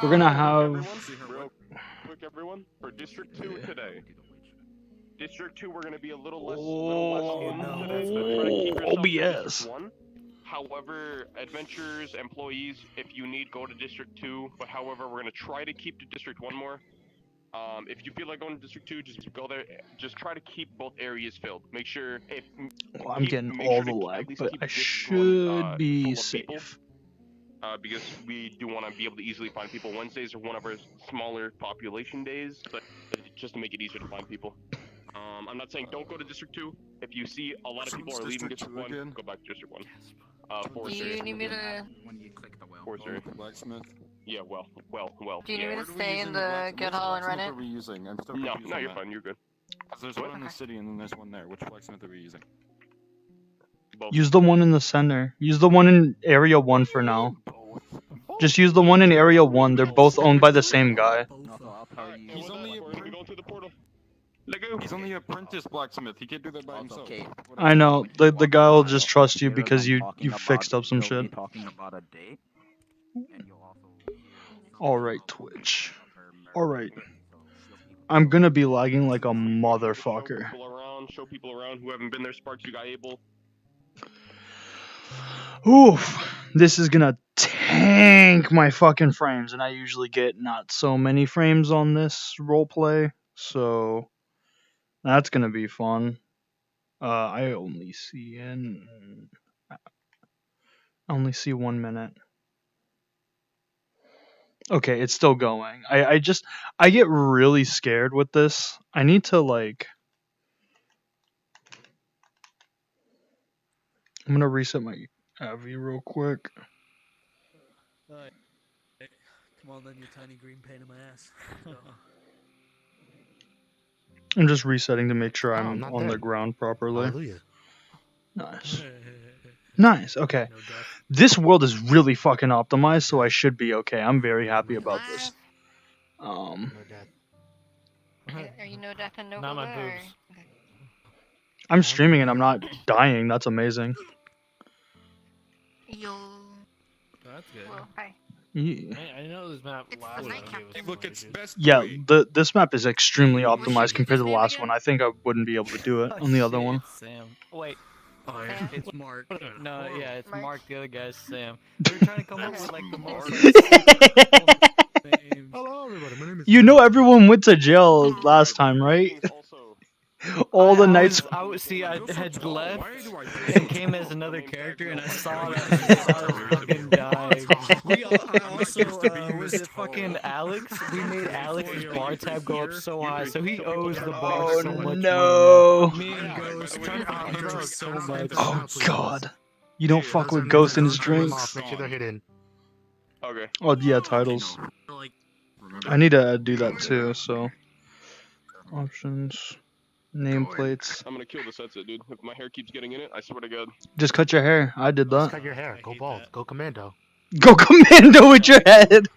We're gonna have. Real quick, everyone. For District 2 today. District 2, we're going to be a little less fun today, so try to keep yourself to OBS. District 1. However, adventurers, employees, if you need, go to District 2. But however, we're going to try to keep to District 1 more. If you feel like going to District 2, just go there. Just try to keep both areas filled. Make sure Well, I'm getting make all sure the to lag, at least but keep I District 1 should be full of people. safe. Because we do want to be able to easily find people. Wednesdays are one of our smaller population days, but just to make it easier to find people. I'm not saying don't go to District 2. If you see a lot of people are leaving District 1, go back to District 1. Do you need me to? Forestry. Blacksmith. Yeah, well. Do you need Yeah. me to stay in the get hall and run it? What are we using? I'm still No, confused no, on you're that. fine. You're good. There's one in the city and then there's one there. Which blacksmith are we using? Both. Use the one in the center. Use the one in Area 1 for now. Just use the one in Area 1. They're both owned by the same guy. He's only a we're gonna be going through the portal. Let go. He's only an apprentice blacksmith. He can't do that by himself. I know. The guy will just trust you because you fixed up some shit. Alright, Twitch. Alright. I'm gonna be lagging like a motherfucker. Show people around who haven't been there. Sparks, you got able. Oof. This is gonna tank my fucking frames, and I usually get not so many frames on this roleplay, so that's gonna be fun. I only see 1 minute. Okay, it's still going. I get really scared with this. I need to like. I'm gonna reset my AV real quick. Come on then, you tiny green pain in my ass. I'm just resetting to make sure I'm on the ground properly. Hallelujah. Nice. Nice, okay. No death. This world is really fucking optimized, so I should be okay. I'm very happy about this. No death. Are you no death and no Not my Buddha, or- boobs. Okay. I'm streaming and I'm not dying. That's amazing. Yo. That's good. Well, hi. Yeah, I know this map It's last the one night gave captain. us Look, some it's issues. best. yeah. way. This map is extremely What's optimized your compared to the name last again? one. I think I wouldn't be able to do it on the other one. It's Sam. Wait, Sam? It's Mark. no, yeah, it's Mark? Mark. The other guy's Sam. We're trying to come up with like the most. Names. Hello everybody, my name is You know everyone went to jail last time, right? All the nights. I had left and came as another character, and I saw that I was fucking dying. I also was it fucking Alex? We made Alex's bar tab go up so high, so he owes the bar Oh so much no! money. Me and Ghost trying to fucking drug so much. Oh god! You don't fuck with Ghost and his drinks. Make sure they're hidden. Okay. Oh yeah, titles. I need to do that too. So options, nameplates. I'm gonna kill this headset, dude. If my hair keeps getting in it, I swear to God. Just cut your hair. I did Just that. cut your hair. Go bald. Go commando. Go commando with your head.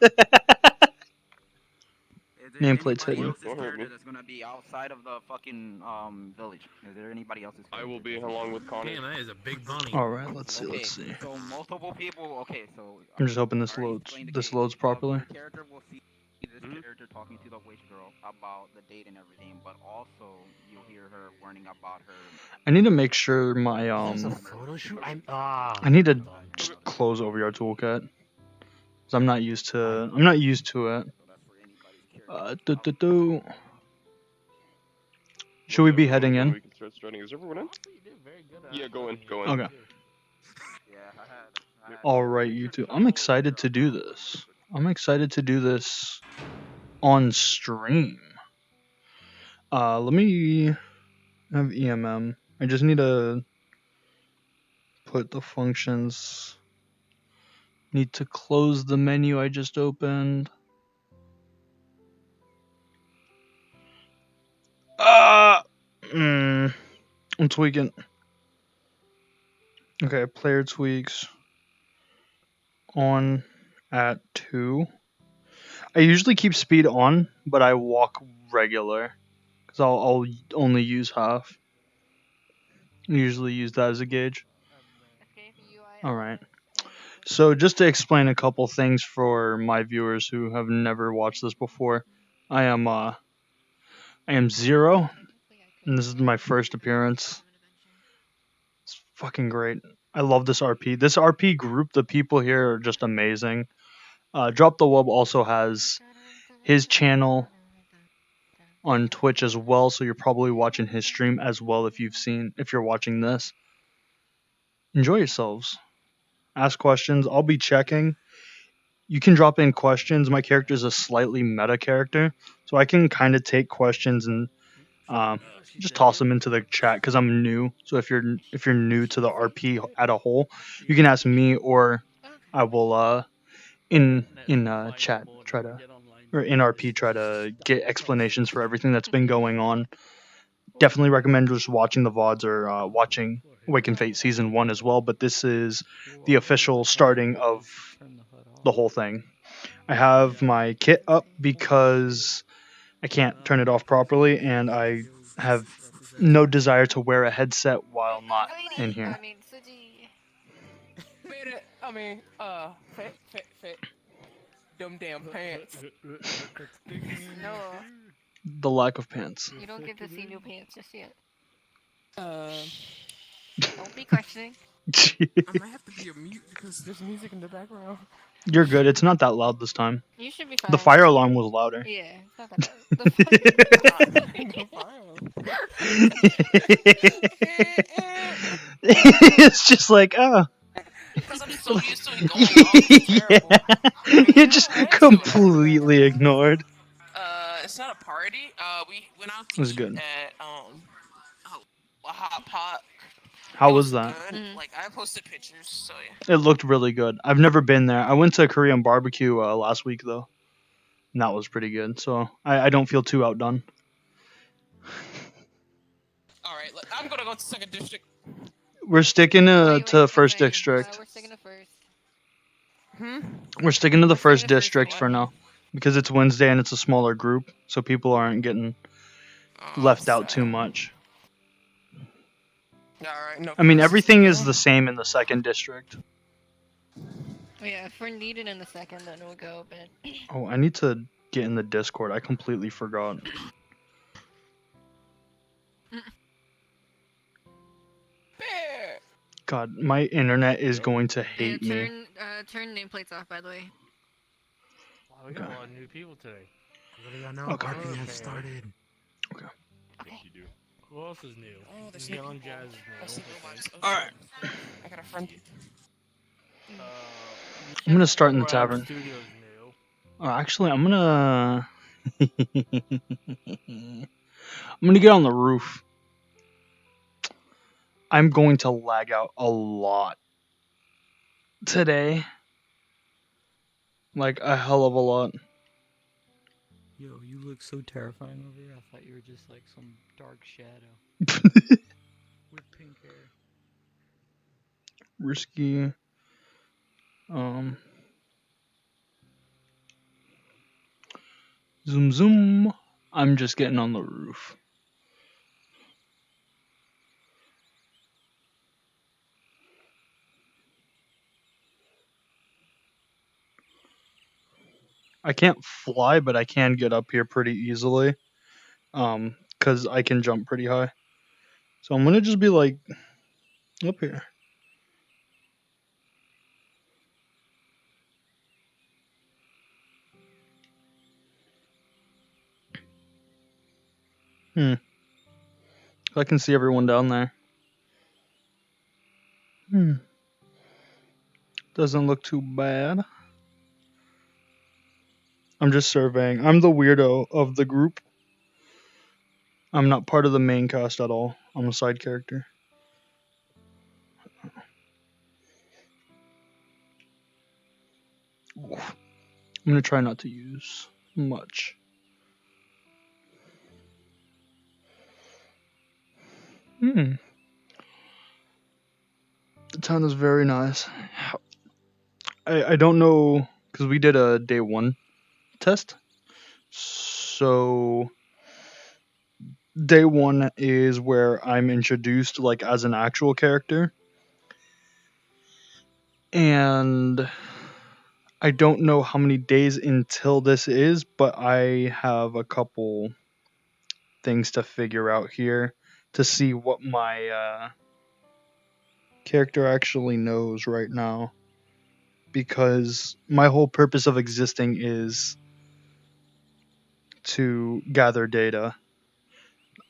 Nameplate's hidden. That's gonna be outside of the fucking village. Is there anybody else's? I will be along with Connor. Damn, that is a big bunny. All right, let's see. Let's see. So multiple people. Okay, so I'm just hoping this loads. This loads properly. The character will see this character talking to the witch girl about the date and everything, but also you'll hear her warning about her. I need to make sure my There's a photo shoot. I need to just close over your toolkit. 'Cause I'm not used to it. Should we be heading in? We can start starting. Is everyone in? Yeah, go in. Okay. Yeah, I had All right, you two. I'm excited to do this. I'm excited to do this on stream. Let me have EMM. I just need to put the functions. Need to close the menu I just opened. I'm tweaking. Okay, player tweaks on at 2. I usually keep speed on, but I walk regular because I'll only use half. I usually use that as a gauge. All right. So just to explain a couple things for my viewers who have never watched this before, I am uh I am Zero, and this is my first appearance. It's fucking great. I love this RP. This RP group, the people here are just amazing. Drop the Wub also has his channel on Twitch as well, so you're probably watching his stream as well if you're watching this. Enjoy yourselves. Ask questions. I'll be checking. You can drop in questions. My character is a slightly meta character, so I can kind of take questions and just toss them into the chat because I'm new. So if you're new to the RP at a whole, you can ask me or I will in chat try to or in RP try to get explanations for everything that's been going on. Definitely recommend just watching the VODs or watching Awaken Fate Season 1 as well, but this is the official starting of the whole thing. I have my kit up because I can't turn it off properly, and I have no desire to wear a headset while not in here. Suji. Fit. Them damn pants. No, The lack of pants. you don't get to see new pants just yet. Um, Don't be questioning. I might have to be a mute because there's music in the background. You're good. It's not that loud this time. You should be fine. The fire alarm was louder. Yeah, it's not that bad. The It's just like, oh. Because I'm so used to it going off. It's terrible. You're just completely ignored. It's not a party. We went out It to was eat good. at a hot pot. How It was that? good. Mhm. Like I posted pictures, so yeah. It looked really good. I've never been there. I went to Korean barbecue last week though, and that was pretty good. So I don't feel too outdone. All right, I'm gonna go to second district. We're sticking to first wait. district. We're sticking to first. We're sticking to the We're first sticking to first district for anyway. now because it's Wednesday and it's a smaller group, so people aren't getting left out too much. All right, no. I mean, everything is the same in the second district. Yeah, if we're needed in the second, then we'll go. But Oh, I need to get in the Discord. I completely forgot. God, my internet is going to hate me. turn nameplates off. By the way. Wow, we got a lot of new people today. Okay. RP has started. Okay. Okay. Who else is new? Oh, there's Neon Jazz is new. Alright. I got a friend. I'm gonna start in the Brad tavern. Studios new. Oh, actually, I'm gonna get on the roof. I'm going to lag out a lot today. Like a hell of a lot. Yo, you look so terrifying over here. I thought you were just like some dark shadow with pink hair. Risky. Zoom zoom. I'm just getting on the roof. I can't fly, but I can get up here pretty easily. Cause I can jump pretty high. So I'm gonna just be like up here. I can see everyone down there. Doesn't look too bad. I'm just surveying. I'm the weirdo of the group. I'm not part of the main cast at all. I'm a side character. I'm gonna try not to use much. The town is very nice. I don't know because we did a day 1 test. So day 1 is where I'm introduced like as an actual character. And I don't know how many days until this is, but I have a couple things to figure out here to see what my character actually knows right now. Because my whole purpose of existing is to gather data.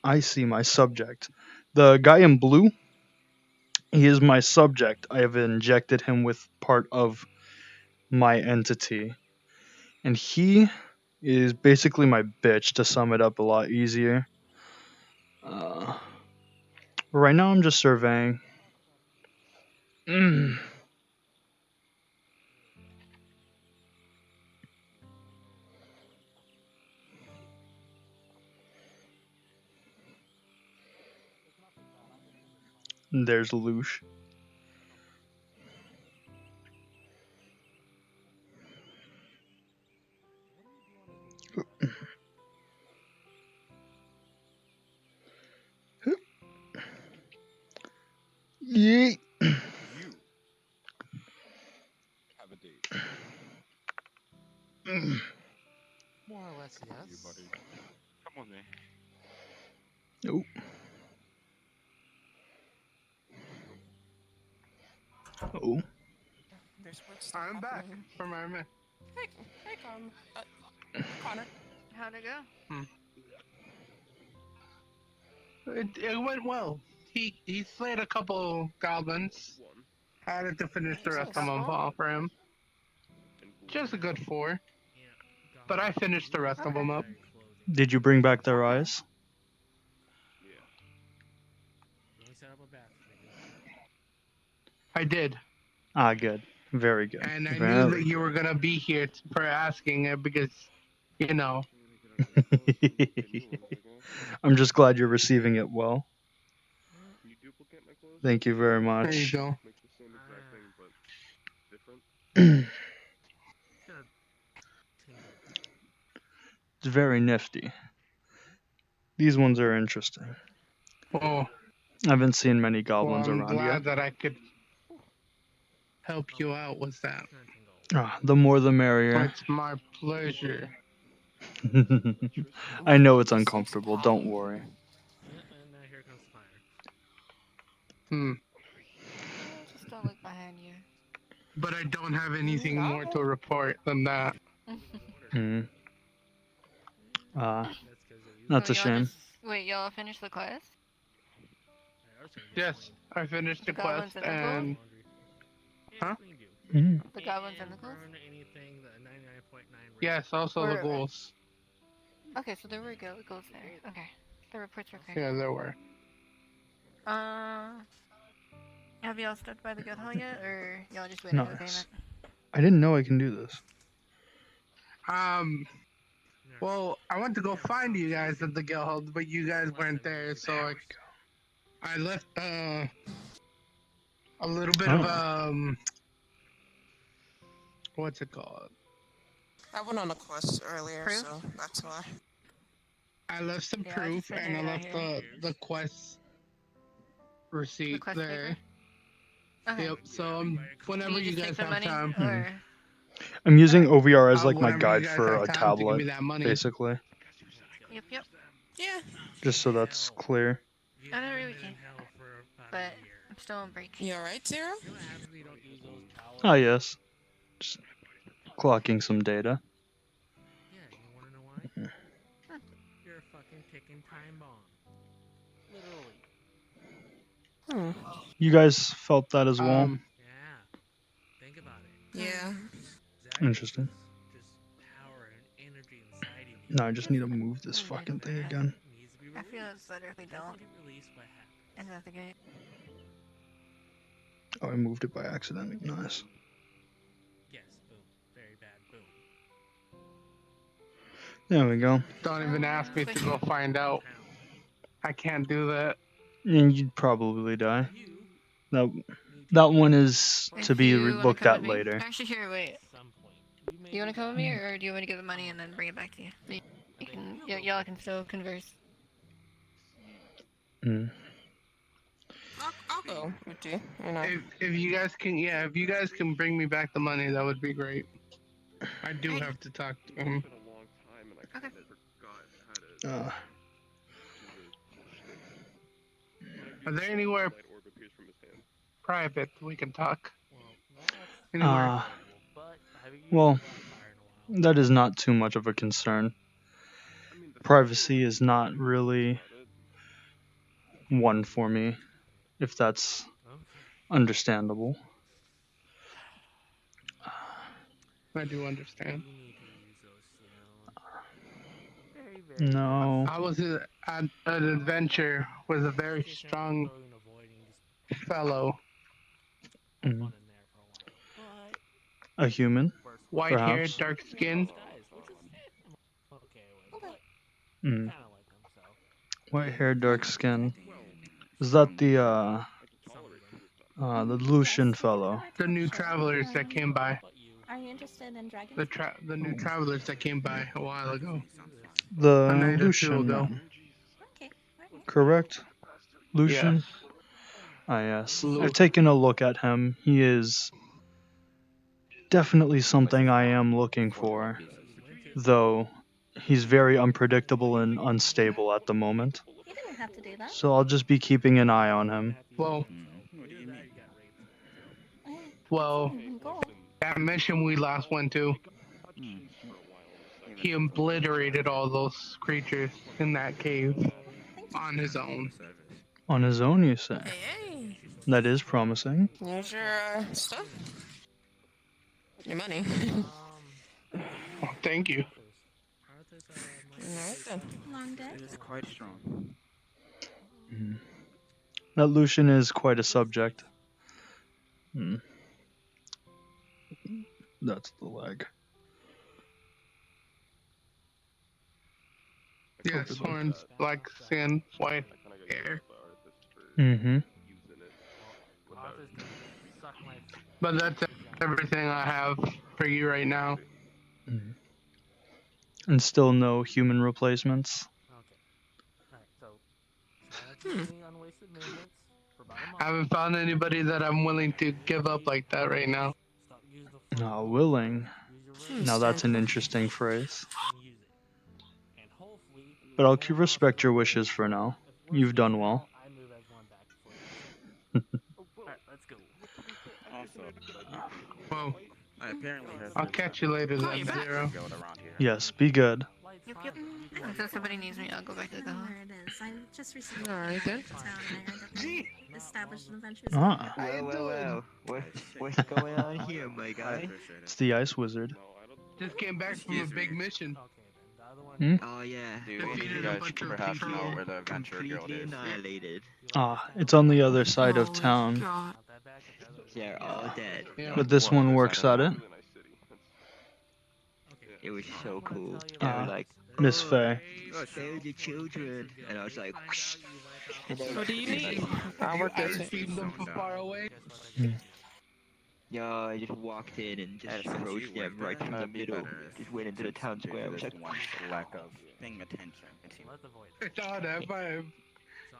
I see my subject. The guy in blue, he is my subject. I have injected him with part of my entity. And he is basically my bitch, to sum it up a lot easier. Right now, I'm just surveying. There's Lush. Yeet. You have a date. More or less, You, yes. buddy. Come with me. Oh. Oh. There's work stuff I'm back happening. from our man. Hey, Connor. How'd it go? It went well. He slayed a couple goblins. One. I had to finish the Just a rest of them couple? all for him. And blue. Just a good 4. Yeah, But I finished the rest of them up. Did you bring back their eyes? Yeah. Let me set up a bath for you. I did. Ah, good. Very good. And I Very knew that you good. were going to be here for asking it because, you know. I'm just glad you're receiving it well. Can you duplicate my clothes? Thank you very There you much. go. Make the same exact thing, but different. It's gonna tingle. It's very nifty. These ones are interesting. Oh, I haven't seen many well, goblins I'm around glad yet. that I could help you out with that. It's gonna tingle. Ah, the more the merrier. It's my pleasure. I know it's uncomfortable, don't worry. Yeah, and now here comes the fire. Just don't look behind you. But I don't have anything more to report than that. Hmm. That's because That's So a y'all shame. just wait. Y'all finished the quest? Yes, I finished the goblins quest in the pool? and Huh? Mm. The goblins and the ghouls? Burn anything that 99.9 yes, also the Or- ghouls. Okay, so there were ghouls there. Okay, the reports were correct. Yeah, there were. Have y'all stepped by the guild hall yet, or y'all just waiting for the Nice. payment? I didn't know I can do this. Well, I went to go find you guys at the guild, but you guys weren't there, so I left a little bit of what's it called? I went on a quest earlier, Proof? so that's why. I left some Yeah, I proof just figured and I it out left here. the quest The receipt quest there. paper? Okay. Yep. So whenever Can you you just take guys the have money, time, or I'm using OVR as like my whenever you guide guys for have a time to give me tablet, that money. basically. yep. Yeah. Just so that's clear. I don't really care, but I'm still on break. You alright, Zero? Ah, yes. Just clocking some data. Yeah, you wanna know why? You're a fucking ticking time bomb. Literally. You guys felt that as well? Yeah. Think about it. Yeah. Interesting. Just power and energy inside of you. No, I just need to move this fucking thing again. Needs to be I feel it's better if we don't. Doesn't get released, what happens? Investigate. Oh, I moved it by accident. Nice. Yes, boom. Very bad, boom. There we go. Don't even ask me to go find out. I can't do that. And you'd probably die. That one is If to be you wanna looked come at with me- later. Actually, here, wait. Do you want to come with me, or do you want me to get the money and then bring it back to you? You can, y'all can still converse. Mm. I'll though, Uchi. You know. If you guys can, yeah, if you guys can bring me back the money, that would be great. I do have to talk to him. It's been a long time, and I kind of forgot how to Uh, do the shtick. When I Are do there this, anywhere a light orb appears from his hand. private we can talk? Well, that's Anywhere. uh, but have you used well, Blackfire in a while? that is not too much of a concern. I mean, the Privacy is not that's really about it. one for me, if that's Okay. understandable. I do understand. You need to use those soon. Very, very. No. I was at an adventure with a very strong fellow, Mhm. Fun in there for a while. A human, But white hair, perhaps. dark skin. guys, which is I'm okay with. But Mm. kind of like them, so White hair, dark skin. Well, Is that the I can tolerate a few of them. the Lucian fellow? The new travelers that came by. but you. Are you interested in dragons? The new travelers that came by a while ago. The A night or two Lucian ago. man, Okay. Alright. correct? Lucian? Yes. Ah, yes. Lu- I've taken a look at him. He is definitely something I am looking for, though he's very unpredictable and unstable at the moment. You didn't have to do that. So I'll just be keeping an eye on him. Well, What do you mean? well, Go. that mission we last went to, Hmm. he obliterated all those creatures in that cave on his own. On his own, you say? Hey, That is promising. here's your stuff. Your money. Oh, thank you. Alright then. Long day. It is quite strong. Mm. That Lucian is quite a subject. Hmm. That's the leg. Yes, horns, black skin, white hair. Mm-hmm. But that's everything I have for you right now. Mm-hmm. And still no human replacements. I haven't found anybody that I'm willing to give up like that right now. Willing. Now that's an interesting phrase. But I'll respect your wishes for now. You've done well. Also, Well, I apparently heard I'll catch you later Oh, then, you're back. Zero. guild around here. Yes, be good. Yep, yep. If somebody needs me, I'll go back to the There guild. it is. I just recently Alright then. town and I heard that they established an adventure. Ah, What's going on here, my I guy? appreciate it's it. the Ice Wizard. Just came back from a big mission. Hmm? Oh yeah. Do any of you Defeated a guys bunch of perhaps people know where the Adventure Guild completely is? annihilated. Ah, it's on the other side of Holy town. God. They're all dead. Yeah. But this one works at it. It was so cool. They Ah, were like, Miss "Oh, Faye. spare the children," and I was like, What do you need? I work I there too. seen them from far away. "Yo!" I just walked in and just And since approached you them work right there, through the it'd be middle. better Just went into the since town due square. I to was this like, one lack of paying attention. It seems It's all that vibe.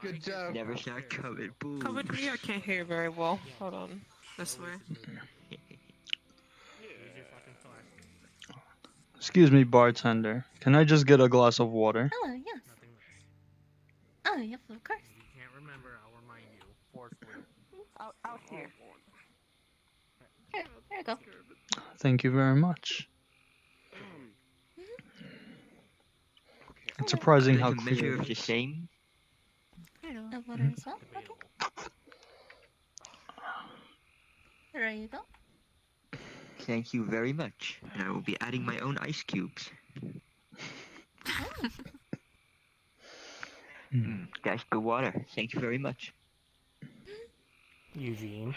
Good job. never saw it coming. Boom. Come with me. I can't hear very well. Hold on. This way. Excuse me, bartender. Can I just get a glass of water? Oh, yes. Oh, yes, of course. If you can't remember, I'll remind you forcefully. Out here. Here, there you go. Thank you very much. It's surprising how Like a measure clear of it the is. same. The water as well. Okay. There you go. Thank you very much. And I will be adding my own ice cubes. That's good water. Thank you very much. Eugene.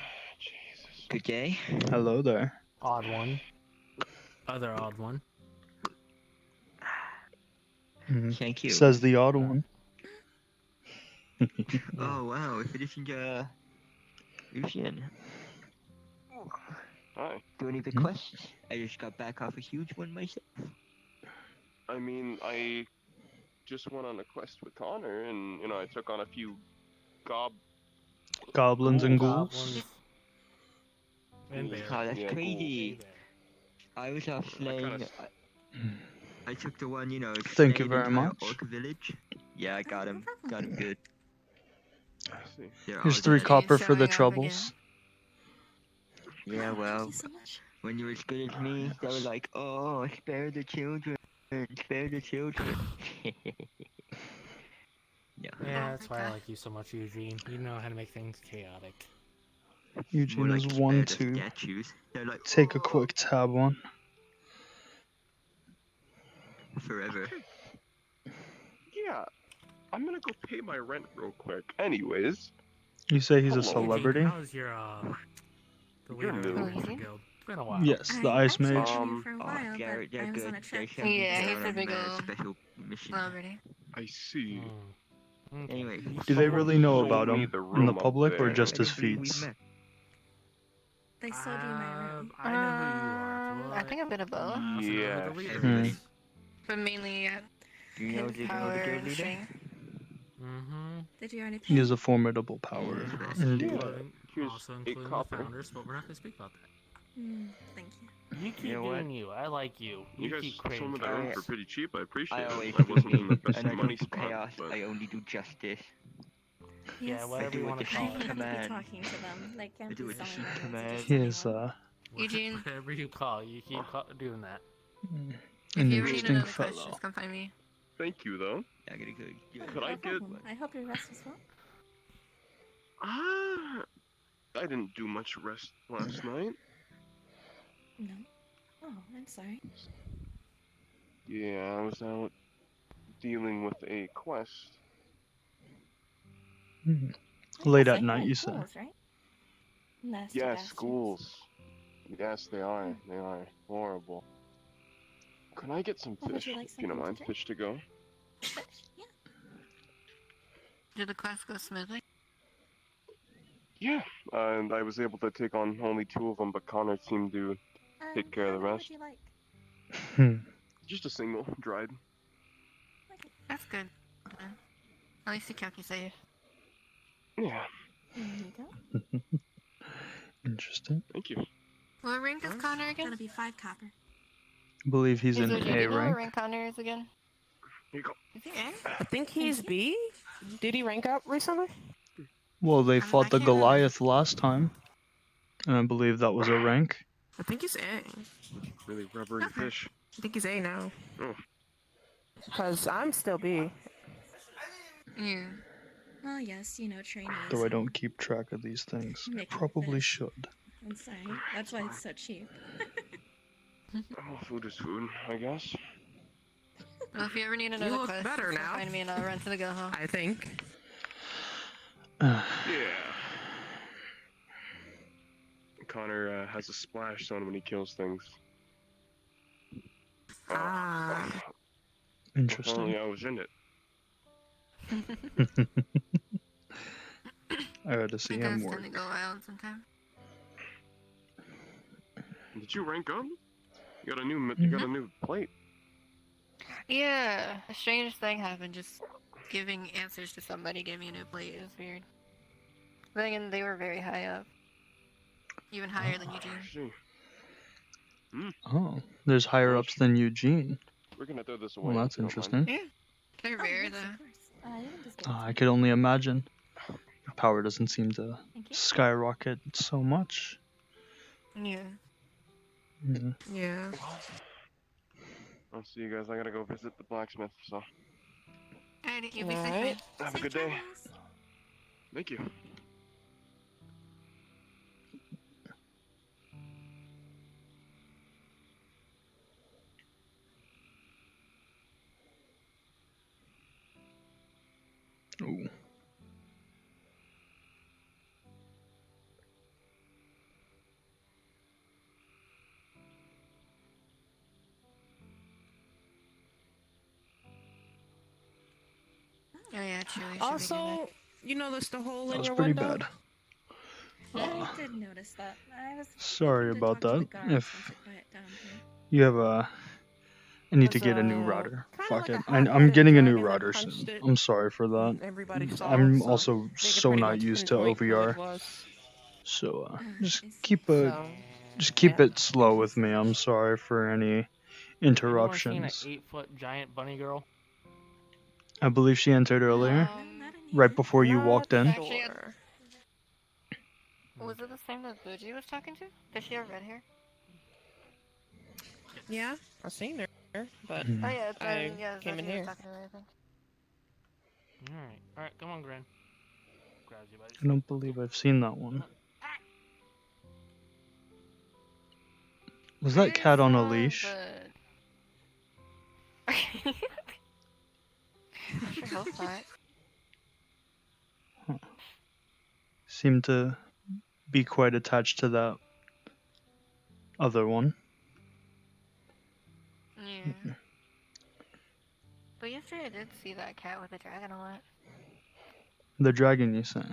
Good day. Hello there. Odd one. Other odd one. Mhm. Thank you. Says the odd one. Oh wow, if it isn't Lucian. Hi. Do any requests? I just got back off a huge one myself. I mean, I just went on a quest with Connor, and I took on a few Goblins and ghouls. Goblins. And bear. Oh, that's Yeah, crazy. And bear. I was off slaying. I took the one, you know, Thank slay you an very entire much. orc village. Yeah, I got him. Got him good. I see. They're all Here's 3 dead. copper for the showing off troubles. Yeah, Thank well, you so much. when you're as good as me, they were like, oh, spare the children. Spare the children. No. Yeah, that's why I like you so much, Eugene. You know how to make things chaotic. More Eugene like is spare one the to statues. They're like, take a "Oh." quick tab on. Forever. Yeah, I'm gonna go pay my rent real quick. Anyways, You say he's a Hello. celebrity? Eugene, how's your the You're leader of the new. Ranger Guild? It's been a while. Yes, the Ice Actually Mage. been here for a while, Garrett, but they're I was good. on a trip. They sent me Yeah, to he's a big a ol' special mission. celebrity. I see. Okay. Anyway, Do they Someone really know showed about me him the in the room up public or there. just I his don't believe we feeds? met. They sold you my room. I know who you are. I think I'm gonna both. I also know who the leader Everybody. is. But mainly Do you know his the power guild and leader? strength. Mm-hmm. Did you already pay? He is a formidable power, Also indeed. including, Here's also 8 including the copper. founders, but we're not gonna speak about that. Thank you. You keep You know what? doing you. I like you. You guys keep sold me crazy. that room for pretty cheap. I appreciate I it. always I do wasn't in the me, best and I money don't do spot, chaos. but I only do justice. Yes. Yeah, whatever do you what want the to I call sheep have it. to be command. talking to them. They can't do be what the selling sheep my room to command. just He is anyone. Eugene, Whatever you call it, you keep doing that. an if you ever need interesting another quest, fellow. just come find me. thank you though. I gotta go. Could I No get? problem. I hope your rest was well. I didn't do much rest last night. No. Oh, I'm sorry. Yeah, I was out dealing with a quest. Mhm. Oh, Late yes, at I night, heard you say? ghouls, right? Nasty Yeah, bastards. schools. Yes, they are. They are horrible. Can I get some Well, would fish? you like If you don't something to mind, drink? fish to go. Fish? Yeah. Did the quest go smoothly? Yeah, and I was able to take on only 2 of them, but Connor seemed to take care How of the many rest. would you like? Just a single, dried. Okay. That's good. At least you kept you safe. Yeah, Here you go. Interesting. thank you. What rank is Connor Gonna again? be 5 copper. I believe he's in Is do A you know what rank. rank Connor is again? Here you go. Is he A? I think he's B. Did he rank up recently? Well, they I fought the can't remember. Goliath last time, and I believe that was a rank. I think he's A. Really rubbery Okay. fish. I think he's A now. Oh. Cause I'm still B. Yeah. Oh, yes, trainees. Though I don't keep track of these things. I Making probably fish. should. I'm sorry. That's why it's so cheap. Well, food is food, I guess. Well, if you ever need another look quest, better just come now. find me and I'll run to the go home. I think. Yeah. Connor has a splash zone when he kills things. Ah. Interesting. Only I was in it. I gotta see It him does work. tend to go wild sometimes. Did you rank up? You got a new plate. Yeah, a strange thing happened. Just giving answers to somebody gave me a new plate. It was weird. But again, they were very high up. Even higher than Eugene. Oh, there's higher ups than Eugene. We're gonna throw this away. Well, that's if you don't interesting. Yeah, they're rare yes, though. of course. You can just give it I could only imagine. Power doesn't seem to Thank you. skyrocket so much. Yeah. Yeah. Yeah. I'll see you guys. I gotta go visit the blacksmith, so. Alrighty, you be safe, Alright. man. Have a Safe good day. travels. Thank you. Ooh. Oh yeah, true. we should be Also, you noticed the hole That in was your pretty window? bad. I did notice that. I was Sorry hoping to about talk to that. the guards If once it quiet down here. you have I need to was, get a new router. kinda Fuck like a it. I'm hot-headed getting a new dragon that router punched soon. it. I'm sorry for that. Everybody saw, I'm so also they could so pretty not much used to pinpoint who it OVR. was. So I just see. So, keep yeah. it slow with me. I'm sorry for any Anyone seen an interruptions. 8-foot giant bunny girl? I believe she entered earlier, right before you walked in. Actually, Sure. was it the same that Bougie was talking to? Does she have red hair? Yeah, I seen her, but Mhm. Oh yeah, I yeah, came in Bougie was here. talking to her, I think. Alright, come on, Gran. Grabs you by the I don't believe I've seen that one. Was that cat on a leash? I sure hope not. Seemed to be quite attached to that other one. Yeah. But yesterday I did see that cat with a dragon on it. The dragon, you say?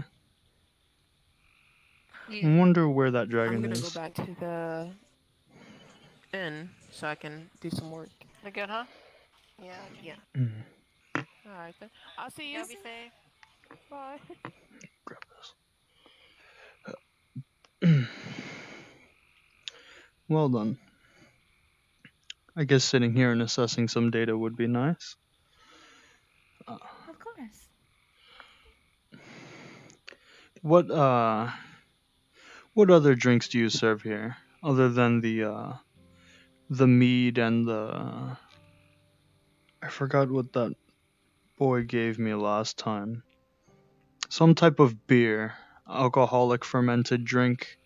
Yeah. I wonder where that I'm dragon gonna go is. back to the inn so I can do some work. They're good, huh? Yeah. Yeah. Mm. Alright then. I'll see you. Yeah, be safe. Bye. Grab this. Well done. I guess sitting here and assessing some data would be nice. Of course. What other drinks do you serve here other than the mead and the I forgot what that boy gave me last time. Some type of beer, alcoholic fermented drink.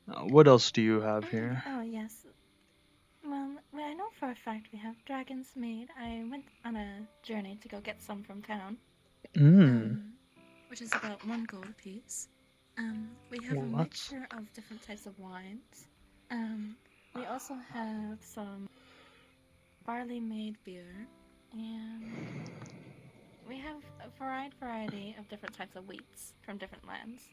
What else do you have here? Oh, yes. Well, I know for a fact we have Dragon's Mead. I went on a journey to go get some from town. Which is about 1 gold apiece. We have a Well, that's mixture of different types of wines. We also have some barley made beer, and we have a variety of different types of wheats from different lands.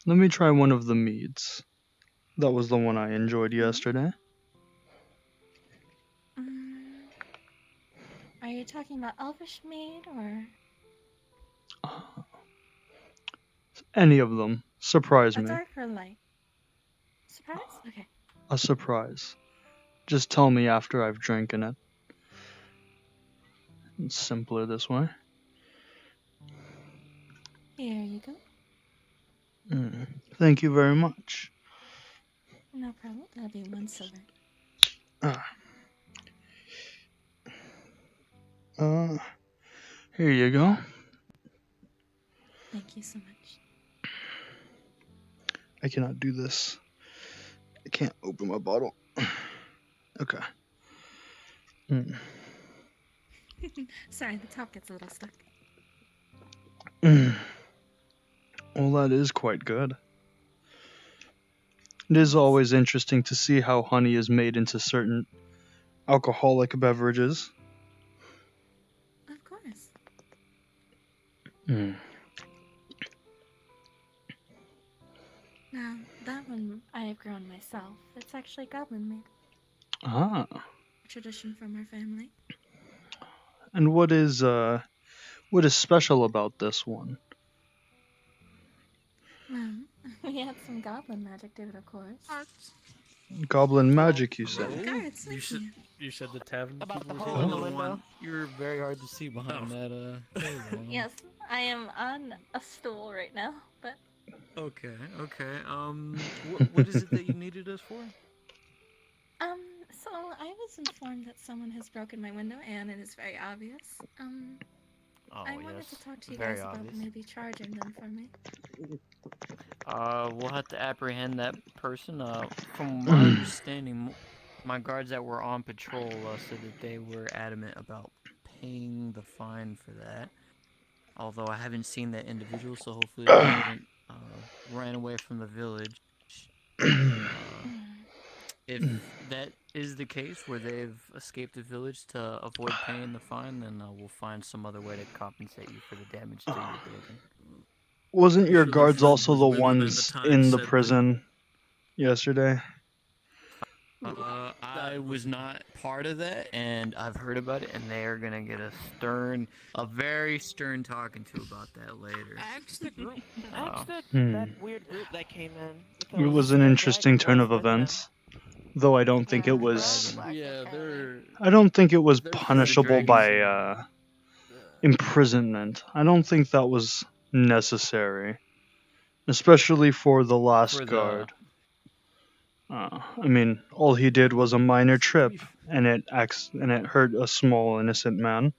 Let me try one of the meads. That was the one I enjoyed yesterday. Are you talking about Elvish Mead or Any of them. Surprise a me. dark or light? Surprise? Okay. A surprise. Just tell me after I've drinking it. It's simpler this way. Here you go. Thank you very much. No problem. That'll be 1 silver. Here you go. Thank you so much. I cannot do this. I can't open my bottle. Okay. Sorry, the top gets a little stuck. Well, that is quite good. It is always interesting to see how honey is made into certain alcoholic beverages. Of course. Now, that one I have grown myself. It's actually goblin made. Ah. A tradition from our family. And what is special about this one? Well, we had some goblin magic to it, of course. Goblin magic, you say? Guards, You said the tavern About the people hole were in the saying window. You're very hard to see behind that table. Yes, I am on a stool right now, but Okay. What is it that you needed us for? so I was informed that someone has broken my window, and it is very obvious. I wanted to talk to you guys about maybe charging them for me. We'll have to apprehend that person. From my understanding, my guards that were on patrol said that they were adamant about paying the fine for that. Although I haven't seen that individual, so hopefully they haven't ran away from the village. If that is the case, where they've escaped the village to avoid paying the fine, then we'll find some other way to compensate you for the damage to your building. Wasn't your guards also the ones in the prison yesterday? I was not part of that, and I've heard about it, and they are gonna get a very stern talking to about that later. Ask the group. Ask that weird group that came in. It Because was an the interesting dragon turn was of with them. events, though I don't think it Dragon. was. Yeah, I don't think it was There's punishable dragons by imprisonment. I don't think that was necessary, especially for the last for the guard. I mean, all he did was a minor trip, and it hurt a small innocent man.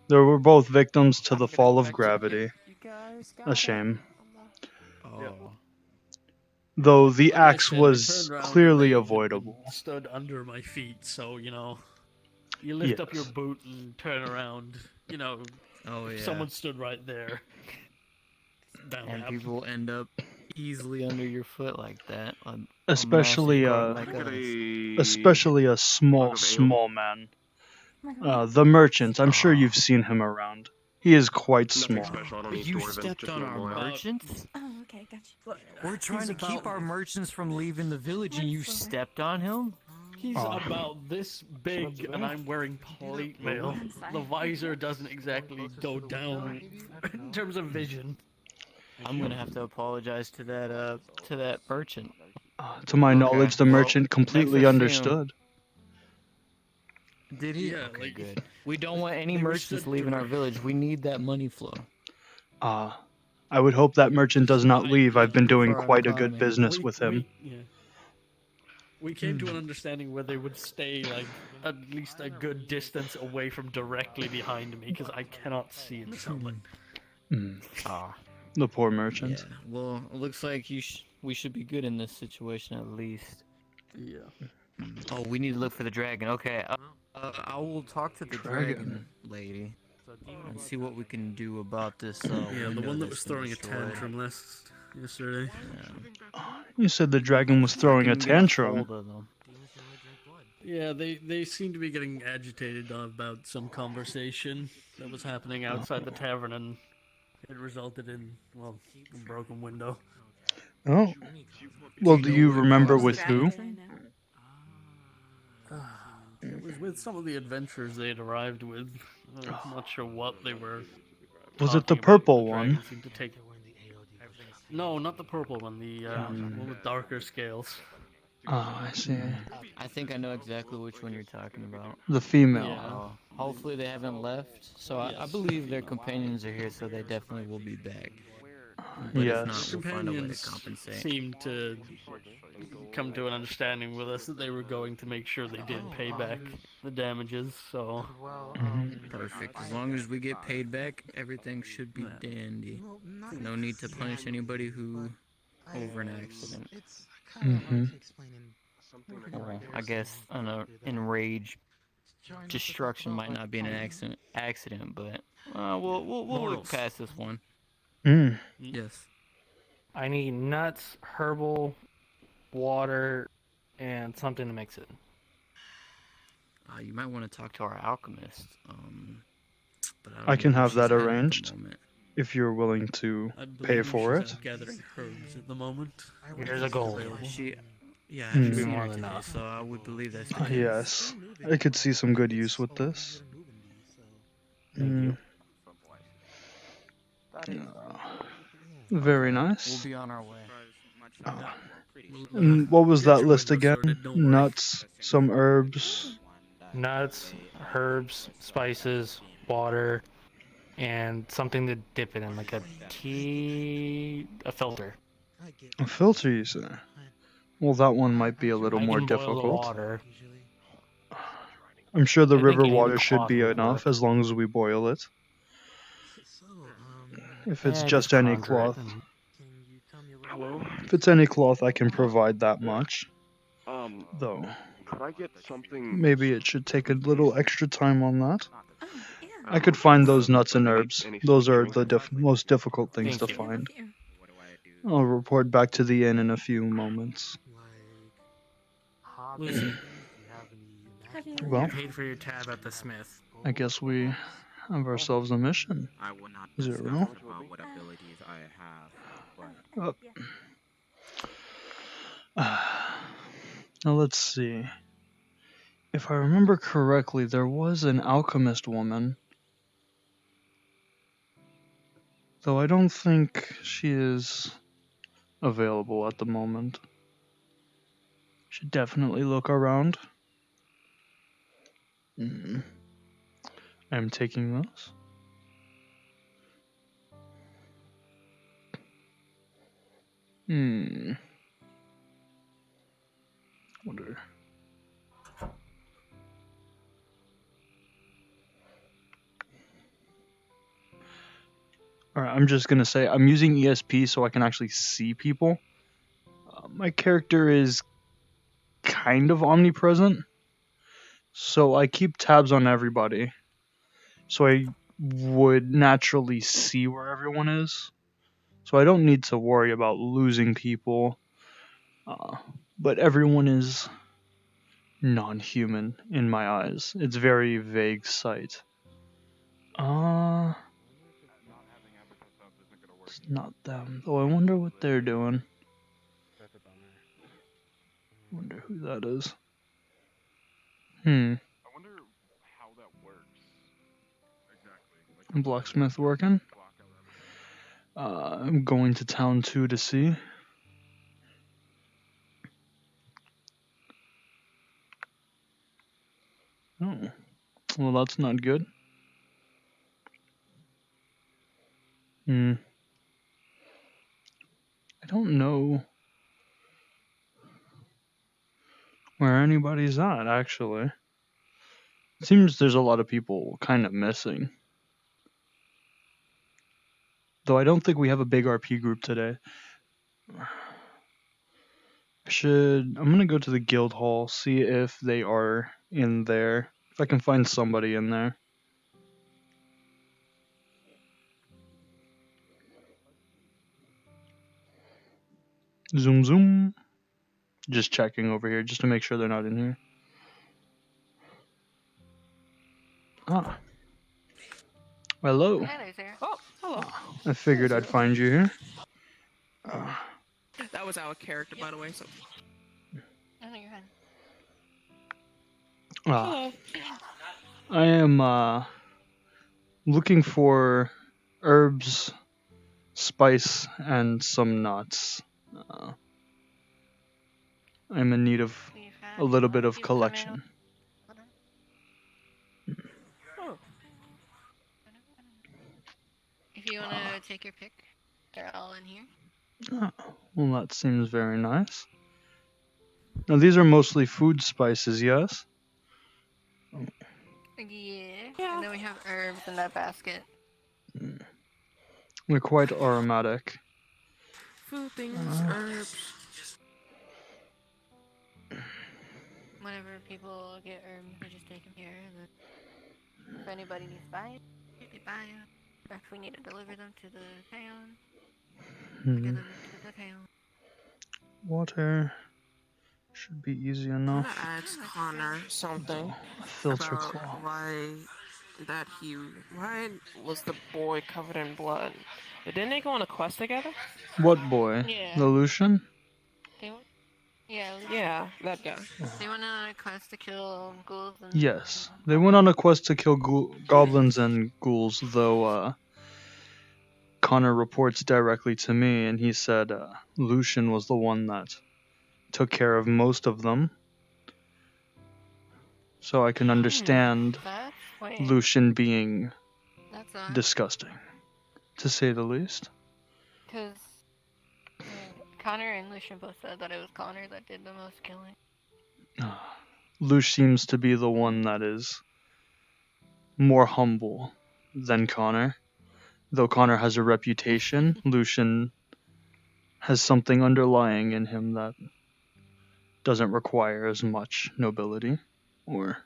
They were both victims to the fall of gravity. You guys got A it. shame. oh. Though the Like I axe said, they was turned around clearly and they avoidable. stood under my feet, so you lift up your Yes. boot and turn around. Oh if yeah. someone stood right there, it's bound to And happen. people end up easily under your foot like that. A Especially massive guard uh, like us. especially a small man. The merchant. I'm sure you've seen him around. He is quite Nothing small. special. I don't need You dwarven, stepped just on our normal elf. merchants? Oh, okay, gotcha. We're trying to keep our merchants from leaving the village, and you What's over? stepped on him? He's about this big, and I'm wearing plate mail. I'm sorry. The visor doesn't exactly go down in terms of vision. I'm gonna have to apologize to that merchant. To my Okay, knowledge, the well, merchant next completely I see him- understood. Did he? Yeah, Okay, like, good. We don't want any they were merchants stood leaving our direct- village. We need that money flow. I would hope that merchant does not leave. I've been doing For our quite a good economy. business with him. We came to an understanding where they would stay like at least a good distance away from directly behind me because I cannot see in sunlight. The poor merchant. Yeah. Well, it looks like we should be good in this situation at least. Yeah. Oh, we need to look for the dragon. Okay. I will talk to the dragon lady and see what we can do about this. Yeah, the window one that that's was been throwing a destroyed. tantrum yesterday. You said the dragon was throwing a Can get a tantrum. hold of them. Yeah, they seem to be getting agitated about some conversation that was happening outside the tavern, and it resulted in, well, a broken window. Oh. Well, do you where it remember caused with it? who? It was with some of the adventurers they had arrived with. I'm not sure what they were. Was it the talking about. purple The one? dragon seemed to take. No, not the purple one. The one with darker scales. Oh, I see. I think I know exactly which one you're talking about. The female. Yeah. Hopefully they haven't left. So I believe their companions are here, so they definitely will be back. But if not, Yes. we'll find a way to Companions compensate. seemed to come to an understanding with us that they were going to make sure they did pay back the damages. So Perfect. As long as we get paid back, everything should be dandy. No need to punish anybody who over an accident. Well, I guess an enraged destruction might not be an accident, but we'll look past this one. Yes. I need nuts, herbal, water, and something to mix it. You might want to talk to our alchemist. But I can know where have she's that at the arranged moment. if you're willing to I pay believe for she's it. out gathering herbs at the moment. Here's a goal. Yeah, I haven't Should be seen more her than today, enough. so I would believe that's the case. Yes. I could see some good use with this. Very nice. We'll be on our way. And what was that your list window again? sorted, don't worry. Nuts, some herbs. Nuts, herbs, spices, water, and something to dip it in, like a filter. A filter, you say? Well, that one might be a little I more can boil the difficult. water. I'm sure the I think river any water should cloth be would enough work. as long as we boil it. If it's just Just any conjure it cloth. and- Hello? If it's any cloth, I can provide that much. Though, Could I get something? maybe it should take a little extra time on that. Oh, yeah. I could find those nuts and Any- herbs. any Those are drink? the most difficult things Thank to you. find. Here. I'll report back to the inn in a few moments. Lucy, How do you Well, you paid for your tab at the Smith. I guess we have ourselves a mission. I will not Zero. discuss about what abilities I have, but Uh, Now let's see. If I remember correctly, there was an alchemist woman. Though I don't think she is available at the moment. Should definitely look around. I'm taking this. Wonder. Alright, I'm just gonna say I'm using ESP so I can actually see people. My character is kind of omnipresent, so I keep tabs on everybody. So I would naturally see where everyone is. So I don't need to worry about losing people. But everyone is non-human in my eyes. It's very vague sight. It's not them. Though I wonder what they're doing. Wonder who that is. I wonder how that works exactly. Blacksmith working. I'm going to town 2 to see. Oh, well, that's not good. I don't know where anybody's at, actually. It seems there's a lot of people kind of missing. Though I don't think we have a big RP group today. I'm gonna go to the guild hall, see if they are in there. If I can find somebody in there. Zoom zoom. Just checking over here, just to make sure they're not in here. Ah. Hello. Hi there. Oh, hello. I figured I'd find you here. That was our character, by the way. So. I think you're fine. Hello. I am looking for herbs, spice, and some nuts. I'm in need of a little bit of collection. If you wanna take your pick, they're all in here. Well, that seems very nice. Now, these are mostly food spices, yes? Yeah. And then we have herbs in that basket. They're quite aromatic. Food things, herbs. Whenever people get herbs, we just take them here. If anybody needs to buy it, they buy it. If we need to deliver them to the town, we get them to the town. Water should be easy enough. I'm gonna ask Connor something Filter about claw. why was the boy covered in blood? Didn't they go on a quest together? What boy? Yeah. The Lucian? Yeah, that guy. They went on a quest to kill ghouls and... Yes. They went on a quest to kill goblins and ghouls, though Connor reports directly to me, and he said Lucian was the one that took care of most of them. So I can understand Lucian being disgusting, to say the least. Because Connor and Lucian both said that it was Connor that did the most killing. Lucian seems to be the one that is more humble than Connor. Though Connor has a reputation, Lucian has something underlying in him that doesn't require as much nobility, or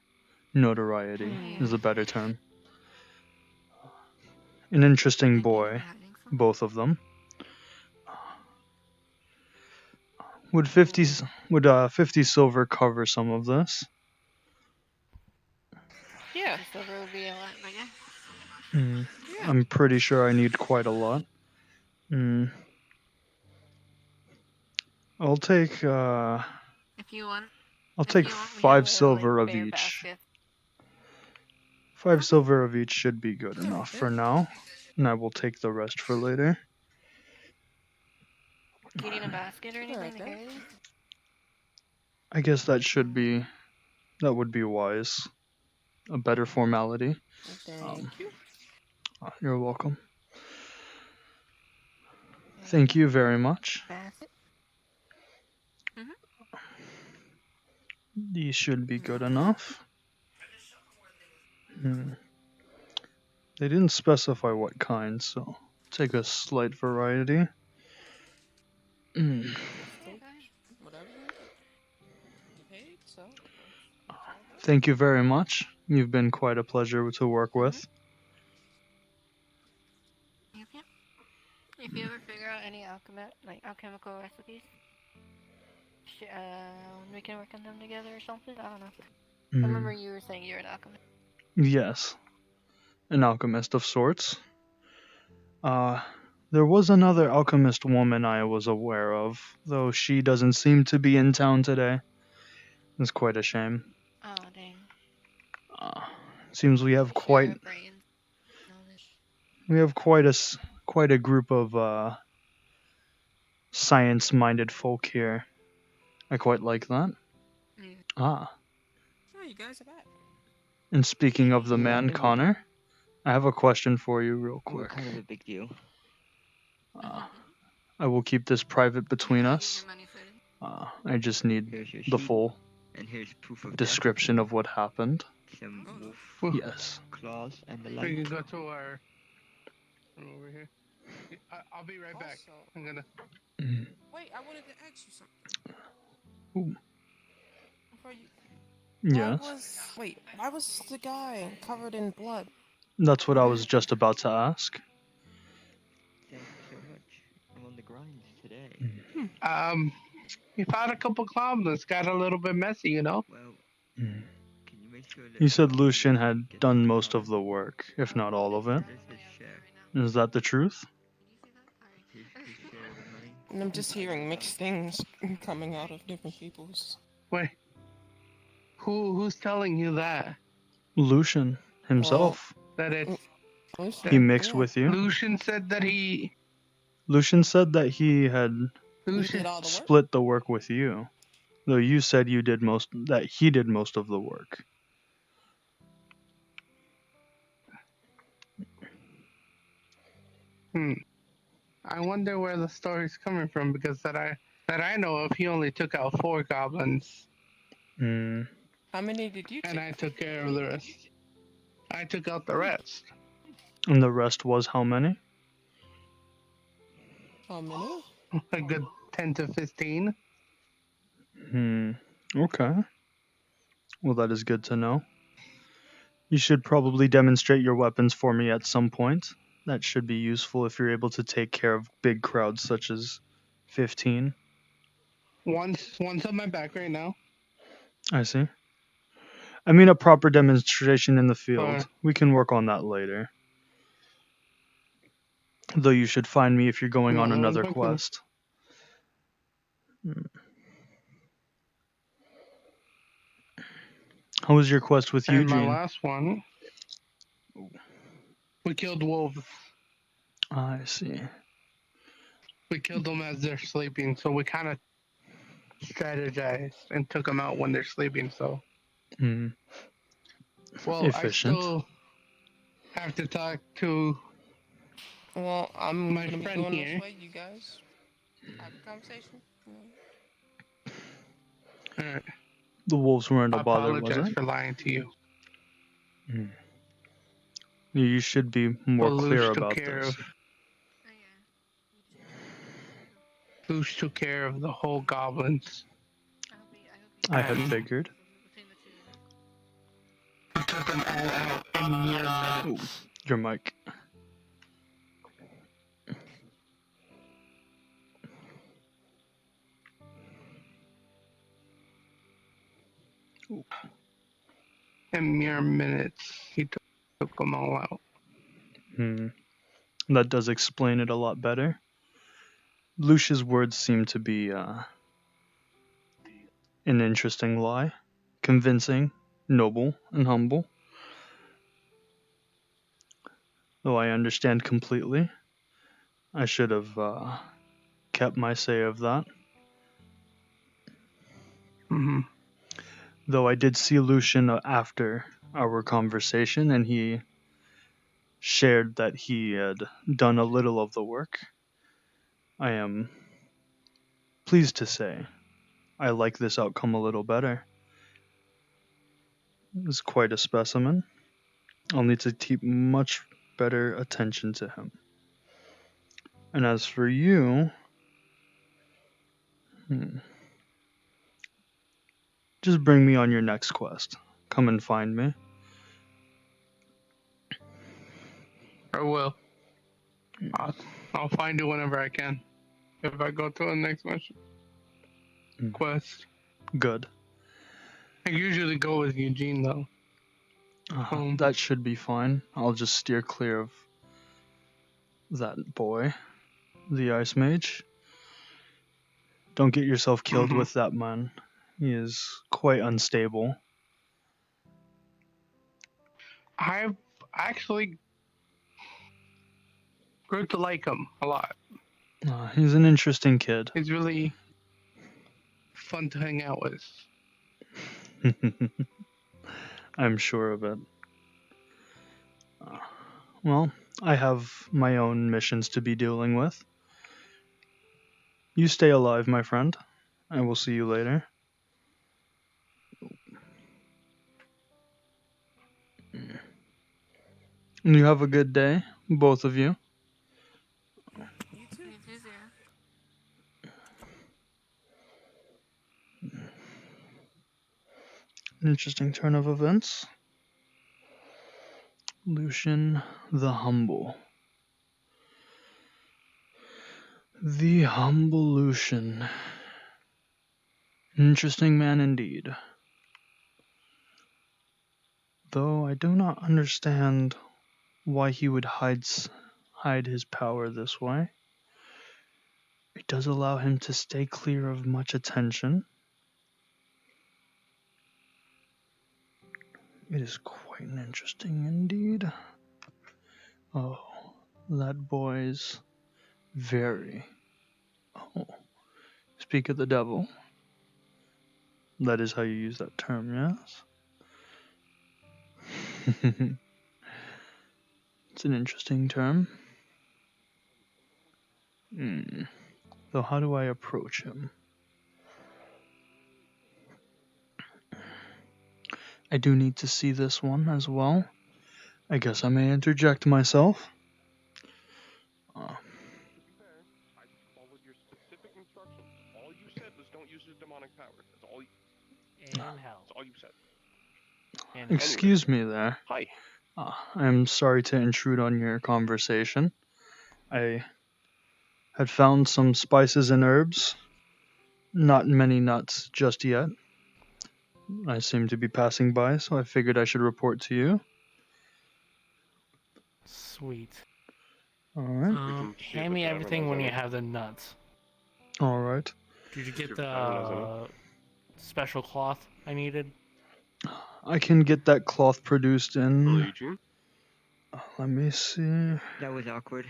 notoriety is a better term. An interesting boy, both of them. Would 50 silver cover some of this? Yeah. Silver would be a lot, but yeah. I'm pretty sure I need quite a lot. I'll take If you want, I'll if take you want, we have 5 a silver of bear each. basket. 5 silver of each should be good enough for now, and I will take the rest for later. Do you need a basket or anything to carry these? I guess that would be wise. A better formality. Thank you. You're welcome. Thank you very much. Basket. These should be good enough. They didn't specify what kind, so take a slight variety. Whatever you paid, so Thank you very much. You've been quite a pleasure to work with. Yep. If you ever figure out any alchemical recipes, we can work on them together or something. I don't know. I remember you were saying you're an alchemist. Yes, an alchemist of sorts. There was another alchemist woman I was aware of, though she doesn't seem to be in town today. It's quite a shame. Oh dang. Seems we have quite a group of science-minded folk here. I quite like that. Oh, you guys are back. And speaking of the man, Connor, I have a question for you real quick. What kind of a big deal? I will keep this private between us. I just need the full and here's proof of description of what happened. Some wolf Yes. claws and the We like. can go to our over here. I'll be right back. I'm gonna. Wait, I wanted to ask you something. Ooh. Before you. Yes. Why was the guy covered in blood? That's what I was just about to ask. Thank you so much. I'm on the grind today. We found a couple goblins. Got a little bit messy, you know. Well, can you make sure that You said Lucian had done most of the work, if not all of it. Is that the truth? His share of the money? And I'm just hearing mixed things coming out of different people's. Wait. Who's telling you that? Lucian himself. That it's. He mixed with you. Lucian said that he. Lucian said that he had split the work with you, though you said he did most of the work. I wonder where the story's coming from because that I know of, he only took out 4 goblins. How many did you take? And I took care of the rest. I took out the rest. And the rest was how many? How many? A good 10 to 15. Okay. Well, that is good to know. You should probably demonstrate your weapons for me at some point. That should be useful if you're able to take care of big crowds such as 15. One's on my back right now. I see. I mean a proper demonstration in the field. We can work on that later. Though you should find me if you're going on another quest. How was your quest with And Eugene? my last one, we killed wolves. I see. We killed them as they're sleeping, so we kind of strategized and took them out when they're sleeping, so. Well, Efficient. I still have to talk to I'm my gonna friend be going here. this way. You guys have a conversation. Alright. The wolves weren't a bother, was Apologize it? for lying to you. You should be more clear about this. Luce took care of the whole goblins. I had figured. We took them all out in mere minutes. Your mic. In mere minutes, he took them all out. That does explain it a lot better. Lucia's words seem to be An interesting lie. Convincing, noble, and humble. Though I understand completely, I should have kept my say of that. Mm-hmm. Though I did see Lucian after our conversation, and he shared that he had done a little of the work. I am pleased to say I like this outcome a little better. He's quite a specimen. I'll need to keep much better attention to him. And as for you, just bring me on your next quest. Come and find me. I will. I'll find you whenever I can. If I go to the next mission quest. Good. I usually go with Eugene though. That should be fine. I'll just steer clear of that boy, the Ice Mage. Don't get yourself killed with that man. He is quite unstable. I've actually grew to like him a lot. He's an interesting kid. He's really fun to hang out with. I'm sure of it. Well, I have my own missions to be dealing with. You stay alive, my friend. I will see you later. You have a good day, both of you. You too. You too, Zero. An interesting turn of events. Lucian the Humble. The Humble Lucian. Interesting man indeed. Though I do not understand why he would hide his power this way. It does allow him to stay clear of much attention. It is quite interesting indeed. Oh, that boy's very... Oh, speak of the devil. That is how you use that term, yes? It's an interesting term. So how do I approach him? I do need to see this one as well. I guess I may interject myself. I followed your specific instructions. All you said was don't use your demonic power. That's all. That's all you said. Excuse me there. Hi. I'm sorry to intrude on your conversation. I had found some spices and herbs. Not many nuts just yet. I seem to be passing by, so I figured I should report to you. Sweet. Alright. Hand me everything when you have the nuts. Alright. Did you get the special cloth I needed? I can get that cloth produced in... Eugene? Let me see... That was awkward.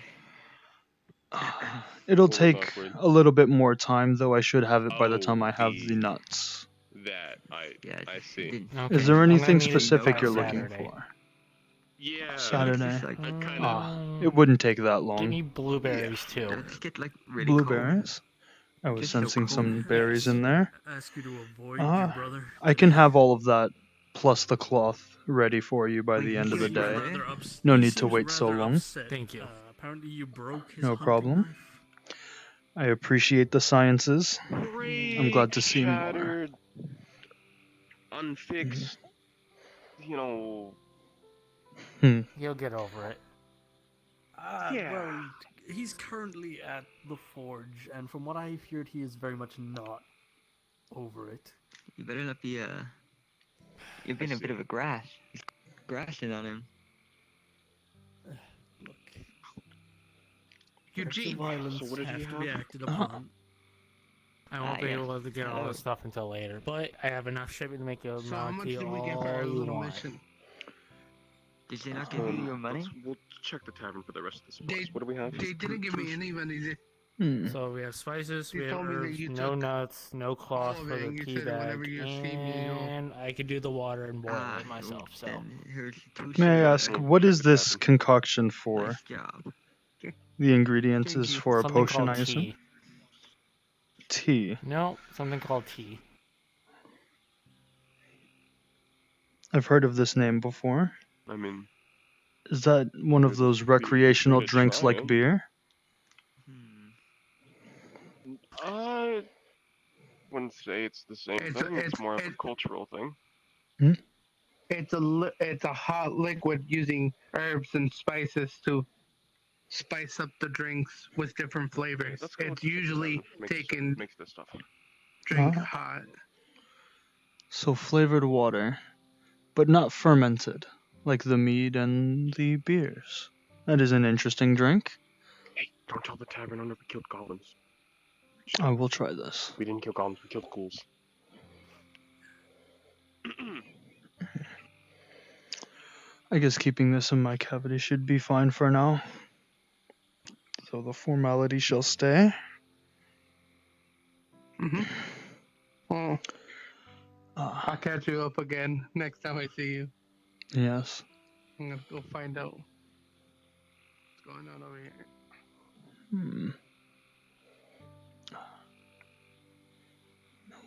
It'll take a little bit more time, though I should have it by the time I have the nuts. That I see. Okay. Is there I'm anything gonna need it specific by you're looking Saturday. for? Yeah. Saturday. kind of. It wouldn't take that long. Give me blueberries too. Let's get like really Blueberries? I was Just so sensing cold. some berries in there. Ask you to avoid your brother. I can have all of that, plus the cloth, ready for you by the end of the He's day. rather No he need to seems wait so rather long. upset. Thank you. Apparently you broke his No hunting problem. knife. I appreciate the sciences. I'm glad to see more. Shattered, unfixed, you know. You'll get over it. Yeah. Well, he's currently at the forge, and from what I've heard, he is very much not over it. You better not be You've been a bit of a grass. He's grassing on him. Look, Eugene. violence So what did have you to be have? acted upon. I won't be yeah. able to get all this stuff until later, but I have enough shipping to make a So how much marquee did we get for our all you little want. mission? Did they not give you your money? We'll check the tavern for the rest of the supplies. They What do we have? they didn't give me any money. So we have spices, You we have told me that herbs, you no took nuts, no all cloth of for it, the and you tea said whenever bag, you see me, you'll. and I could do the water and boil it myself. So Then here's two May I silver. ask, what is this concoction for? Nice job. The ingredients Thank is you. for a something potion, called I assume? tea. Tea. No, something called tea. I've heard of this name before. I mean, Is that one of those recreational to drinks try like it. beer? I wouldn't say it's the same thing. It's more of a cultural thing. It's a hot liquid using herbs and spices to spice up the drinks with different flavors. It's usually taken Makes this stuff. drink Ah. hot. So flavored water, but not fermented, like the mead and the beers. That is an interesting drink. Hey, don't tell the tavern owner we killed goblins. I will try this. We didn't kill goblins. We killed ghouls. I guess keeping this in my cavity should be fine for now. So the formality shall stay. Well, I'll catch you up again next time I see you. Yes. I'm gonna go find out what's going on over here.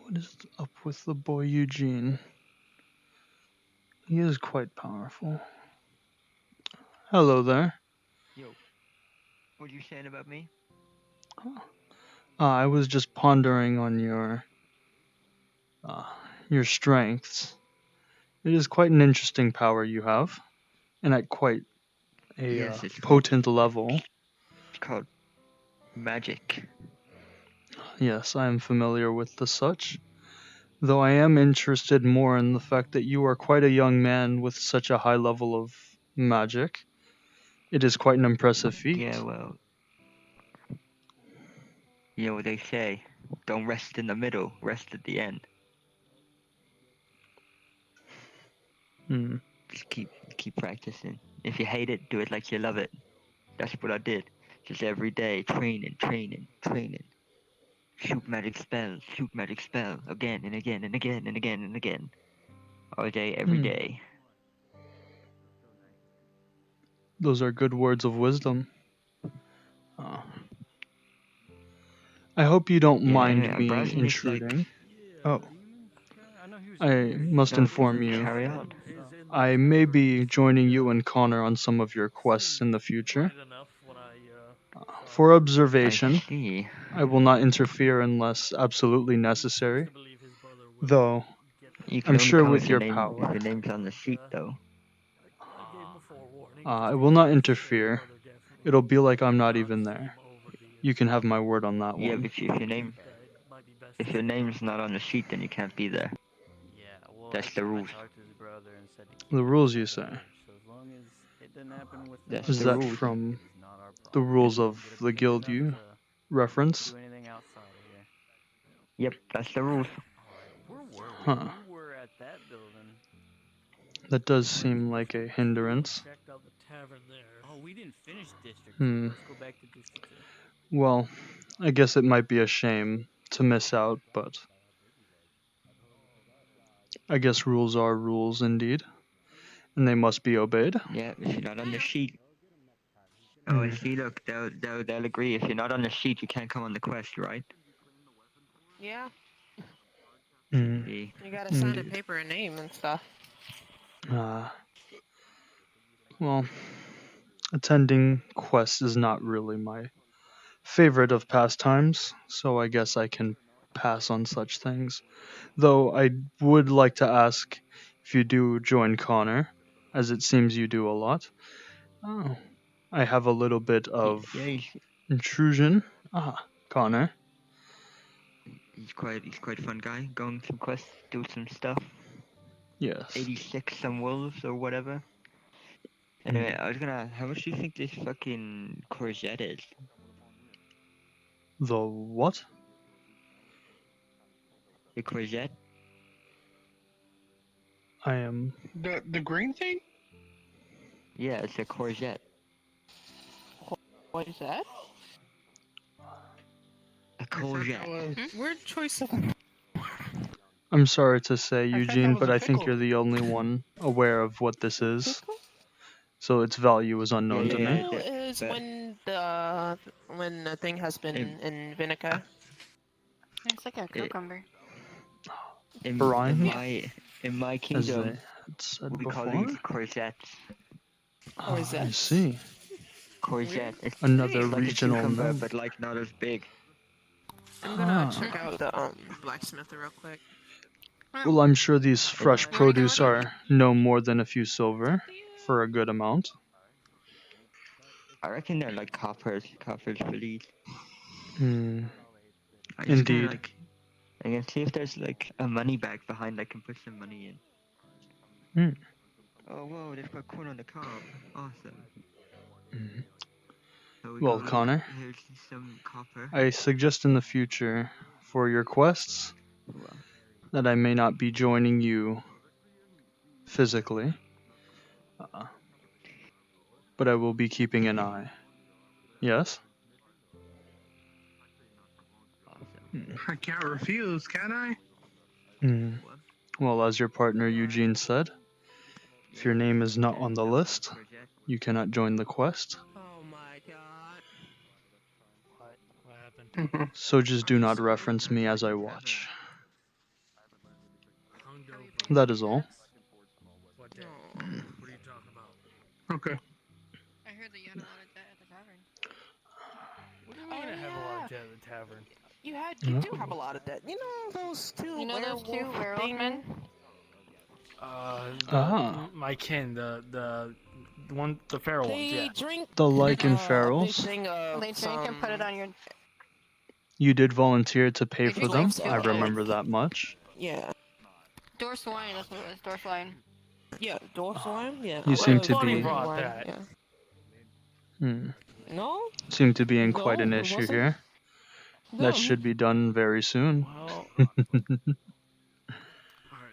What is up with the boy Eugene? He is quite powerful. Hello there. Yo, what are you saying about me? I was just pondering on your strengths. It is quite an interesting power you have, and at quite a Yes, it's potent level. It's called magic. Yes, I am familiar with the such. Though I am interested more in the fact that you are quite a young man with such a high level of magic. It is quite an impressive feat. Yeah, well, you know what they say. Don't rest in the middle, rest at the end. Just keep practicing. If you hate it, do it like you love it. That's what I did. Just every day, training. Shoot magic spell, again and again and again and again and again. All day, every day. Those are good words of wisdom. I hope you don't mind I'm me browsing this, intruding. I must inform you. Carry on. I may be joining you and Connor on some of your quests in the future. For observation, I will not interfere unless absolutely necessary. Though, You can I'm only sure come with if your your name if power, your name's on the sheet, though. I will not interfere. It'll be like I'm not even there. You can have my word on that Yeah, one. but if your name's not on the sheet, then you can't be there. That's the rules. The rules, you say? That's Is the that rules. from the rules of the guild you reference? Yep, that's the rules. Huh. That does seem like a hindrance. Oh, we didn't finish District 2. Hmm. Let's go back to District 2. Well, I guess it might be a shame to miss out, but I guess rules are rules indeed, and they must be obeyed. Yeah, if you're not on the sheet. Oh, I see. Look, they'll agree. If you're not on the sheet, you can't come on the quest, right? Yeah. See. You gotta sign a Indeed. paper and name and stuff. Well, attending quests is not really my favorite of pastimes, so I guess I can pass on such things. Though I would like to ask if you do join Connor, as it seems you do a lot. Oh, I have a little bit of intrusion. Connor. He's quite a fun guy. Going some quests, do some stuff. Yes. 86 some wolves or whatever. Anyway, I was gonna. How much do you think this fucking courgette is? The what? The courgette. I am. The green thing? Yeah, it's a courgette. What is that? A courgette. Weird choice of. I'm sorry to say, I thought that Eugene, was but a I think pickle. you're the only one aware of what this is. So its value is unknown to me. Pickle is when the thing has been in vinegar. It's like a cucumber. In Brine, my as kingdom, they had said we call before. these courgettes. I see. Courgette. It's Another like a regional cucumber, name. but like not as big. I'm gonna check out the blacksmith real quick. Well, I'm sure these fresh produce are no more than a few silver for a good amount. I reckon they're like coppers for these. Hmm. I just kinda Indeed. I can see if there's like a money bag behind I can put some money in. Hmm. Oh whoa, they've got corn on the cob. Awesome. So we Well, got Connor, here's some copper. I suggest in the future for your quests that I may not be joining you physically, but I will be keeping an eye. Yes? I can't refuse, can I? Hmm. Well, as your partner Eugene said, if your name is not on the list, you cannot join the quest. Oh my god. What happened? So just do not reference me as I watch. Hungover. That is all. What day? What are you talking about? Okay. I heard that you had a lot of debt at the tavern. What do you mean I have a lot of debt at the tavern? You do have a lot of debt. You know those two werewolf men? My kin, the one, the feral ones, They yeah. drink The lichen a big ferals. thing of They drink and put it on your. You did volunteer to pay They for drink them. like I two remember ounce. that much. Yeah. Dorse wine, that's what it was. Dorse wine. Yeah, Dorse wine? Yeah. You seem to Funny be. brought that. Yeah. Hmm. No? Seem to be in No, quite an it issue wasn't. here. That should be done very soon. Well, alright,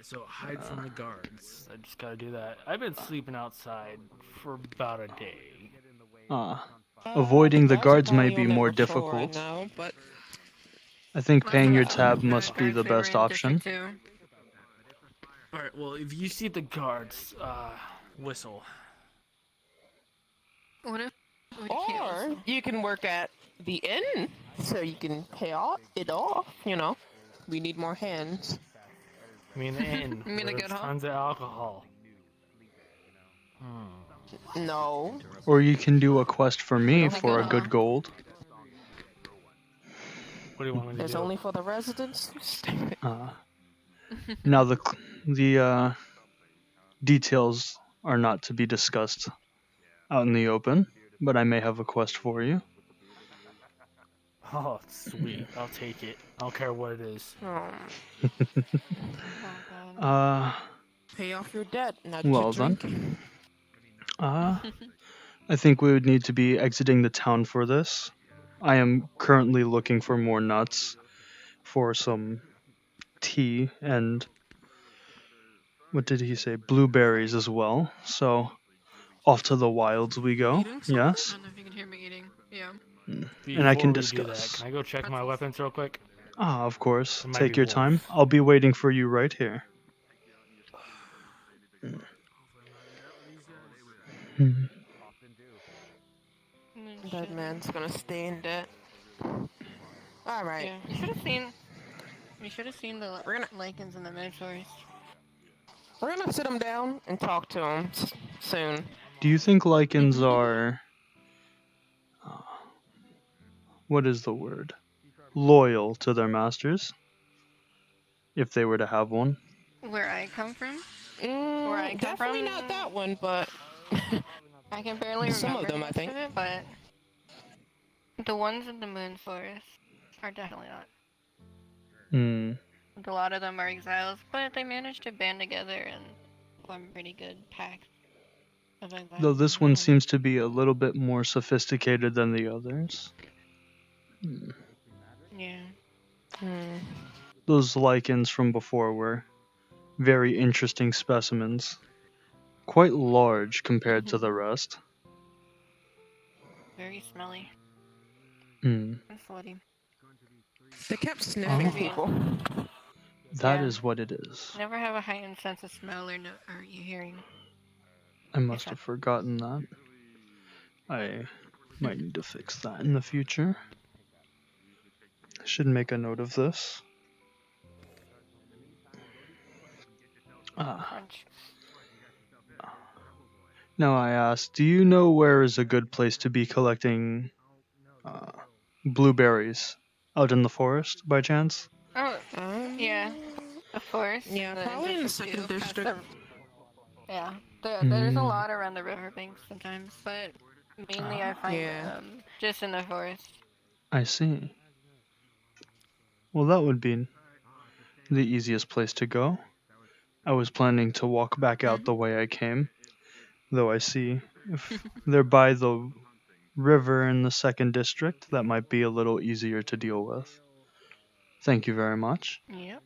so hide from the guards. I just gotta do that. I've been sleeping outside for about a day. Avoiding the guards may Probably be on their more patrol right difficult. now, but I think paying your tab The must be guards the they were best in District option. 2. Alright, well, if you see the guards, whistle. What if we or can't? you can work at the inn so you can pay it off, you know. We need more hands. I mean, the inn. You mean where the good there's hall? tons of alcohol. No. Or you can do a quest for me The for good a good hall. gold. What do you want me to There's do? only for the residents. Now the details are not to be discussed out in the open, but I may have a quest for you. Oh, sweet. I'll take it. I don't care what it is. Pay off your debt, not Well your then. drinking. I think we would need to be exiting the town for this. I am currently looking for more nuts for some tea and what did he say? Blueberries as well. So off to the wilds we go. Yes. I don't know if you can hear me eating. Yeah. And I can Before we do that, discuss. can I go check my weapons real quick? Of course. It might Take be your wolf. time. I'll be waiting for you right here. That man's gonna stay in debt. Alright. Yeah. You should have seen the lichens in the mid-forest. We're gonna sit him down and talk to him soon. Do you think lichens are what is the word? Loyal to their masters? If they were to have one? Where I come from? Where I come definitely from? not that one, but I can barely some remember of them, most I think. of it, but the ones in the moon forest are definitely not. A lot of them are exiles, but they managed to band together and form a pretty good pack of exiles. Though this one seems to be a little bit more sophisticated than the others. Yeah. those lichens from before were very interesting specimens. Quite large compared to the rest. Very smelly. Hmm. And sweaty. They kept sniffing people. That Yeah. is what it is. Never have a heightened sense of smell or hearing. I must have forgotten that. I might need to fix that in the future. I should make a note of this. Crunch. Now I ask, do you know where is a good place to be collecting blueberries? Out in the forest, by chance? Oh, yeah. Of course. Yeah, probably in the second district. Yeah, there's a lot around the riverbanks sometimes, but mainly I find just in the forest. I see. Well, that would be the easiest place to go. I was planning to walk back out the way I came, though I see if they're by the river in the second district, that might be a little easier to deal with. Thank you very much. Yep.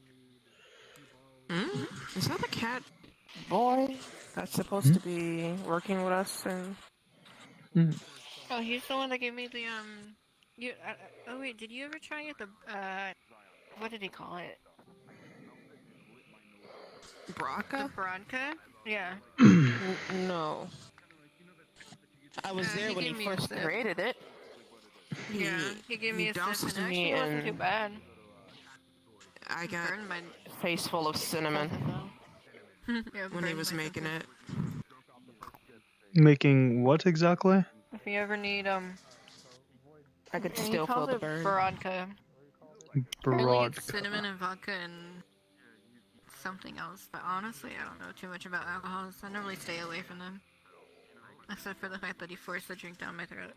Is that the cat boy that's supposed to be working with us? And Oh, he's the one that gave me the You. Oh wait, did you ever try it? The what did he call it? Braca? The Bronca? Yeah. No. I was there when he first created it. Yeah, he gave me a sip, doused and me actually wasn't too and bad. I got Burned my face full of cinnamon yeah, when he was making it. Making what exactly? If you ever need I could he still feel calls the it burn. Brodka. Apparently it's Brodka. cinnamon and vodka and something else, but honestly I don't know too much about alcohols. I normally stay away from them. Except for the fact that he forced the drink down my throat.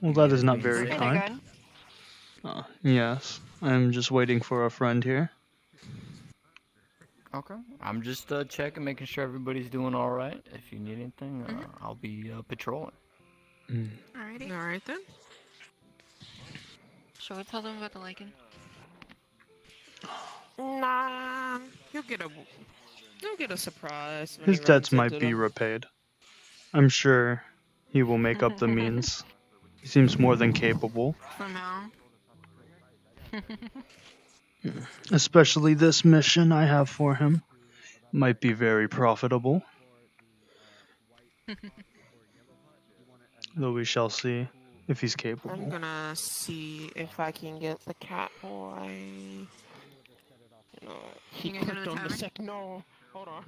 Well, that is not very Hey there, kind. God. Yes, I'm just waiting for a friend here. Okay. I'm just checking, making sure everybody's doing all right. If you need anything, I'll be patrolling. Alrighty. Alright then. Shall we tell them about the lichen? Nah, you'll get a surprise when His he runs debts into might be them. repaid. I'm sure he will make up the means. He seems more than capable. Somehow. Especially this mission I have for him. Might be very profitable. Though we shall see if he's I'm capable. gonna see if I can get the cat boy. You know, he You gonna go to clicked the on the tavern? sec. No, hold on.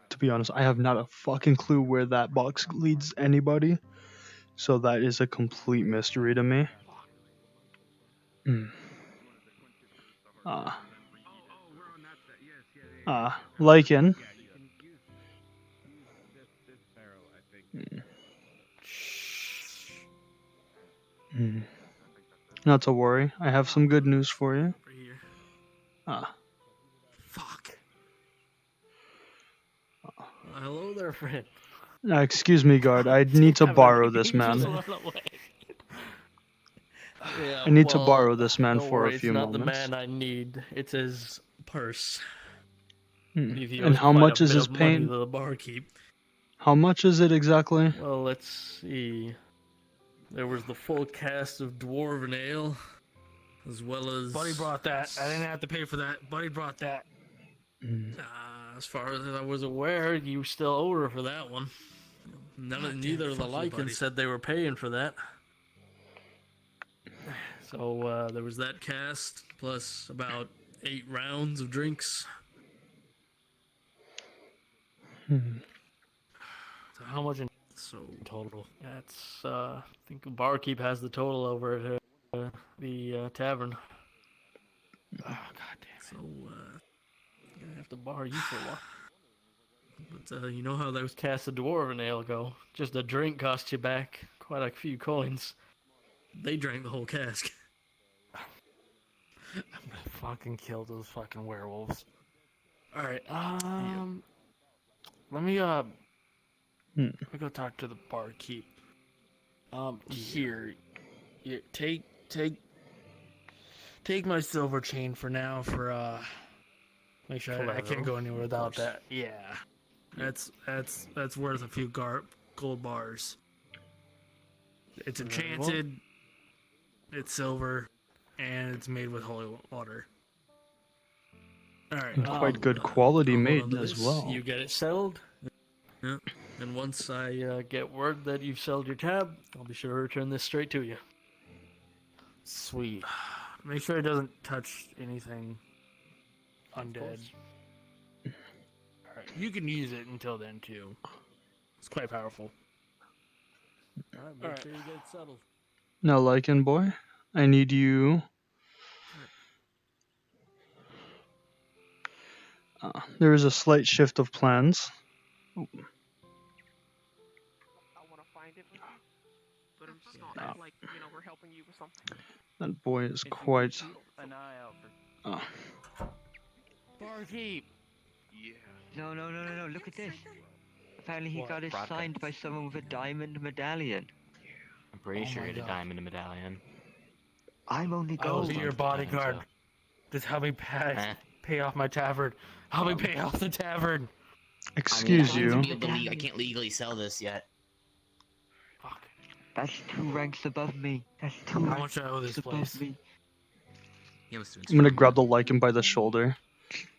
To be honest, I have not a fucking clue where that box leads anybody. So that is a complete mystery to me. Lycan. Not to worry, I have some good news for you. Fuck. Hello there, friend. Excuse me, guard. I need to borrow this man. Yeah, I need to borrow this man don't for worry, a few it's not moments. the man I need. It's his purse. He And owes how quite much a is bit his of money pain? to the barkeep. How much is it exactly? Well, let's see. There was the full cast of Dwarven Ale, as well as... Buddy brought that. I didn't have to pay for that. Buddy brought that. As far as I was aware, you still owe her for that one. Neither of the Lycans said they were paying for that. So there was that cast, plus about 8 rounds of drinks. So how much in total? That's I think the barkeep has the total over at the tavern. Oh, god damn it. So I'm gonna have to borrow you for a while. But you know how those casks of Dwarven Ale go. Just a drink costs you back quite a few coins. They drank the whole cask. I'm gonna fucking kill those fucking werewolves. Alright. Let me I go talk to the barkeep. Here, take my silver chain for now. For make sure I can't go anywhere without that. Yeah, that's worth a few gold bars. It's enchanted. It's silver, and it's made with holy water. All right, And quite good quality I'll hold made on to as this. well. You get it settled. Yeah. And once I get word that you've settled your tab, I'll be sure to return this straight to you. Sweet. Make sure it doesn't touch anything undead. Alright. You can use it until then too. It's quite powerful. Alright, make sure you get it settled. Now, Lycan boy, I need you. There is a slight shift of plans. I want to find it with you, but I'm just gonna act like we're helping you with something. That boy is quite. An eye out for. Barkeep. No. Look at this. Apparently he got it signed by someone with a diamond medallion. I'm pretty sure he had a diamond medallion. I'm only I will gold. be your bodyguard. Just help me pay off my tavern. Help me pay off the tavern. Excuse I you. I can't legally sell this yet. Fuck. That's 2 ranks above me. That's 2 How ranks much I owe this above place? me. I'm gonna grab the Lycan by the shoulder.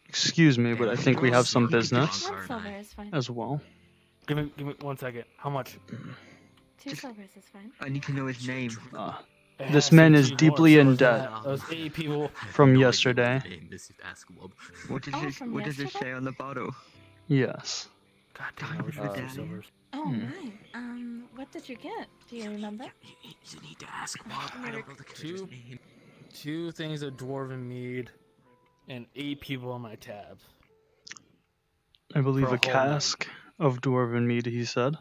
Excuse me, but I think we have some business One silver is fine. as well. Give me 1 second. How much? 2 silvers is fine. I need to know his name. This man is deeply in debt. debt Those 8 people from yesterday. What does it say on the bottle? Yes. God damn, I wish we had 2 silvers. Oh my. What did you get? Do you remember? You need to ask Bob. I don't know the character's name. 2 things of dwarven mead, and 8 people on my tab. I believe For a a whole cask of dwarven mead, he said.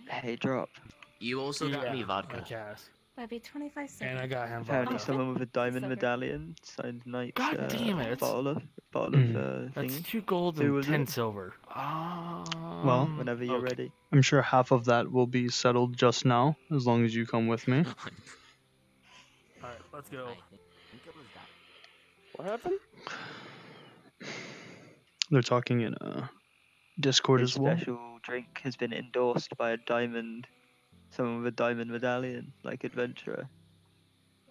Hey, drop. You also got me vodka. That'd be 25 silver. And I got him Apparently vodka. someone with a diamond Silver. medallion signed Knight's God damn it. bottle of That's thingy. 2 gold Who and was 10 it? silver. Well, Whenever you're ready. I'm sure half of that will be settled just now, as long as you come with me. Alright, let's go. What happened? They're talking in Discord His as well. special drink has been endorsed by someone with a diamond medallion, like adventurer.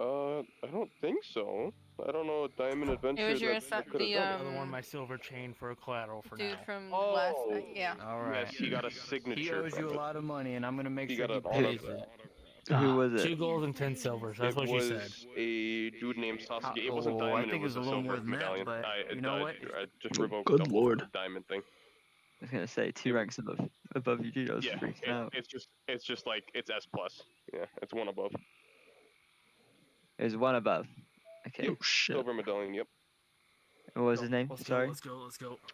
I don't think so. I don't know a diamond adventure. It was your that could have done it. Other one, my silver chain for a collateral for dude now. from last night. Yeah. Alright. Yes, he got a signature. He owes from you a it. lot of money, and I'm gonna make He sure got he an honor pays for it. Who was it? 2 gold and 10 silvers. That's It what she was said. a dude named Sasuke. It wasn't I diamond. think It was it's a a little more silver than that, medallion. but I you know what? just revoked Good the whole lord. diamond thing. I was gonna say 2 ranks above you, dude. I was Yeah, freaking out. it's just like it's S plus. Yeah, it's 1 above. It was 1 above. Okay. Oh shit. Silver medallion. Yep. And what was his name? Sorry. Let's go.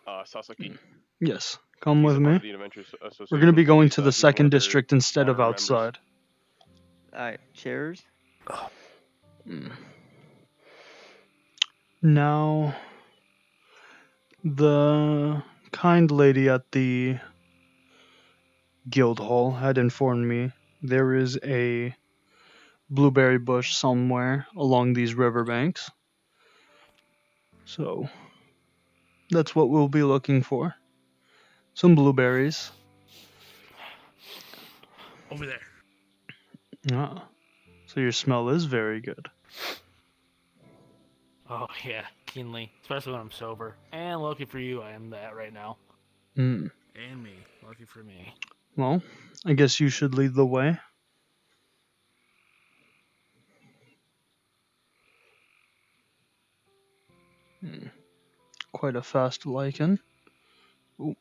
Sasuke. Yes, come He's with a part me. of the Adventurers Association. We're gonna be going to the He's one second of their district instead of honor members. outside. Alright, cheers. Now, the kind lady at the guild hall had informed me there is a blueberry bush somewhere along these riverbanks. So, that's what we'll be looking for. Some blueberries. Over there. Ah, so your smell is very good. Oh, yeah, keenly. Especially when I'm sober. And lucky for you, I am that right now. Hmm. And me. Lucky for me. Well, I guess you should lead the way. Quite a fast Lycan. Ooh.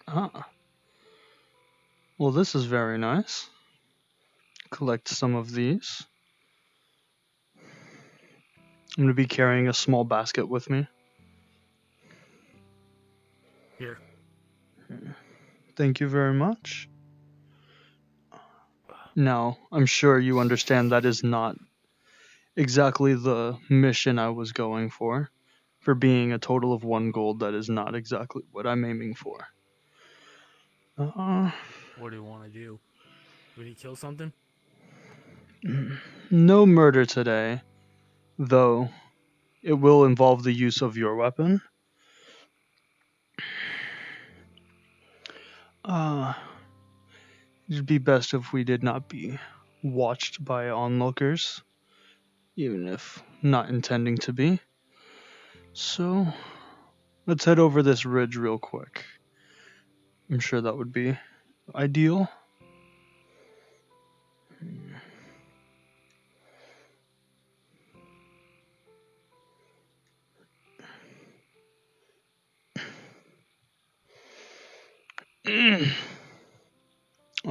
Ah. Well, this is very nice. Collect some of these. I'm going to be carrying a small basket with me. Here. Thank you very much. Now, I'm sure you understand that is not exactly the mission I was going for. For being a total of 1 gold, that is not exactly what I'm aiming for. What do you want to do? Would he kill something? No murder today, though it will involve the use of your weapon. It'd be best if we did not be watched by onlookers, even if not intending to be. So, let's head over this ridge real quick. I'm sure that would be ideal.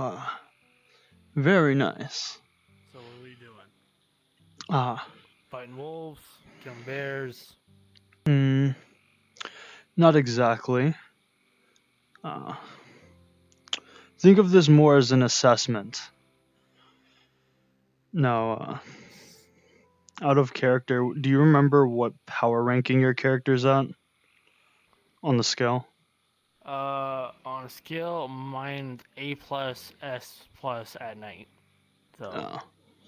Ah, very nice. So what are we doing? Fighting wolves, killing bears. Hmm. Not exactly. Think of this more as an assessment. Now, out of character, do you remember what power ranking your character's at on the scale? On a scale, mine A plus, S plus at night.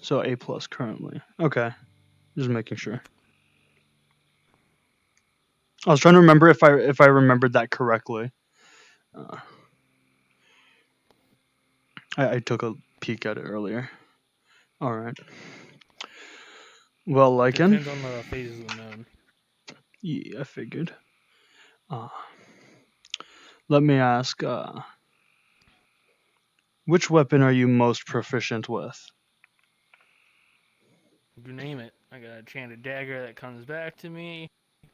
So A plus currently. Okay, just making sure. I was trying to remember if I remembered that correctly. I took a peek at it earlier. All right. Well, Lycan. Depends on the phases of the moon. Yeah, I figured. Let me ask. Which weapon are you most proficient with? You name it. I got a enchanted dagger that comes back to me.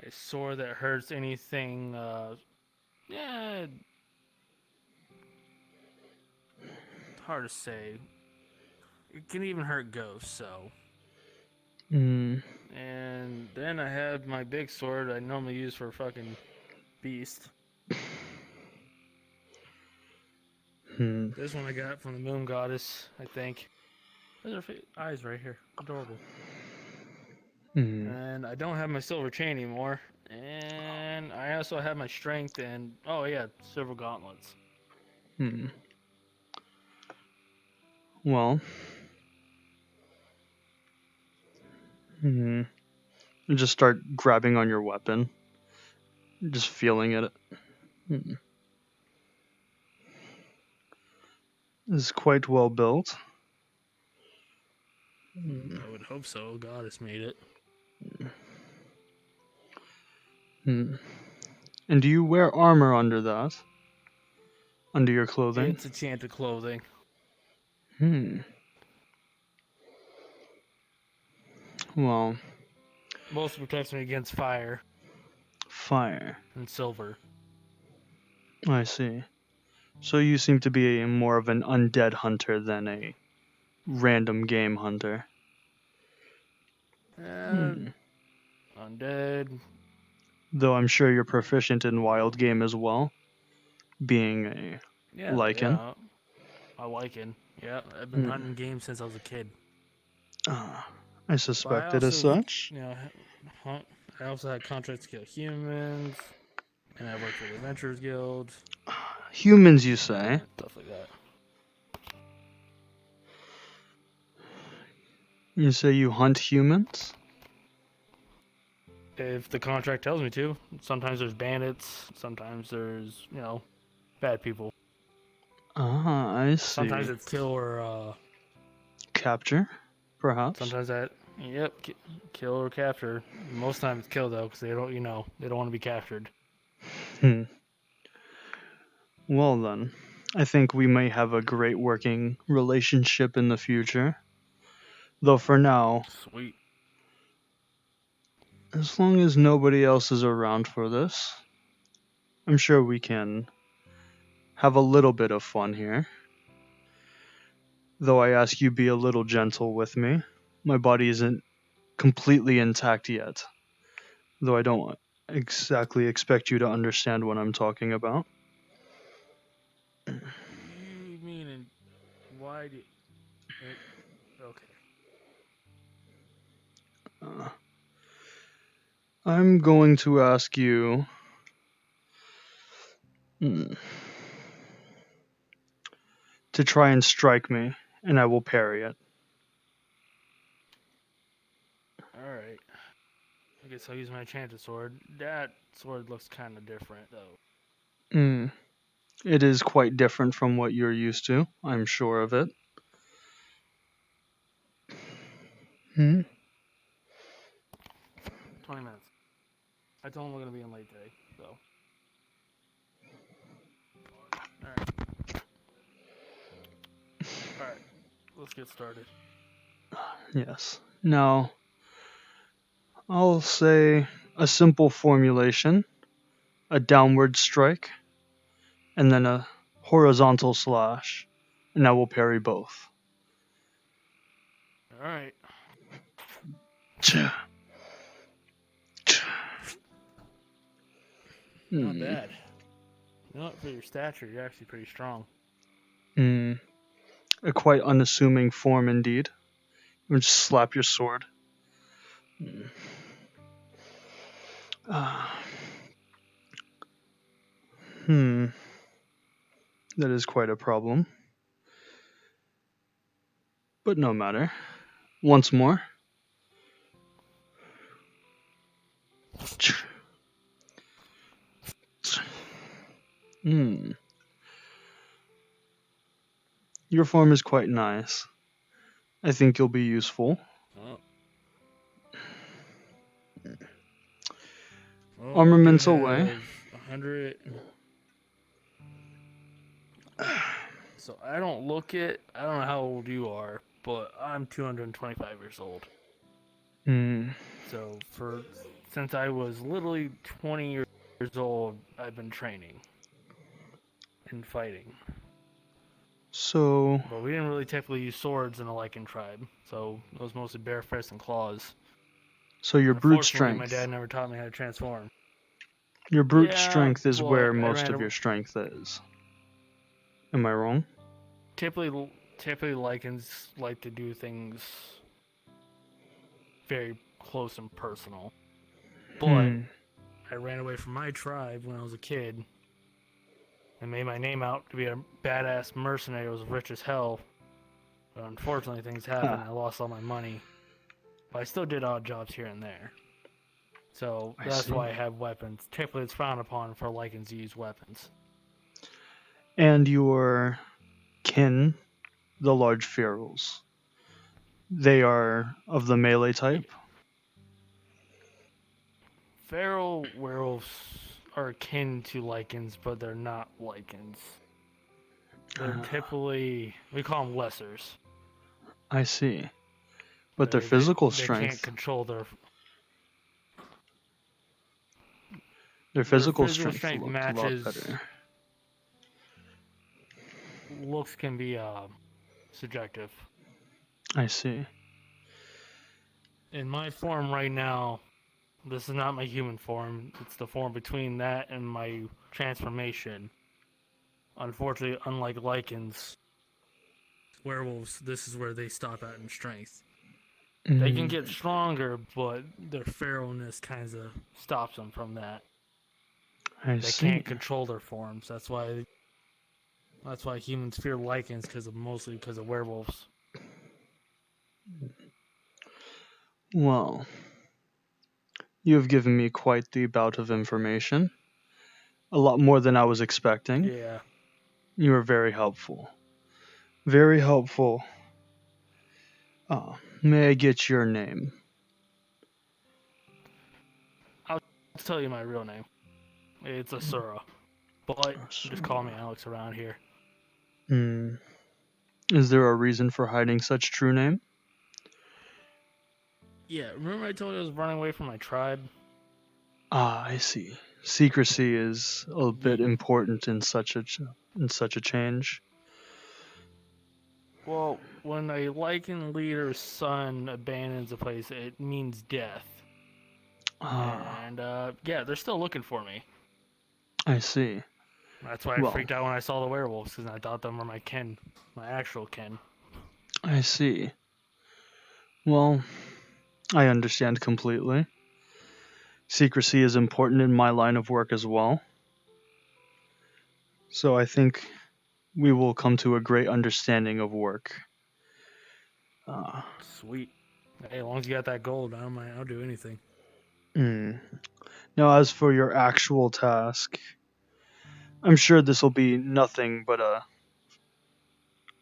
A sword that hurts anything. Yeah. It's hard to say. It can even hurt ghosts, so. And then I have my big sword I normally use for fucking beast. This one I got from the moon goddess, I think. There's her eyes right here. Adorable. And I don't have my silver chain anymore. And I also have my strength and, oh yeah, silver gauntlets. Well. Just start grabbing on your weapon. Just feeling it. It's quite well built. I would hope so. Goddess made it. And do you wear armor under that? Under your clothing? It's enchanted clothing. Well. Mostly protects me against fire. Fire. And silver. I see. So you seem to be more of an undead hunter than a random game hunter. Undead. Though I'm sure you're proficient in wild game as well, being a Lycan. Yeah. A Lycan. Yeah, I've been hunting games since I was a kid. I suspected as such. I also had contracts to kill humans, and I worked for the Adventurers Guild. Humans, you say? Stuff like that. You say you hunt humans? If the contract tells me to. Sometimes there's bandits, sometimes there's, bad people. I see. Sometimes it's kill or, capture, perhaps? Sometimes kill or capture. Most times it's kill, though, because they don't, they don't want to be captured. Well then, I think we may have a great working relationship in the future. Though for now... Sweet. As long as nobody else is around for this, I'm sure we can have a little bit of fun here. Though I ask you be a little gentle with me. My body isn't completely intact yet. Though I don't exactly expect you to understand what I'm talking about. You mean, why do... Okay. I'm going to ask you... to try and strike me, and I will parry it. Alright. I guess I'll use my enchanted sword. That sword looks kind of different, though. It is quite different from what you're used to. I'm sure of it. 20 minutes. I told him we're going to be in late today, so. Alright. Let's get started. Yes. Now, I'll say a simple formulation, a downward strike, and then a horizontal slash, and I will parry both. Alright. Not bad. You know what, for your stature, you're actually pretty strong. A quite unassuming form indeed. You just slap your sword. That is quite a problem. But no matter. Once more. Your form is quite nice. I think you'll be useful. Well, Armaments away. 100. So I don't know how old you are, but I'm 225 years old. So since I was literally 20 years old, I've been training and fighting. So. But we didn't really typically use swords in the Lycan tribe, so it was mostly bare fists and claws. So your brute strength. My dad never taught me how to transform. Your brute strength is where most of your strength is. Am I wrong? Typically Lycans like to do things very close and personal. But I ran away from my tribe when I was a kid and made my name out to be a badass mercenary. I was rich as hell. But unfortunately, things happened. I lost all my money. But I still did odd jobs here and there. So that's why I have weapons. Typically, it's frowned upon for Lycans to use weapons. And your kin, the large ferals, they are of the melee type? Feral werewolves are akin to Lycans, but they're not Lycans. They're typically, we call them lessers. I see. But their physical strength... They can't control their... Their physical strength matches... a lot better. Looks can be subjective. I see. In my form right now, this is not my human form. It's the form between that and my transformation. Unfortunately, unlike Lycans, werewolves, this is where they stop at in strength. They can get stronger, but their feralness kind of stops them from that. They can't control their forms. That's why humans fear Lycans, mostly because of werewolves. Well, you have given me quite the bout of information. A lot more than I was expecting. Yeah. You were very helpful. Very helpful. May I get your name? I'll tell you my real name. It's Asura. But just call me Alex around here. Is there a reason for hiding such true name? Yeah, remember I told you I was running away from my tribe? I see. Secrecy is a bit important in such a change. Well, when a Lycan leader's son abandons a place, it means death. And yeah, they're still looking for me. I see. That's why I freaked out when I saw the werewolves, because I thought them were my kin, my actual kin. I see. Well, I understand completely. Secrecy is important in my line of work as well. So I think we will come to a great understanding of work. Sweet. Hey, as long as you got that gold, I don't mind. I'll do anything. Now, as for your actual task, I'm sure this will be nothing but a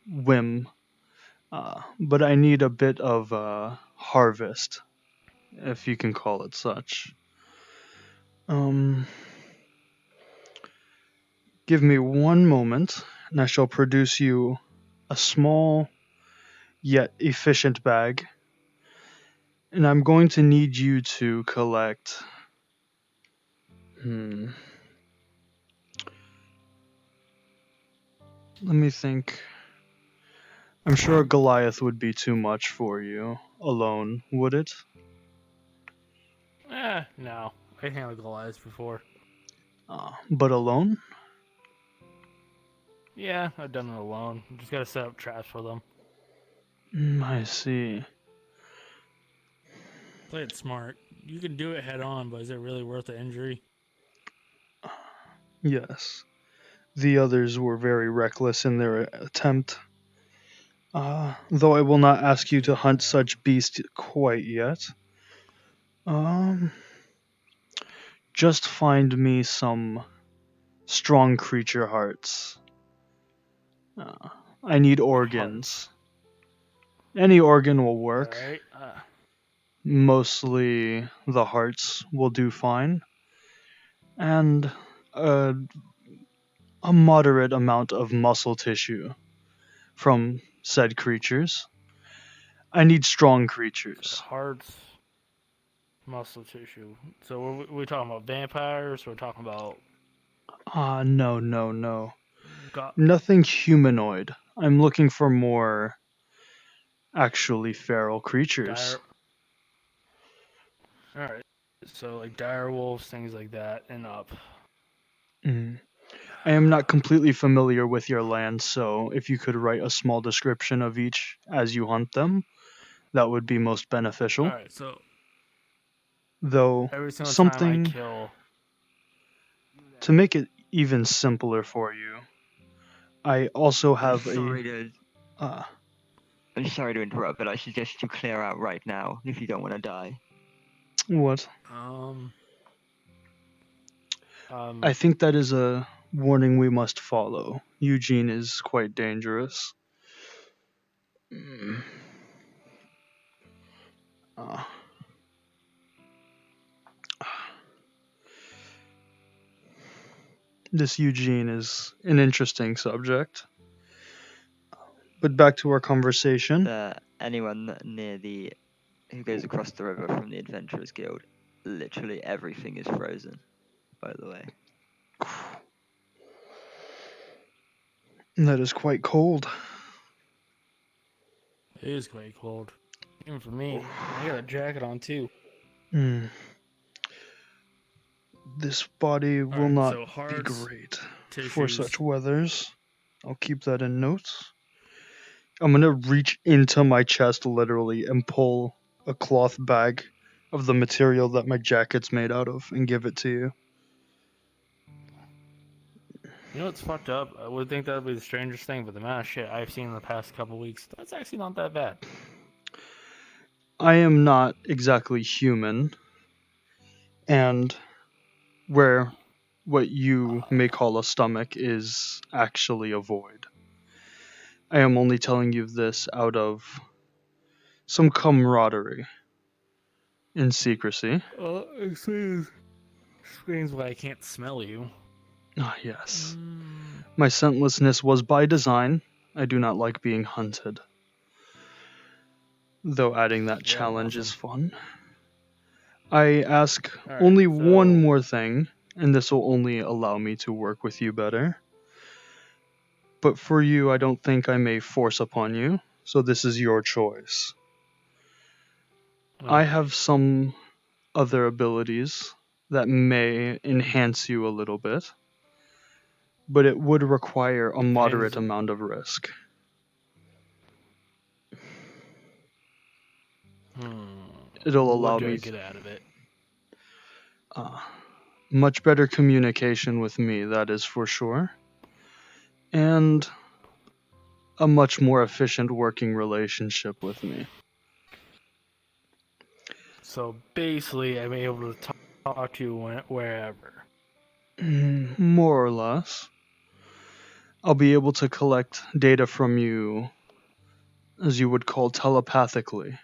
whim, but I need a bit of harvest, if you can call it such. Give me one moment, and I shall produce you a small yet efficient bag. And I'm going to need you to collect. Let me think. I'm sure a Goliath would be too much for you alone, would it? No. I handled Goliath before. But alone? Yeah, I've done it alone. Just gotta set up traps for them. I see. Play it smart. You can do it head on, but is it really worth the injury? Yes. The others were very reckless in their attempt. Though I will not ask you to hunt such beasts quite yet. Just find me some strong creature hearts. I need organs. Any organ will work. Alright. Mostly the hearts will do fine. And a moderate amount of muscle tissue from said creatures. I need strong creatures. Hearts, muscle tissue. So we're talking about vampires? We're talking about... No. Nothing humanoid. I'm looking for more actually feral creatures. Alright. So like dire wolves, things like that, and up. I am not completely familiar with your land, so if you could write a small description of each as you hunt them, that would be most beneficial. Alright, so Though every single time I something kill... to make it even simpler for you, I also have I'm sorry to interrupt, but I suggest you clear out right now if you don't want to die. What? I think that is a warning we must follow. Eugene is quite dangerous. This Eugene is an interesting subject. But back to our conversation. Anyone near who goes across the river from the Adventurers Guild, literally everything is frozen, by the way. That is quite cold. It is quite cold. Even for me. I got a jacket on too. This body will not so be great for tissues. such weathers. I'll keep that in notes. I'm gonna reach into my chest literally and pull a cloth bag of the material that my jacket's made out of and give it to you. You know what's fucked up? I would think that would be the strangest thing, but the amount of shit I've seen in the past couple weeks, that's actually not that bad. I am not exactly human, and where what you may call a stomach is actually a void. I am only telling you this out of some camaraderie in secrecy. Explains why I can't smell you. Ah, yes. My scentlessness was by design. I do not like being hunted. Though adding that challenge is fun. I ask only one more thing, and this will only allow me to work with you better. But for you, I don't think I may force upon you, so this is your choice. I have some other abilities that may enhance you a little bit, but it would require a moderate amount of risk. It'll allow what do me I get out of it? Much better communication with me, that is for sure. And a much more efficient working relationship with me. So basically, I'm able to talk to you wherever. More or less. I'll be able to collect data from you, as you would call telepathically.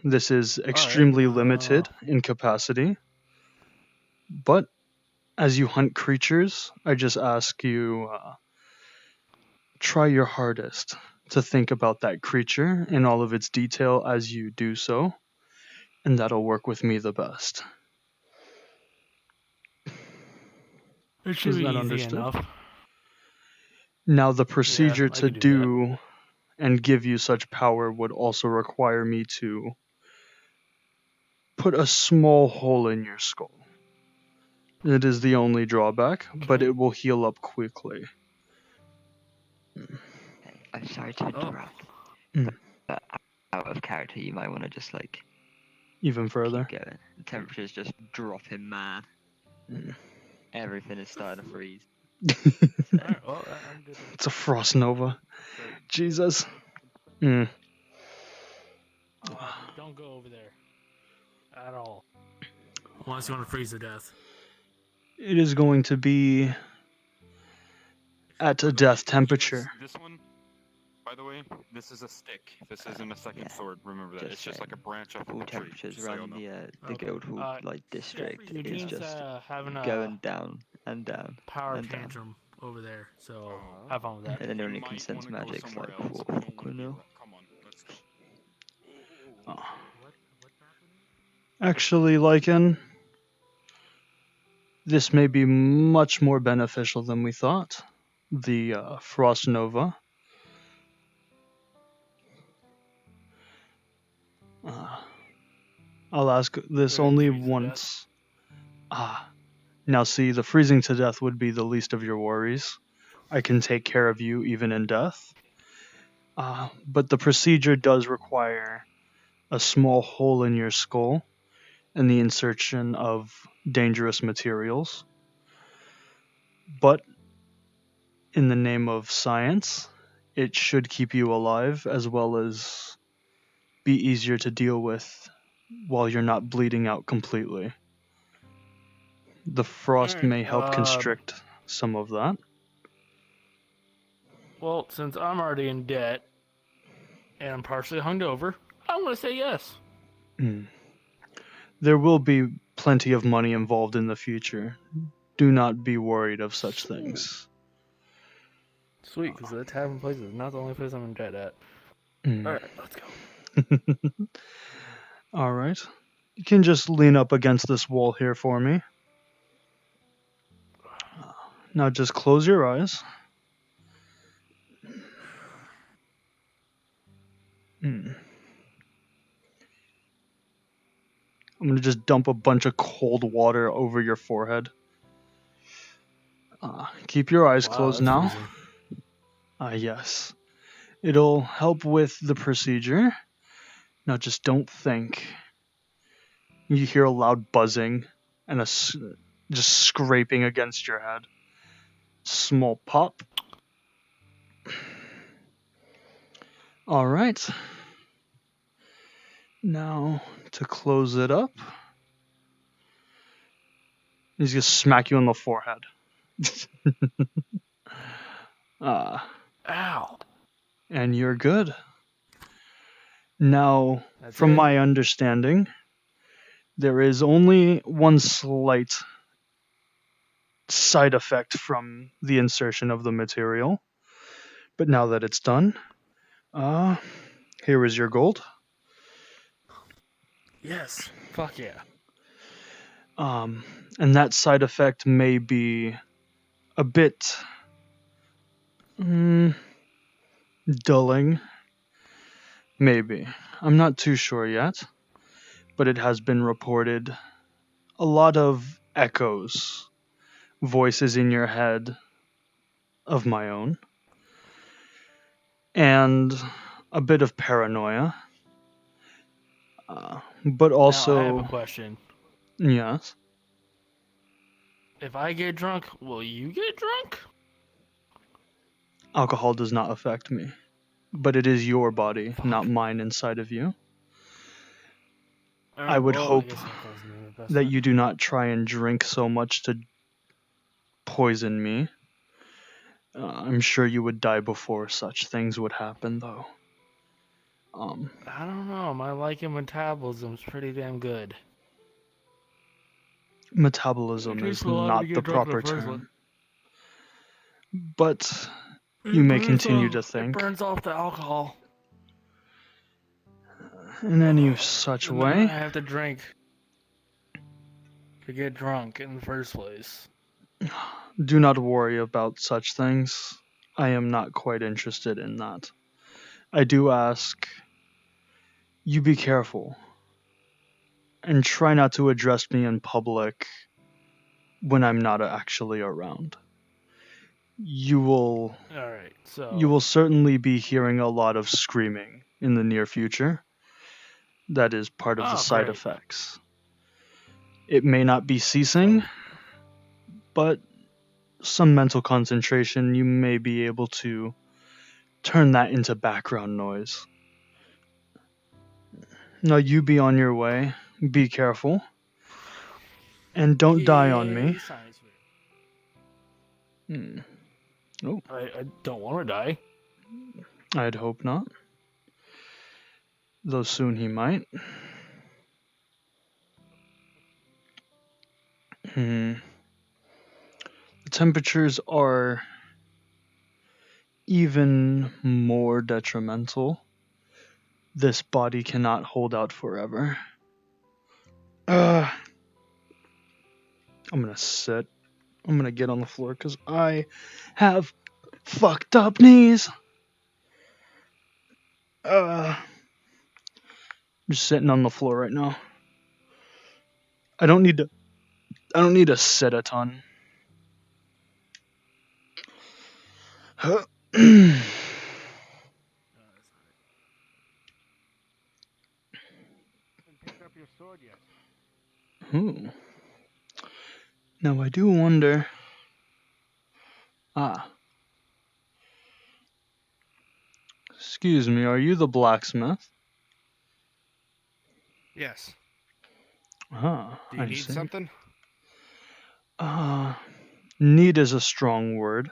This is extremely limited in capacity, but as you hunt creatures, I just ask you try your hardest to think about that creature in all of its detail as you do so, and that'll work with me the best. It should be easy enough. Now, the procedure I to can do do and give you such power would also require me to put a small hole in your skull. It is the only drawback, but it will heal up quickly. I'm sorry to interrupt, but out of character, you might want to just like even further. Keep going. The temperature's just dropping, man. Everything is starting to freeze. Alright, well, I'm good. It's a frost nova. Jesus. Don't go over there. At all. Unless you want to freeze to death. It is going to be at a death temperature. This one, by the way, this is a stick. This isn't a second sword. Remember that. It's just like a branch off of a tree. Temperatures So around the Guildhall district is just having going down and down. Power and tantrum over there, so have fun with that. And then only can sense magics like what fuck now. Actually, Lycan, this may be much more beneficial than we thought. The Frost Nova. I'll ask this only once. Now see, the freezing to death would be the least of your worries. I can take care of you even in death. But the procedure does require a small hole in your skull and the insertion of dangerous materials. But in the name of science, it should keep you alive as well as be easier to deal with while you're not bleeding out completely. The frost may help constrict some of that. Well, since I'm already in debt and I'm partially hungover, I'm going to say yes. There will be plenty of money involved in the future. Do not be worried of such things. Sweet, because the tavern place is not the only place I'm in debt at. Alright, let's go. Alright. You can just lean up against this wall here for me. Now just close your eyes. I'm going to just dump a bunch of cold water over your forehead. Keep your eyes closed now. Yes. It'll help with the procedure. Now just don't think. You hear a loud buzzing and just scraping against your head. Small pop. Alright. Now, to close it up, he's going to smack you on the forehead. Ow. And you're good. Now, That's from it. my understanding, there is only one slight side effect from the insertion of the material. But now that it's done, here is your gold. Yes. Fuck yeah. And that side effect may be a bit dulling. Maybe. I'm not too sure yet. But it has been reported a lot of echoes, voices in your head of my own, and a bit of paranoia. But also... Now, I have a question. Yes? If I get drunk, will you get drunk? alcohol does not affect me. But it is your body, not mine, inside of you. I would hope that you do not try and drink so much to poison me. I'm sure you would die before such things would happen, though. I don't know. My lichen metabolism's pretty damn good. Metabolism is not the proper term. But you may continue to think. It burns off the alcohol. In any such And way. then I have to drink to get drunk in the first place. Do not worry about such things. I am not quite interested in that. I do ask you be careful and try not to address me in public when I'm not actually around. You will certainly be hearing a lot of screaming in the near future. That is part of the side effects. It may not be ceasing, but some mental concentration, you may be able to turn that into background noise. Now you be on your way. Be careful. And don't die on me. Oh. I don't want to die. I'd hope not. Though soon he might. The temperatures are even more detrimental. This body cannot hold out forever. I'm gonna sit. I'm gonna get on the floor because I have fucked up knees. I'm just sitting on the floor right now. I don't need to sit a ton. Pick up your sword yet? Ooh. Now I do wonder. Excuse me, are you the blacksmith? Yes. Do you need something? Need is a strong word.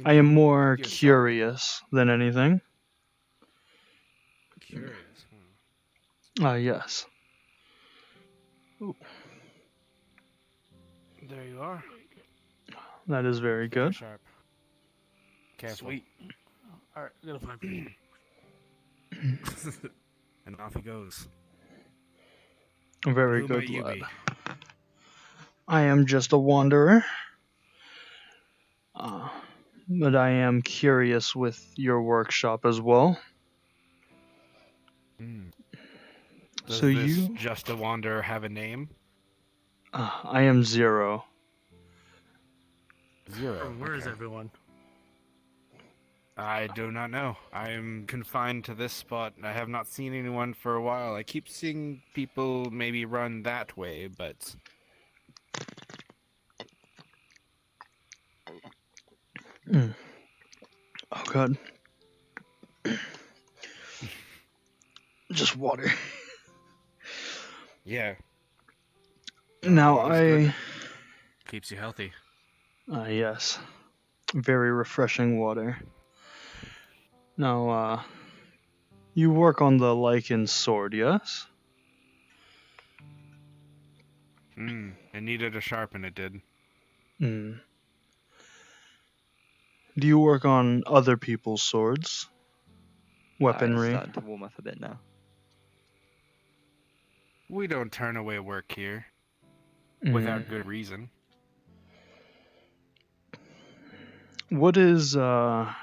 I am more curious than anything. Curious. Yes. Ooh. There you are. That is very good. Sharp. Careful. Sweet. Alright, I gotta find people. And off he goes. Very Who good, might you lad. be? I am just a wanderer. But I am curious with your workshop as well. Does So this you... just a wanderer have a name? I am Zero. Zero. Where is everyone? I do not know. I am confined to this spot. I have not seen anyone for a while. I keep seeing people maybe run that way, but... Oh god. Just water. Yeah. Now Water's good. Keeps you healthy. Yes. Very refreshing water. Now, you work on the lichen sword, yes? It needed a sharpen, it did. Do you work on other people's swords? Weaponry? It's starting to warm up a bit now. We don't turn away work here. Without good reason. What is your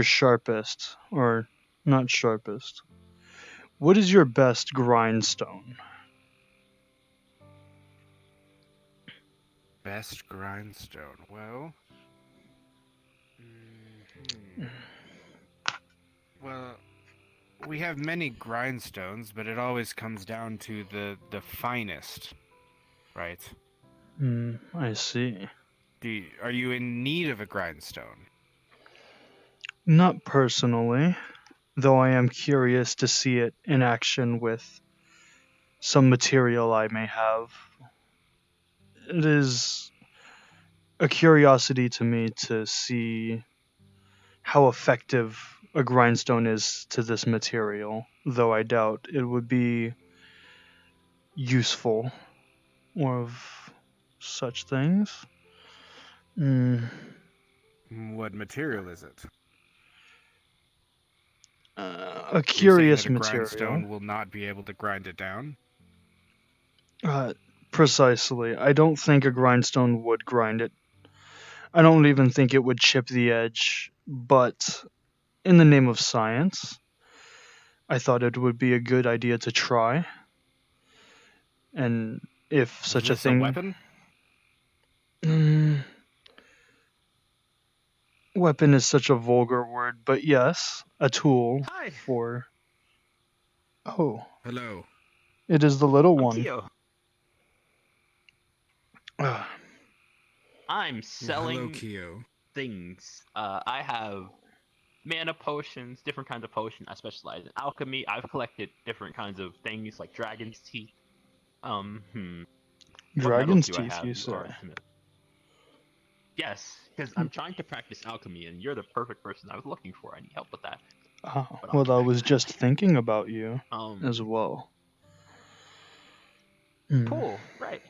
sharpest, or not sharpest? What is your best grindstone? Best grindstone. Well... Well, we have many grindstones, but it always comes down to the finest, right? I see. Are you in need of a grindstone? Not personally, though I am curious to see it in action with some material I may have. It is a curiosity to me to see how effective a grindstone is to this material, though I doubt it would be useful or of such things. What material is it? A Are you saying curious that a material. grindstone will not be able to grind it down? Precisely. I don't think a grindstone would grind it. I don't even think it would chip the edge, but in the name of science, I thought it would be a good idea to try. And if Is such a this thing. a weapon? Weapon is such a vulgar word, but yes, a tool for. Oh. Hello. It is the little one. Kyo. I'm selling Kyo. things. I have mana potions, different kinds of potions. I specialize in alchemy. I've collected different kinds of things like dragon's teeth. What metals Dragon's do I teeth, have? you You say? are a smith. Yes, because I'm trying to practice alchemy, and you're the perfect person I was looking for. I need help with that. Well, I was just thinking about you as well. Cool. Right.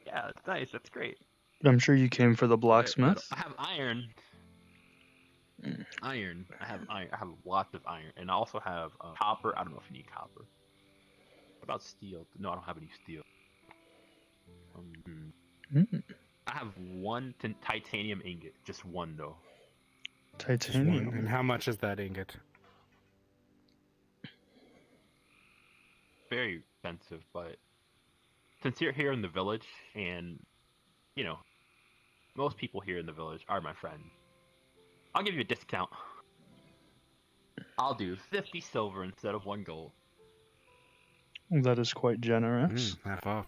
Yeah, that's nice. That's great. But I'm sure you came for the blacksmith. I have iron. Iron. I have iron. I have lots of iron, and I also have copper. I don't know if you need copper. What about steel? No, I don't have any steel. I have one titanium ingot. Just one though. Titanium. And how much is that ingot? Very expensive, but since you're here in the village, and you know, most people here in the village are my friends, I'll give you a discount. I'll do 50 silver instead of 1 gold. That is quite generous. Half off.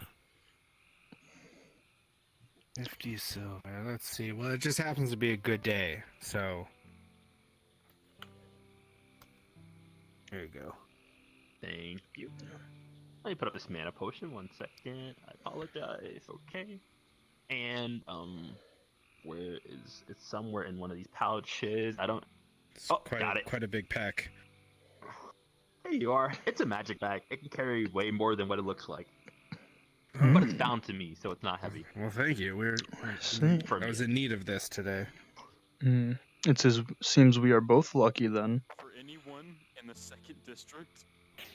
50 silver. Let's see. Well, it just happens to be a good day, so. There you go. Thank you. Let me put up this mana potion. 1 second. I apologize. Okay. And where is it's somewhere in one of these pouches? I don't. Got it. Quite a big pack. There you are. It's a magic bag. It can carry way more than what it looks like. But it's bound to me, so it's not heavy. Well, thank you. I was in need of this today. Seems we are both lucky then. For anyone in the second district,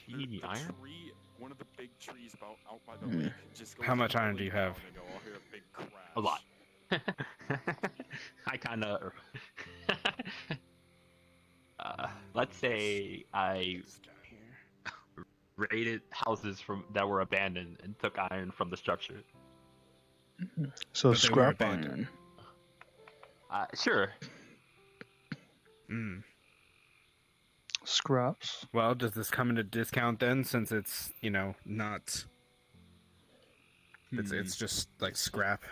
you need the iron? One of the big trees out by the lake just goes. How much iron do you have? A lot. I kind of. Let's say I raided houses that were abandoned and took iron from the structure. So scrap iron. Sure. Scraps. Well, does this come at a discount then, since it's not? It's just like scrap.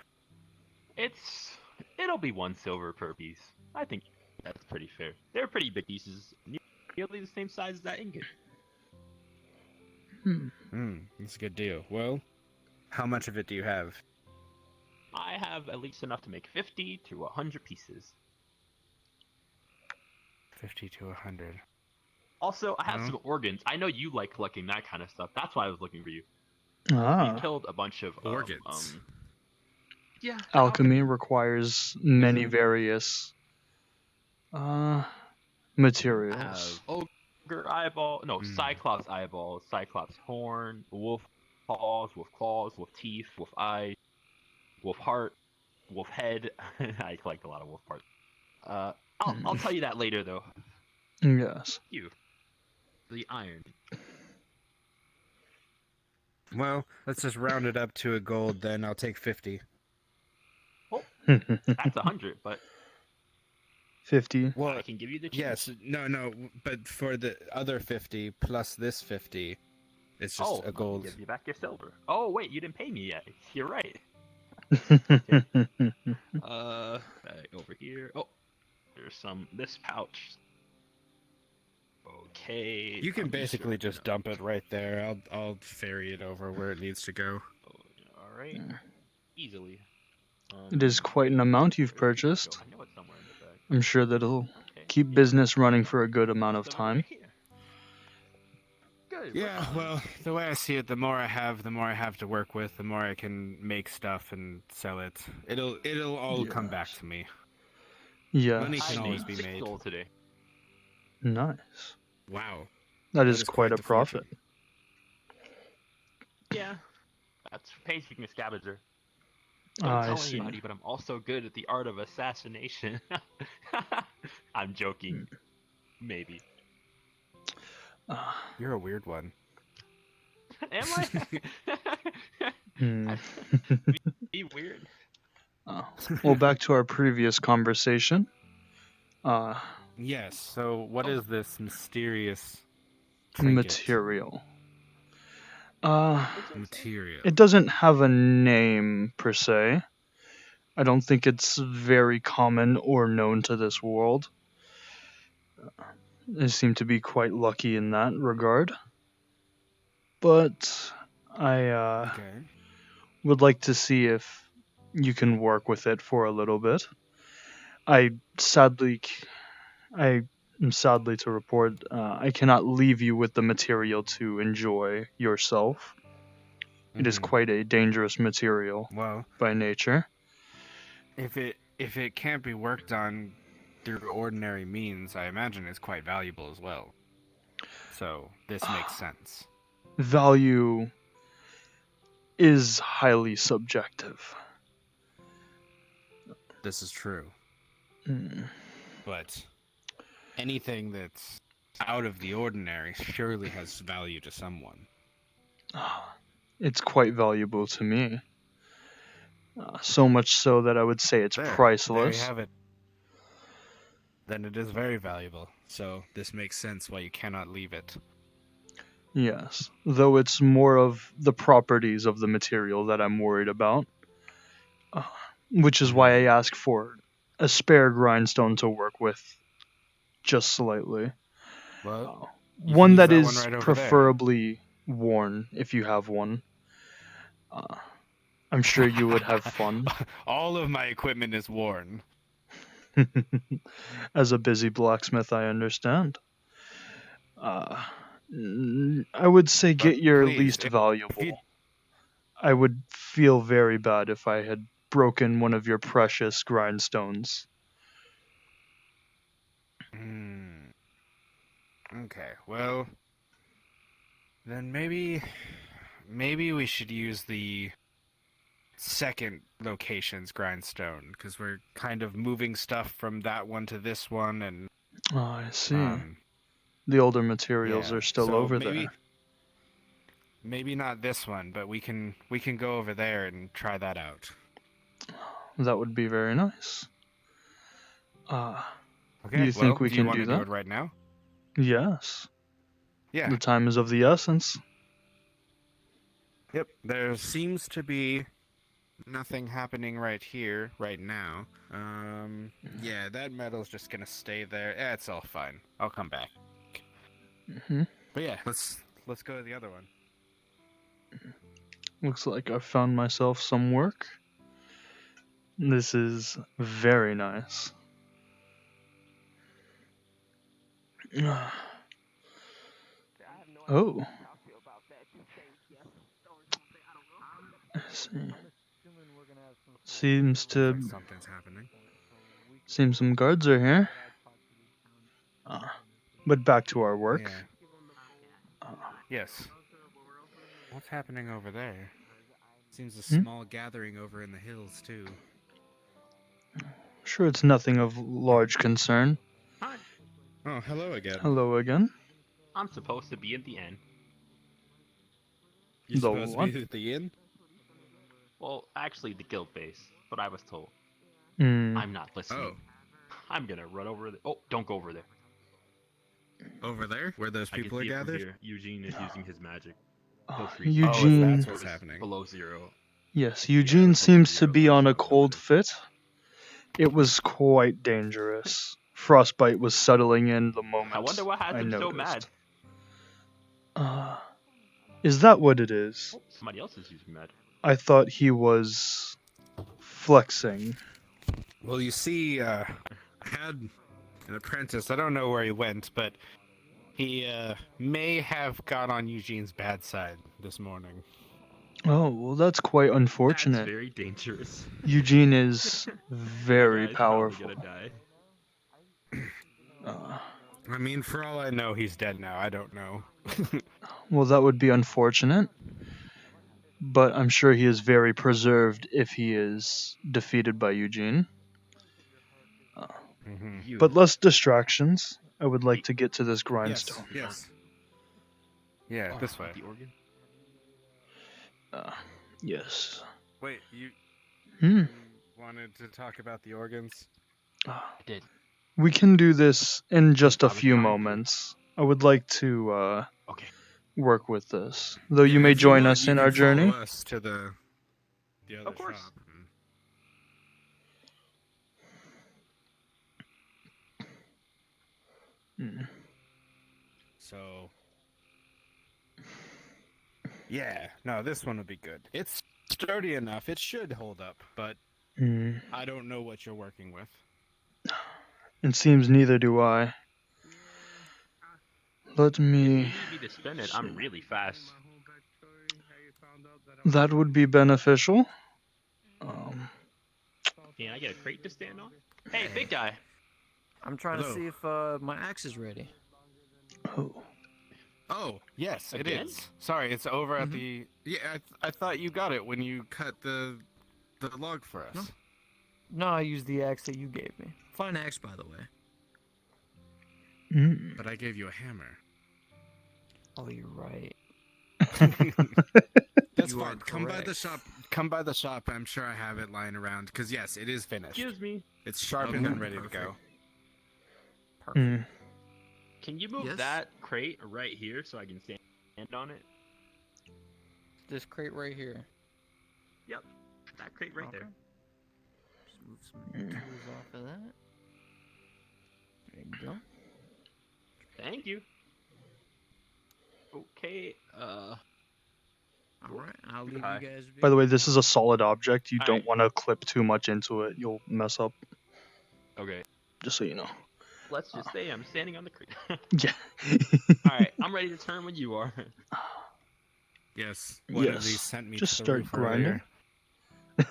It'll be 1 silver per piece. I think that's pretty fair. They're pretty big pieces, nearly the same size as that ingot. That's a good deal. Well, how much of it do you have? I have at least enough to make 50 to 100 pieces. 50 to 100. Also, I have some organs. I know you like collecting that kind of stuff. That's why I was looking for you. Ah. You killed a bunch of organs. Yeah. Alchemy requires many various materials. I have ogre eyeball, cyclops eyeball, cyclops horn, wolf paws, wolf claws, wolf teeth, wolf eyes, wolf heart, wolf head. I collect a lot of wolf parts. I'll tell you that later though. Yes. The iron. Well, let's just round it up to a gold then. I'll take 50. Oh, that's 100, but 50. Well, I can give you the cheese. Yes, no, but for the other 50 plus this 50, it's just a gold. Give you back your silver. Oh wait, you didn't pay me yet. You're right. Bag over here. Oh, there's this pouch. Okay. You can I'm just basically wrapping just up. dump it right there. I'll ferry it over where it needs to go. All right. Easily. It is quite an amount you've Where did it go? purchased. I know it's somewhere in the bag. I'm sure that it'll Okay. keep Yeah. business running for a good amount of Most it time. right here. Good. Yeah, well, the way I see it, the more I have to work with, the more I can make stuff and sell it. It'll all come back to me. Yes. Money can I always made be 6 made. gold today. Nice. Wow. That is quite a the profit. fortune. Yeah. That's pays being a scavenger. Don't I tell see. anybody, but I'm also good at the art of assassination. I'm joking. Maybe. You're a weird one. Am I? Hmm. Be weird. Well, back to our previous conversation. Yes, so what is this mysterious trinket? Material. Material. It doesn't have a name per se. I don't think it's very common or known to this world. I seem to be quite lucky in that regard. But I would like to see if you can work with it for a little bit. I am sadly to report I cannot leave you with the material to enjoy yourself. It is quite a dangerous material by nature. If it can't be worked on through ordinary means, I imagine it's quite valuable as well. So this makes sense. Value is highly subjective. This is true. Mm. But anything that's out of the ordinary surely has value to someone. It's quite valuable to me. So much so that I would say it's priceless. There you have it. Then it is very valuable. So this makes sense why you cannot leave it. Yes, though it's more of the properties of the material that I'm worried about. Which is why I ask for a spare grindstone to work with just slightly. Well, one that is preferably worn if you have one. I'm sure you would have fun. All of my equipment is worn. As a busy blacksmith, I understand. I would say get your least valuable. I would feel very bad if I had broken one of your precious grindstones. Okay, well, then maybe we should use the second location's grindstone, because we're kind of moving stuff from that one to this one, and Oh, I see. The older materials are still over there. Maybe not this one, but we can go over there and try that out. That would be very nice. Okay, do you think we do you can want do to that? do it right now? Yes. Yeah. The time is of the essence. Yep, there seems to be nothing happening right here, right now. Yeah, that metal's just gonna stay there. Yeah, it's all fine. I'll come back. But yeah, let's go to the other one. Looks like I've found myself some work. This is very nice. Oh. I see. Seems something's happening. Seems some guards are here. But back to our work. Yeah. Yes. What's happening over there? Seems a small gathering over in the hills too. Sure, it's nothing of large concern. Hi. Oh, hello again. Hello again. I'm supposed to be at the inn. You're supposed to be at the inn? Well, actually, the guild base, but I was told. Mm. I'm not listening. I'm gonna run over there. Oh, don't go over there. Over there? Where those people are gathered? Here. Eugene is using his magic. Eugene. That's what's happening. Below zero. Yes, Eugene seems to be on a cold fit. It was quite dangerous. Frostbite was settling in the moment I wonder what has I him noticed. so mad. Is that what it is? Oh, somebody else is using mad. I thought he was flexing. Well, you see, I had an apprentice. I don't know where he went, but he may have got on Eugene's bad side this morning. Oh, well, that's quite unfortunate. That's very dangerous. Eugene is very That guy's powerful. probably gonna die. I mean, for all I know, he's dead now. I don't know. Well, that would be unfortunate. But I'm sure he is very preserved if he is defeated by Eugene. But less distractions. I would like to get to this grindstone. Yes. Yeah, this way. The organ? Yes. Wait, you wanted to talk about the organs? I did. We can do this in just a few moments. I would like to work with this. Though you may join us in our journey. Follow us to the other Of course. shop. So, yeah, no, this one will be good. It's sturdy enough. It should hold up, but I don't know what you're working with. It seems neither do I. Let me. If you need me to spin it, I'm really fast. That would be beneficial. Can I get a crate to stand on? Hey, big guy. I'm trying to see if my axe is ready. Oh, yes, Again? it is. Sorry, it's over at the... Yeah, I thought you got it when you cut the log for us. No, I used the axe that you gave me. Fine axe, by the way. But I gave you a hammer. Oh, you're right. That's You fine. are Come by the correct. shop. Come by the shop. I'm sure I have it lying around. Because yes, it is finished. Excuse me. It's sharpened and ready to go. Perfect. Can you move Yes? that crate right here so I can stand on it? This crate right here. Yep. That crate right there. Just move some tools off of that. There you go. Thank you. Okay, Alright, I'll leave you guys be. By the way, this is a solid object. You don't Alright. want to clip too much into it. You'll mess up. Okay. Just so you know. Let's just say I'm standing on the crate. Yeah. Alright, I'm ready to turn when you are. Yes. One of these Yes. sent me Just to the start roof grinding.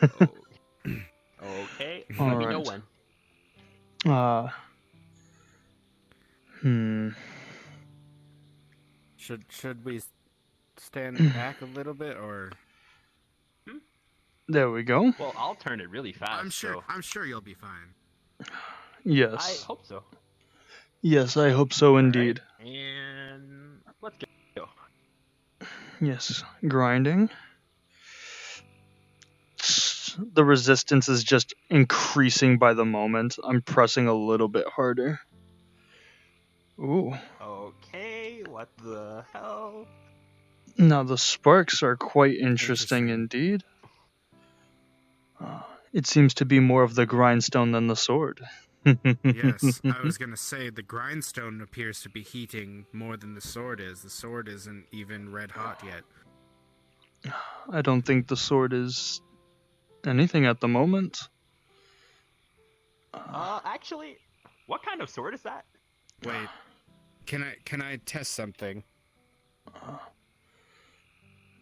earlier. Okay, let me know Alright. when. Should we stand back a little bit or? There we go. Well, I'll turn it really fast. I'm sure you'll be fine. Yes. I hope so. Yes, I hope so indeed. And let's go. Yes, grinding. The resistance is just increasing by the moment. I'm pressing a little bit harder. Ooh. Okay, what the hell? Now the sparks are quite interesting indeed. It seems to be more of the grindstone than the sword. Yes, I was gonna say the grindstone appears to be heating more than the sword is. The sword isn't even red hot yet. I don't think the sword is anything at the moment. Actually, what kind of sword is that? Wait, can I test something?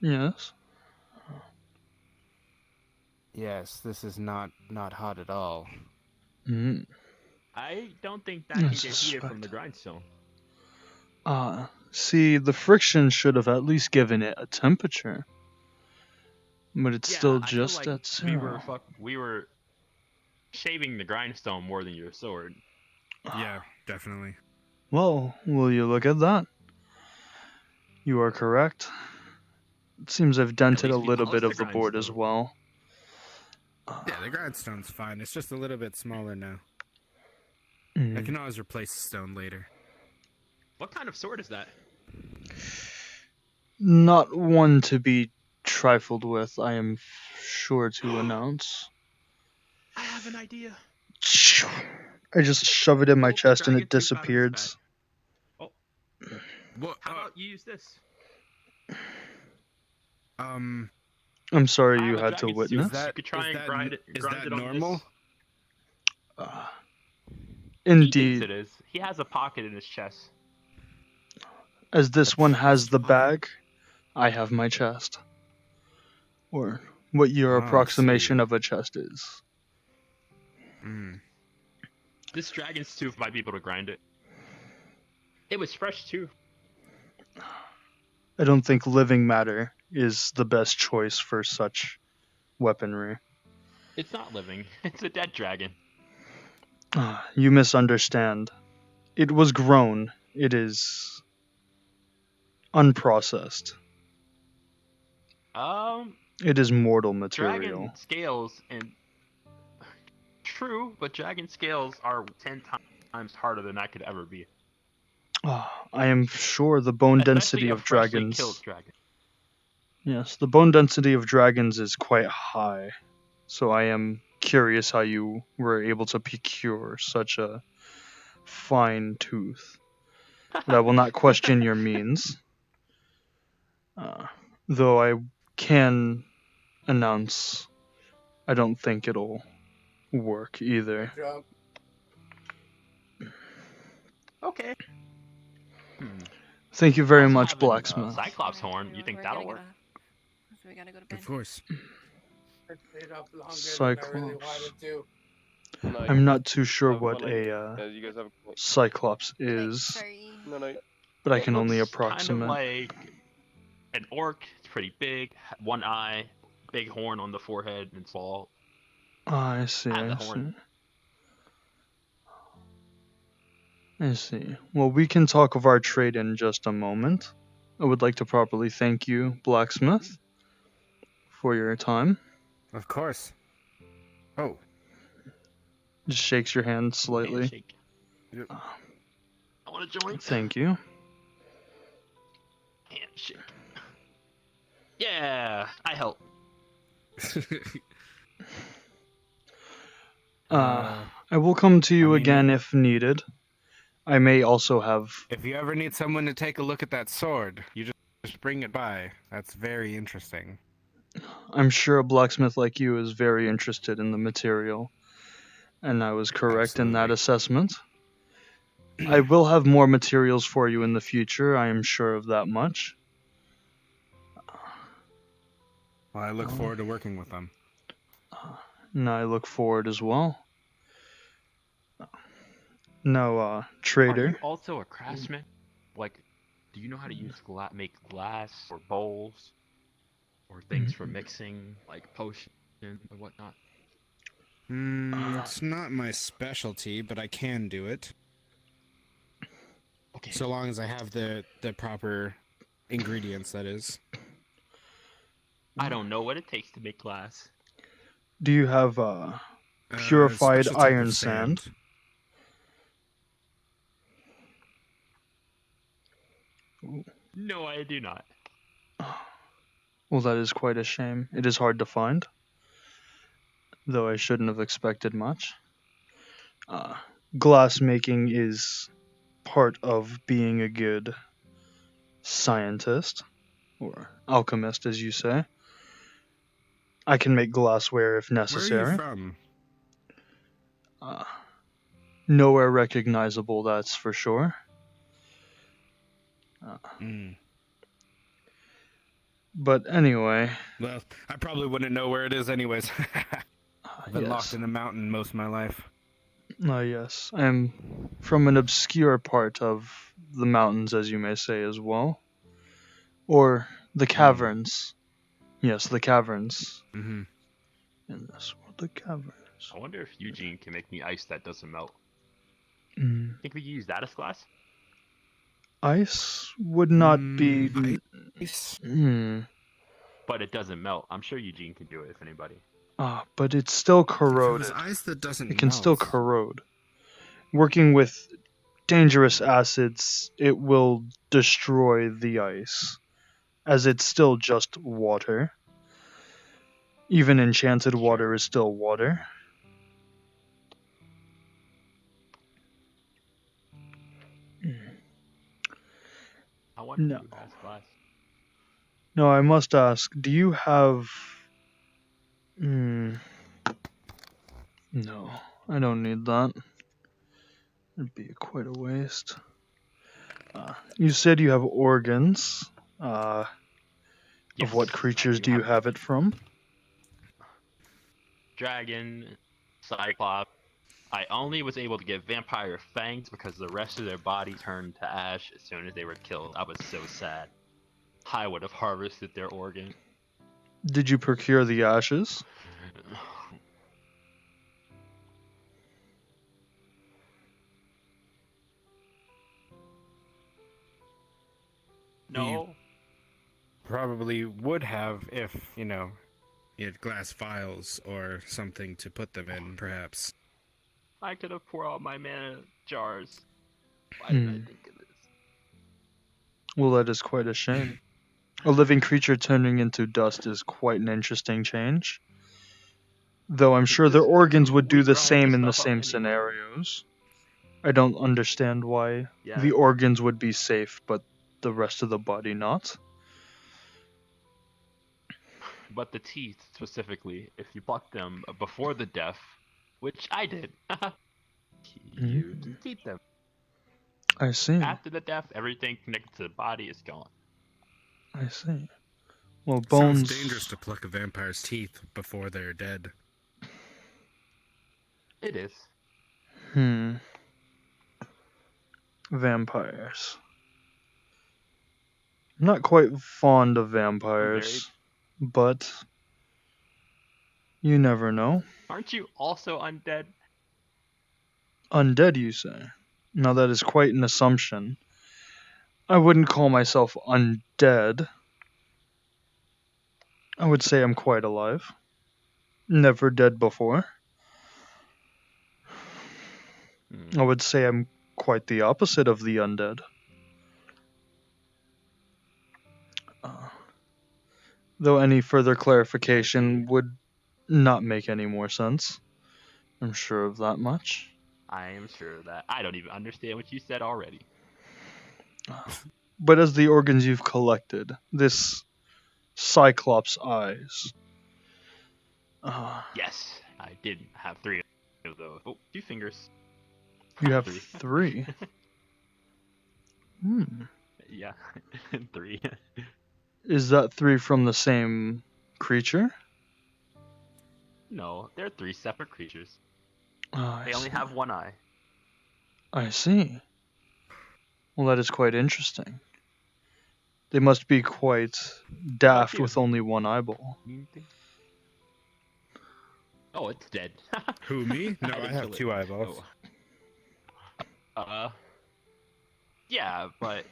Yes. Yes, this is not hot at all. I don't think that can get heated from the grindstone. See, the friction should have at least given it a temperature. But it's still I feel just like at zero. we were shaving the grindstone more than your sword. Yeah, definitely. Well, will you look at that? You are correct. It seems I've dented a little bit of the board as well. Yeah, the grindstone's fine. It's just a little bit smaller now. I can always replace the stone later. What kind of sword is that? Not one to be trifled with, I am sure to announce. I have an idea. I just shove it in my Pull up the chest and dragon it tooth out of his disappeared. bag. Oh. What? How about you use this? I'm sorry I you have a had to dragon's tooth. witness. You could try and grind it on normal? this. Indeed. He thinks it is. He has a pocket in his chest. As this one has the bag, I have my chest. Or what your Oh, approximation of a chest is. This dragon's tooth might be able to grind it. It was fresh too. I don't think living matter is the best choice for such weaponry. It's not living. It's a dead dragon. You misunderstand. It was grown. It is unprocessed. It is mortal material. Dragon scales and true, but dragon scales are 10 times harder than that could ever be. I am sure the bone Especially density a of freshly dragons. killed dragon. Yes, the bone density of dragons is quite high. So I am curious how you were able to procure such a fine tooth. But I will not question your means. Though I can announce I don't think it'll work either. Okay. Thank you very Also much, have Blacksmith. Cyclops horn. You think that'll work? So we gotta go to bed. Of course. Cyclops. Night. I'm not too sure Have what fun. a You guys have a Cyclops is, No night. but I can only looks approximate. kind of like an orc. It's pretty big. One eye, big horn on the forehead, and small. I see, And the I see. horn. I see. Well, we can talk of our trade in just a moment. I would like to properly thank you, Blacksmith, for your time. Of course. Oh. Just shakes your hand slightly. Handshake. I want to join. Thank you. Handshake. Yeah, I help. I will come to you again if needed. I may also have... If you ever need someone to take a look at that sword, you just bring it by. That's very interesting. I'm sure a blacksmith like you is very interested in the material. And I was correct in that assessment. I will have more materials for you in the future, I am sure of that much. Well, I look forward to working with them. And I look forward as well. No, trader. Are you also a craftsman? Like, do you know how to use make glass or bowls or things for mixing, like potions or whatnot? It's not my specialty, but I can do it. Okay. So long as I have the proper ingredients, that is. I don't know what it takes to make glass. Do you have purified special type of iron sand? No, I do not. Well, that is quite a shame. It is hard to find. Though I shouldn't have expected much. Glass making is part of being a good scientist, or alchemist, as you say. I can make glassware if necessary. Where are you from? Nowhere recognizable, that's for sure. But anyway. Well, I probably wouldn't know where it is anyways. I've been locked Yes. in a mountain most of my life. Yes. I am from an obscure part of the mountains, as you may say, as well. Or the caverns. Yes, the caverns. Mm-hmm. In this world, the caverns. I wonder if Eugene can make me ice that doesn't melt. Mm. Think we can use that as glass? Ice would not be... Ice? But it doesn't melt. I'm sure Eugene can do it if anybody. But it's still corroded. Ice that doesn't It can melt. still corrode. Working with dangerous acids, it will destroy the ice, as it's still just water. Even enchanted water is still water. I wonder No. if you has glass. No, I must ask, do you have... No, I don't need that. It'd be quite a waste. You said you have organs. Of Yes, what creatures do you have it from? Dragon, Cyclops. I only was able to get vampire fangs because the rest of their body turned to ash as soon as they were killed. I was so sad. I would have harvested their organ. Did you procure the ashes? No. Probably would have if, you had glass vials or something to put them in, perhaps. I could have poured out my mana jars. Why didn't I think of this? Well, that is quite a shame. A living creature turning into dust is quite an interesting change. Though I'm sure their organs would do the same in the same scenarios. I don't understand why the organs would be safe, but the rest of the body not. But the teeth, specifically, if you pluck them before the death, which I did, you just eat them. I see. After the death, everything connected to the body is gone. I see. Well, Sounds bones... dangerous to pluck a vampire's teeth before they're dead. It is. Vampires. I'm not quite fond of vampires, but you never know. Aren't you also undead? Undead, you say? Now that is quite an assumption. I wouldn't call myself undead. I would say I'm quite alive. Never dead before. I would say I'm quite the opposite of the undead. Though any further clarification would not make any more sense. I'm sure of that much. I am sure of that. I don't even understand what you said already. But as the organs you've collected, this Cyclops eyes. Yes, I did have 3 of those. Oh, 2 fingers. You have 3. Yeah, 3. Is that 3 from the same creature? No, they're 3 separate creatures. Oh, They only have 1 eye. I see. Well, that is quite interesting. They must be quite daft with only 1 eyeball. Oh, it's dead. Who, me? No, I have 2 eyeballs. Oh. Yeah, but...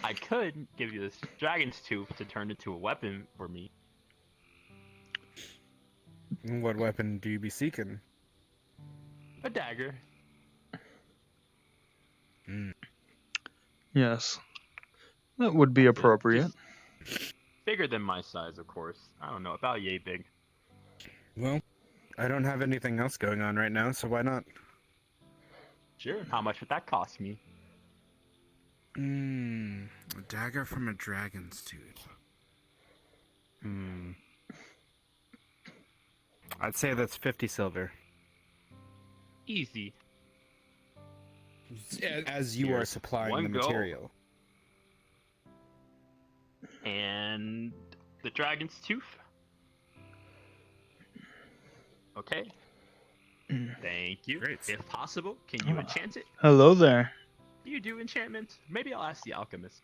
I could give you this dragon's tooth to turn into a weapon for me. What weapon do you be seeking? A dagger. Yes. That would be appropriate. Just bigger than my size, of course. I don't know, about yay big. Well, I don't have anything else going on right now, so why not? Sure. How much would that cost me? A dagger from a dragon's tooth. I'd say that's 50 silver. Easy. As you are supplying the material. And the dragon's tooth. Okay. Thank you. Great. If possible, can you enchant it? Hello there. Do you do enchantments? Maybe I'll ask the alchemist.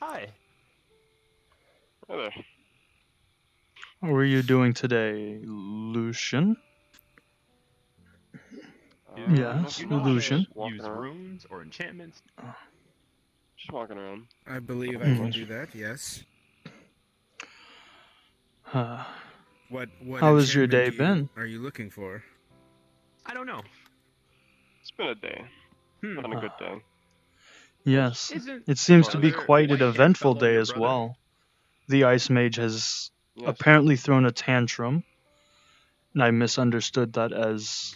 Hi. Hi there. How are you doing today, Lucian? Yes, Lucian. Use runes or enchantments? Just walking around. I believe I can do that, yes. What How has your day been? Are you looking for? I don't know. It's been a day. Not a good day. Yes, Isn't it seems to be brother quite an white hair eventful fellow day your as brother? well. The Ice Mage has Yes. apparently thrown a tantrum, and I misunderstood that as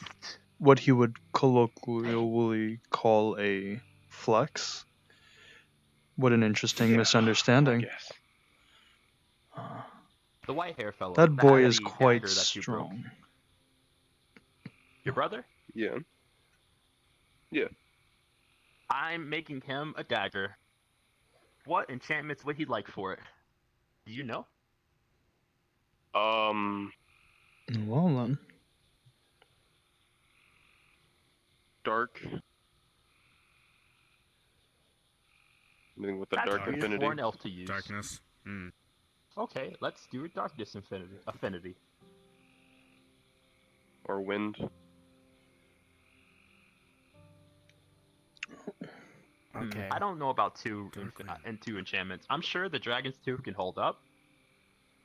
what he would colloquially call a flex. What an interesting Yeah, misunderstanding. I guess. The white hair fellow. That boy is the quite dagger that you broke. strong. Your brother? Yeah. Yeah. I'm making him a dagger. What enchantments would he like for it? Do you know? Well then. Dark. Anything with the That's dark weird affinity. for an elf to use. Darkness. Hmm. Okay, let's do a darkness affinity. Or wind. Okay. I don't know about two enchantments. I'm sure the Dragon's Tooth can hold up,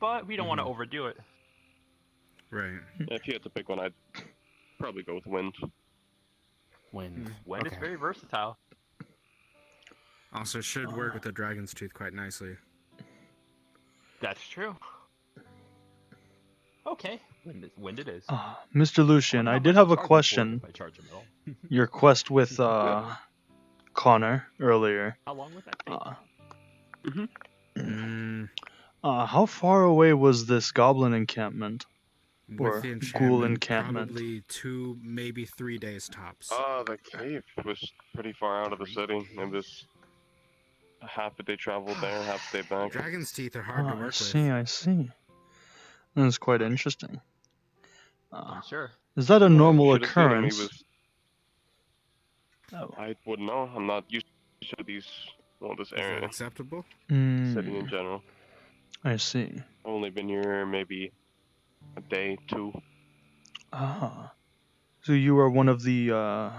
but we don't want to overdo it. Right. If you had to pick one, I'd probably go with wind. Wind. Wind is very versatile. Also, should work with the Dragon's Tooth quite nicely. That's true. Okay, wind it is. Mr. Lucian, I did have a question. If I charge him at all. Your quest with Connor earlier. How long would that take? How far away was this goblin encampment? Or With the ghoul enchantment, encampment? probably 2, maybe 3 days tops. The cave was pretty far out of the city. It was a half a day travel there, half a day back. Dragon's teeth are hard to work with. I see. That's quite interesting. I'm sure. Is that a Well, normal you should have seen him. He occurrence? was... I wouldn't know. I'm not used to this Is that area. acceptable? City in general. I see. I've only been here maybe a day, 2. So you are one of the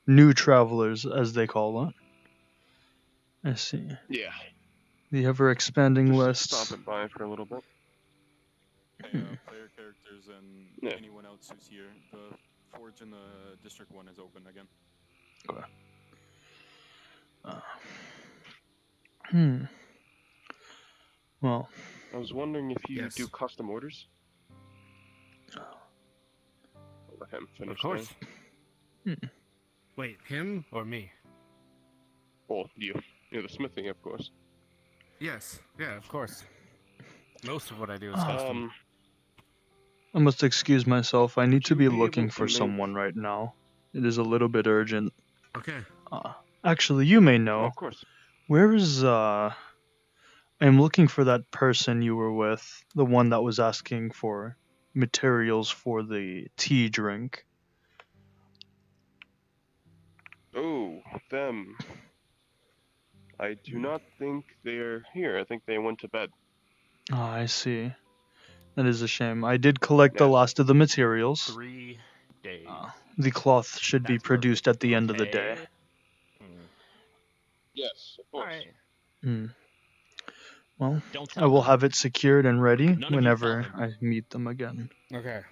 new travelers, as they call it. I see. Yeah. The ever-expanding Just list. stopping by for a little bit. Player characters and anyone else who's here. The forge in the district 1 is open again. Okay. Well, I was wondering if you do custom orders. I'll let him finish. Of course. Wait, him or me? Well, you. You're the smithing, of course. Yes. Yeah, of course. Most of what I do is custom. I must excuse myself. I need to be looking able to for make- someone right now. It is a little bit urgent. Okay. Actually, you may know. Oh, of course. Where is I'm looking for that person you were with, the one that was asking for materials for the tea drink. Oh, them. I do not think they're here. I think they went to bed. I see. That is a shame. I did collect the last of the materials. 3 days. The cloth should be produced at the end of the day. Yes, of course. Alright. Well, Don't I tell will them. have it secured and ready None of you whenever tell I meet them again. Okay.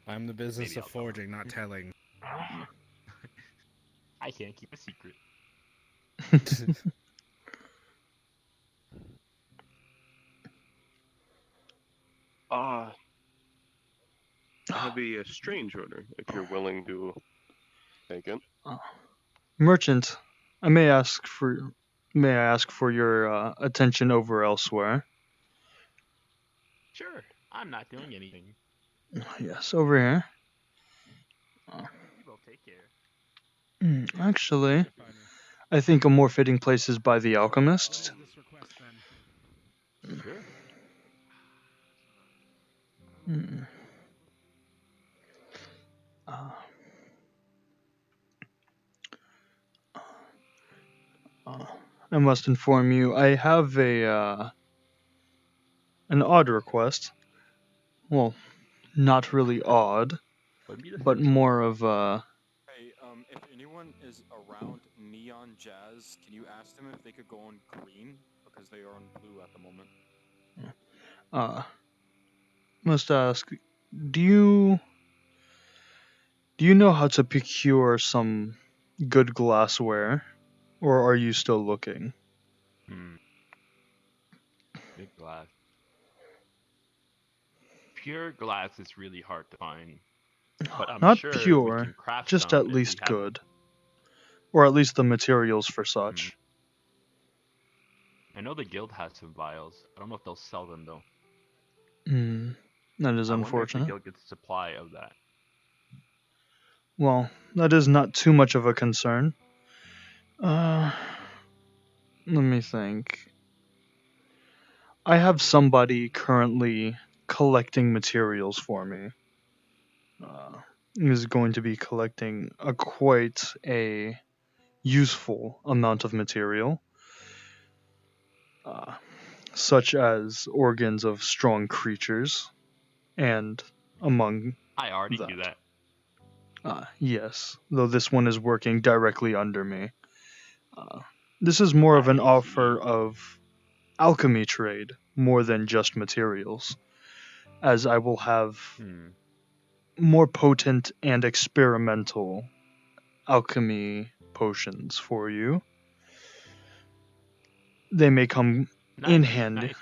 I'm the business of forging, not telling. I can't keep a secret. I have a strange order, if you're willing to take it. Merchant, may I ask for your attention over elsewhere? Sure, I'm not doing anything. Yes, over here. You will take care. Actually, I think a more fitting place is by the alchemist. Sure. I must inform you, I have an odd request. Well, not really odd, but more of Hey, if anyone is around Neon Jazz, can you ask them if they could go on green? Because they are on blue at the moment. must ask, do you know how to procure some good glassware, or are you still looking? Good glass. Pure glass is really hard to find, but I'm Not sure we can pure, craft just some at if we least have. good. Or at least the materials for such. I know the guild has some vials. I don't know if they'll sell them though. That is I wonder if the unfortunate. guild gets a supply of that. Well, that is not too much of a concern. Let me think. I have somebody currently collecting materials for me. Is going to be collecting quite a useful amount of material, such as organs of strong creatures, and among I already that. do that. Yes, though this one is working directly under me. This is more of an offer of alchemy trade more than just materials, as I will have more potent and experimental alchemy potions for you. They may come in hand. Nice.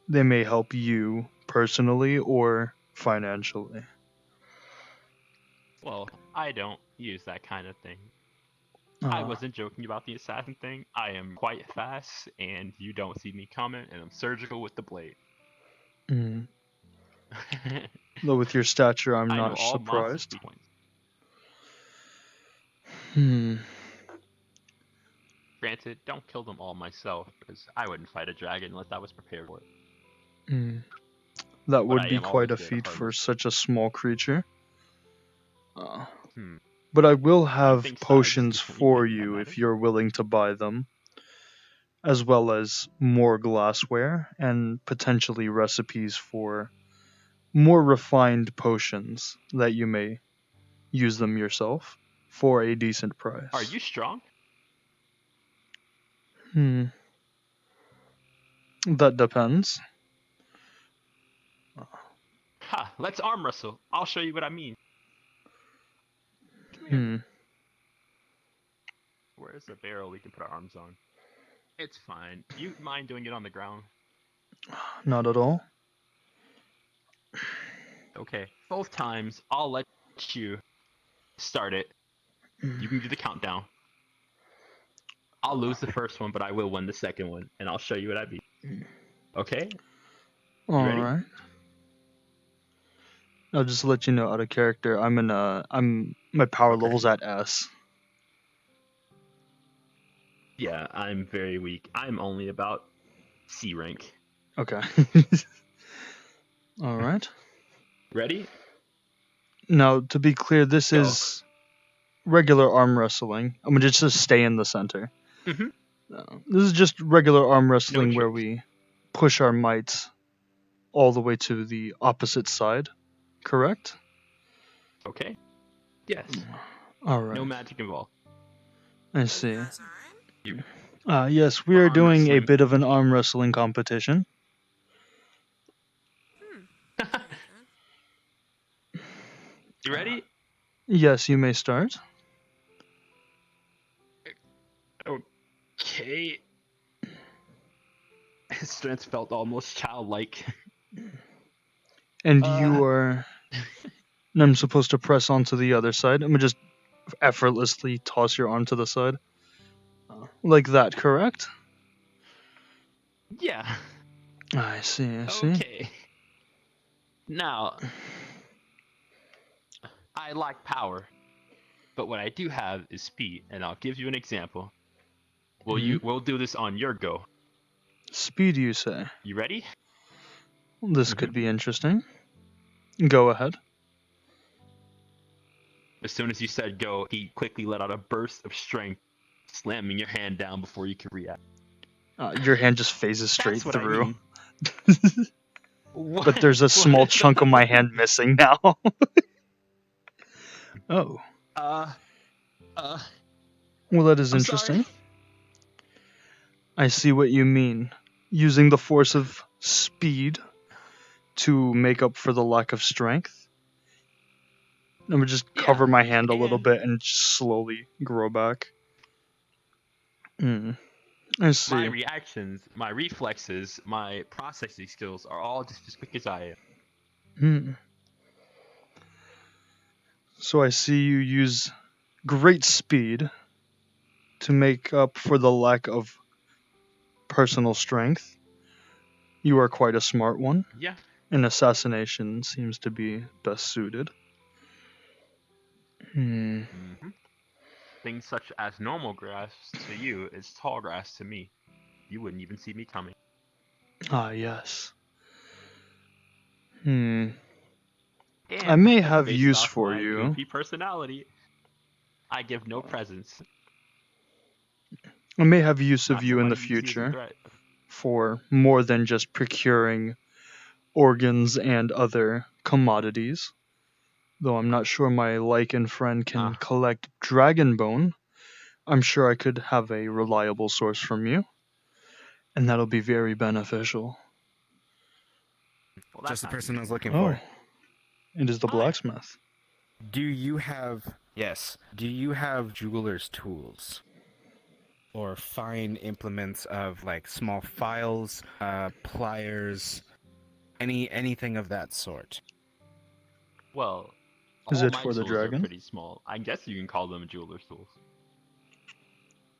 They may help you personally or financially. Well, I don't use that kind of thing. I wasn't joking about the assassin thing. I am quite fast, and you don't see me coming, and I'm surgical with the blade. Though with your stature, I'm I know not all monsters' surprised. weak points. Granted, don't kill them all myself, because I wouldn't fight a dragon unless I was prepared for it. That But would I be am quite always a there to feat for harvest. such a small creature. But I will have think size is potions the only for thing that you matters. if you're willing to buy them, as well as more glassware and potentially recipes for more refined potions that you may use them yourself for a decent price. Are you strong? That depends. Ha! Let's arm wrestle. I'll show you what I mean. Where's the barrel we can put our arms on? It's fine. You mind doing it on the ground? Not at all. Okay. Both times, I'll let you start it. You can do the countdown. I'll lose the first one, but I will win the second one, and I'll show you what I mean. Okay? You ready? Alright. I'll just let you know out of character. My power level's at S. Yeah, I'm very weak. I'm only about C rank. Okay. Alright. Ready? Now, to be clear, this Go. is regular arm wrestling. I'm gonna just stay in the center. This is just regular arm wrestling where we push our might all the way to the opposite side. Correct? Okay. Yes. Alright. No magic involved. I see. You. Yes, we are Arm doing a wrestling. bit of an arm wrestling competition. You ready? Yes, you may start. Okay. His strength felt almost childlike. And you are. And I'm supposed to press onto the other side. I'm gonna just effortlessly toss your arm to the side. Like that, correct? Yeah. I see, I see. Okay. Now, I lack power, but what I do have is speed, and I'll give you an example. We'll do this on your go. Speed, you say? You ready? This could be interesting. Go ahead. As soon as you said go, he quickly let out a burst of strength, slamming your hand down before you could react. Your hand just phases straight That's what through. I mean. But there's a small chunk of my hand missing now. Oh. Well, that is I'm interesting. sorry. I see what you mean. Using the force of speed to make up for the lack of strength. I'm gonna just cover my hand a little bit and just slowly grow back. I see. My reactions, my reflexes, my processing skills are all just as quick as I am. So I see you use great speed to make up for the lack of personal strength. You are quite a smart one. Yeah. And assassination seems to be best suited. Things such as normal grass to you is tall grass to me. You wouldn't even see me coming. Ah, yes. And I may have based use off for my you. goofy personality, I give no presents. I may have use of Not you in the somebody you see as a future threat. for more than just procuring organs and other commodities. Though I'm not sure my lichen friend can collect dragon bone, I'm sure I could have a reliable source from you. And that'll be very beneficial. Well, Just the person I was looking Oh. for. It is the blacksmith. Do you have Do you have jeweler's tools? Or fine implements of like small files, pliers, anything of that sort? Well, Is all it my for the tools are dragon? pretty small. I guess you can call them jeweler's tools.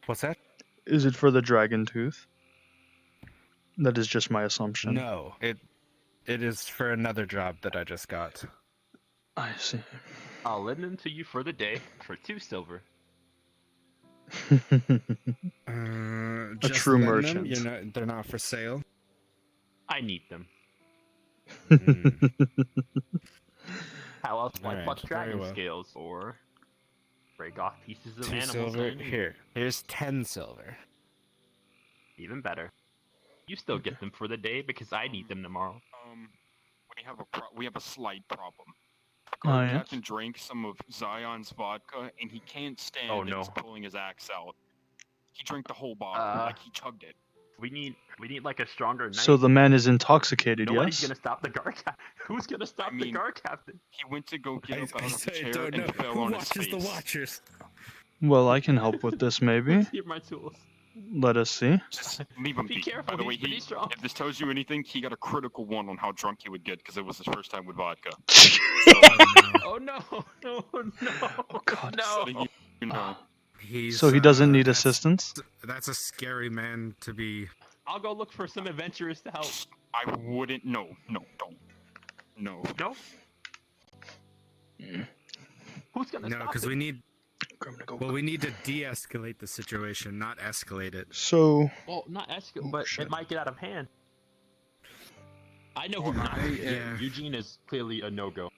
What's that? Is it for the dragon tooth? That is just my assumption. No, it is for another job that I just got. I see. I'll lend them to you for the day for 2 silver. A Just true lend merchant. them? They're not for sale? I need them. How else will I Alright, pluck very dragon well. scales or break off pieces of 2 animals silver. I need? Here's 10 silver. Even better. You still get them for the day because I need them tomorrow. We have a slight problem. Oh, Our yes? captain drank some of Zion's vodka, and he can't stand that he's pulling his axe out. He drank the whole bottle, like he chugged it. We need like a stronger knight. So the man is intoxicated, Nobody's yes? gonna stop the guard captain. Who's gonna stop the guard captain? He went to go get up out of the I chair don't know. and fell Who on watches his face. the Watchers? Well, I can help with this, maybe. Let's give my tools. Let us see. Just leave him Be be. careful, By the way, he's pretty strong. if this tells you anything, he got a critical one on how drunk he would get because it was his first time with vodka. Oh no! No! No! Oh God! No! You know. So he doesn't need that's- assistance? That's a scary man to be. I'll go look for some adventurers to help. I wouldn't. No, don't. No. No? Who's gonna No, stop because it? we need. Well, we need to de-escalate the situation, not escalate it. So. Well, not escalate, but it might get out of hand. I know who not to do. yeah. Eugene is clearly a no-go.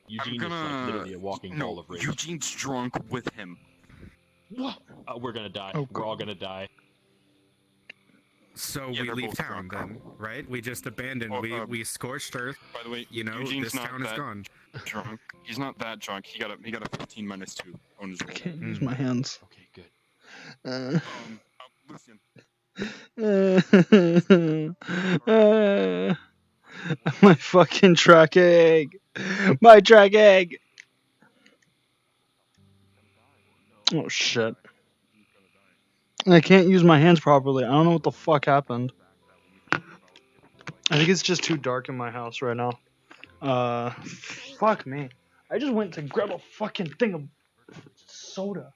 Eugene I'm is like gonna. literally a walking ball of rage. Eugene's drunk with him. What? We're gonna die. Oh, We're all gonna die. So Yeah, we they're leave both town drunk. then, right? We just abandon. we scorched earth. By the way, You know, Eugene's this not town is that gone. drunk. He's not that drunk. He got a 15 -2 on his roll. I can't use my hands. Okay, good. Lucian. My fucking track egg. My track egg. Oh shit. I can't use my hands properly. I don't know what the fuck happened. I think it's just too dark in my house right now. Fuck me. I just went to grab a fucking thing of soda.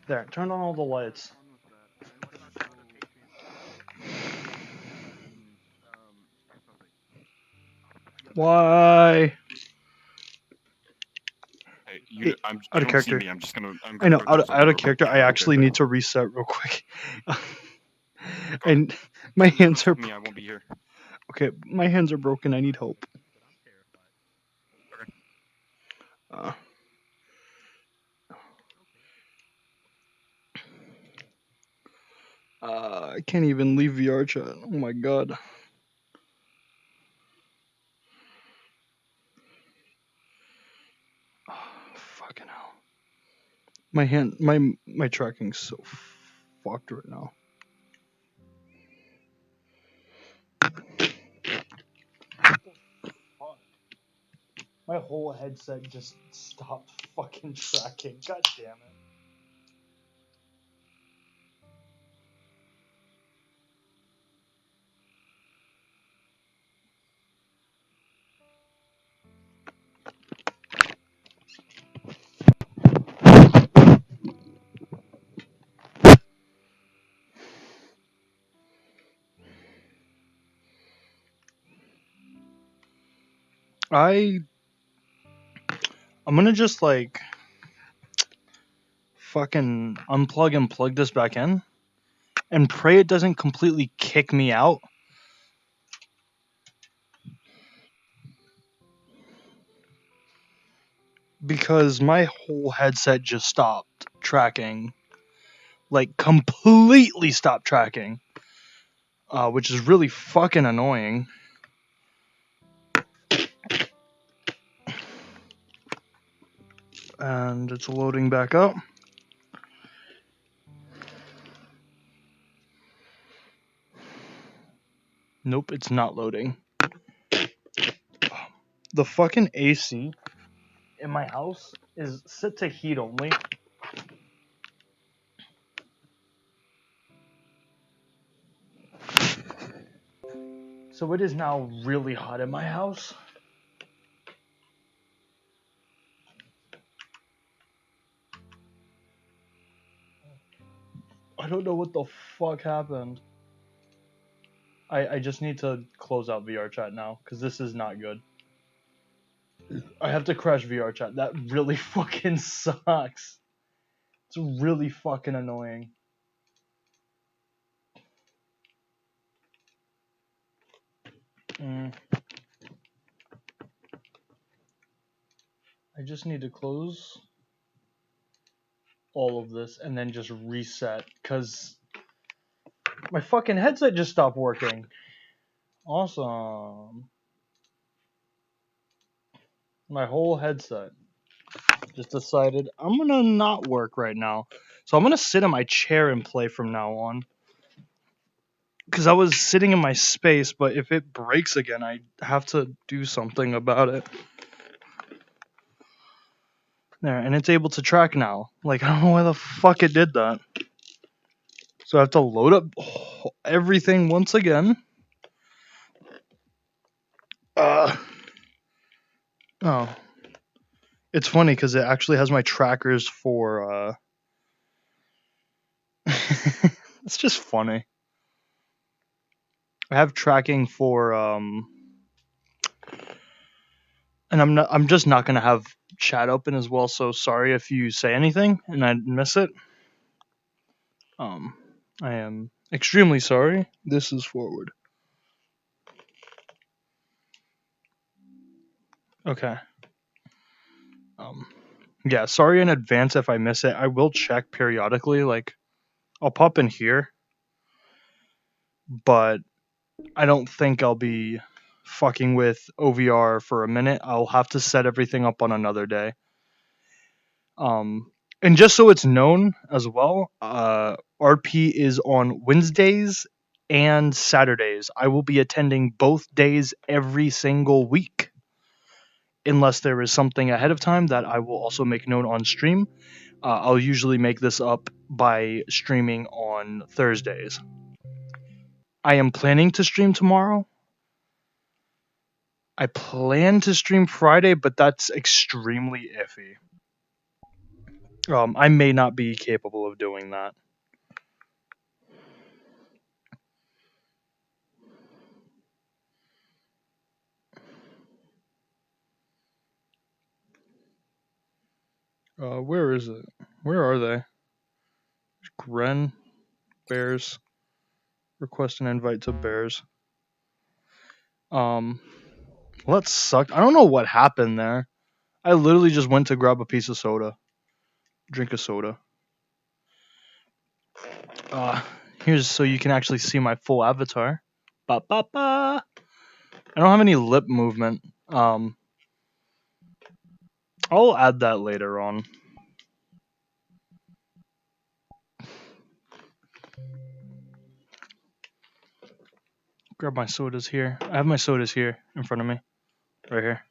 There, turn on all the lights. Why? Hey, you, I'm, Out you of don't see character. me. I'm just gonna. I know, out of character. I actually need to reset real quick. And my hands are. Me, I won't be here. Okay, my hands are broken. I need help. I can't even leave VR chat. Oh my god. Oh, fucking hell. My tracking's so fucked right now. My whole headset just stopped fucking tracking. God damn it. I'm gonna just like fucking unplug and plug this back in and pray it doesn't completely kick me out. Because my whole headset just stopped tracking. Like completely stopped tracking. Which is really fucking annoying. And it's loading back up. Nope, it's not loading. The fucking AC in my house is set to heat only. So it is now really hot in my house. I don't know what the fuck happened. I just need to close out VR chat now, because this is not good. I have to crash VR chat. That really fucking sucks. It's really fucking annoying. I just need to close all of this and then just reset, because my fucking headset just stopped working. Awesome. My whole headset just decided I'm gonna not work right now. So I'm gonna sit in my chair and play from now on. Because I was sitting in my space, but if it breaks again, I have to do something about it. There, and it's able to track now. Like, I don't know why the fuck it did that. So I have to load up everything once again. Oh. It's funny because it actually has my trackers for, it's just funny. I have tracking for, and I'm just not gonna have chat open as well, so sorry if you say anything and I miss it. I am extremely sorry. This is forward. Okay. Yeah, sorry in advance if I miss it. I will check periodically. Like, I'll pop in here, but I don't think I'll be fucking with OVR for a minute. I'll have to set everything up on another day. And just so it's known as well, RP is on Wednesdays and Saturdays. I will be attending both days every single week, unless there is something ahead of time that I will also make known on stream. I'll usually make this up by streaming on Thursdays. I am planning to stream tomorrow. I plan to stream Friday, but that's extremely iffy. I may not be capable of doing that. Where is it? Where are they? Gren, Bears. Request an invite to Bears. Well, that sucked. I don't know what happened there. I literally just went to grab a piece of soda. Drink a soda. Here's so you can actually see my full avatar. Ba ba ba. I don't have any lip movement. I'll add that later on. Grab my sodas here. I have my sodas here in front of me. Right here.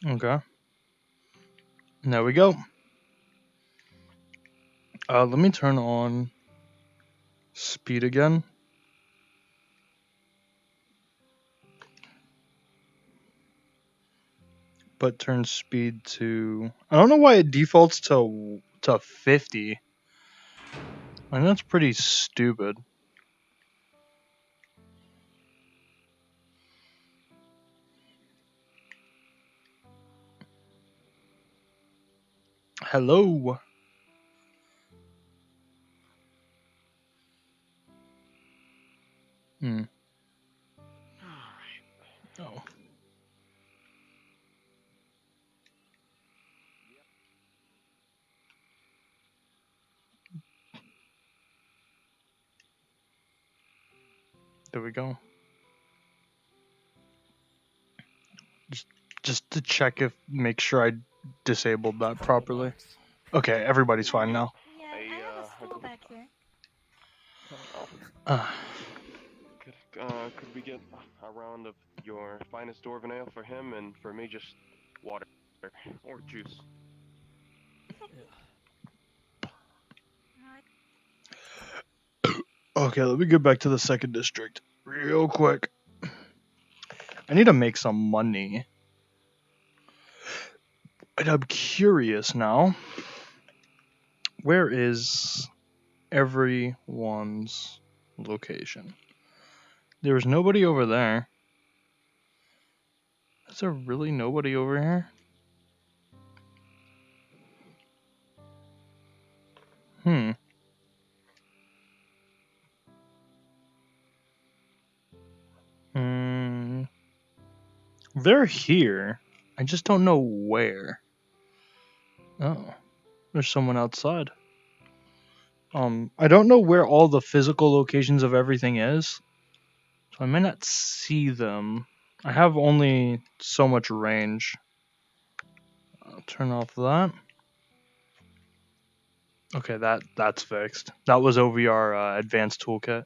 Okay. There we go. Let me turn on speed again. But turn speed to... I don't know why it defaults to 50. I mean, that's pretty stupid. Hello. Hmm. Oh. There we go. Just to check make sure I disabled that properly. Okay, everybody's fine now. Yeah, I have a stool back here. Could we get a round of your finest dwarven ale for him, and for me just water or juice? Okay, let me get back to the second district real quick. I need to make some money. And I'm curious now. Where is everyone's location? There's nobody over there. Is there really nobody over here? Hmm. They're here. I just don't know where. Oh, there's someone outside. I don't know where all the physical locations of everything is, so I may not see them. I have only so much range. I'll turn off that. Okay, that's fixed. That was OVR advanced toolkit.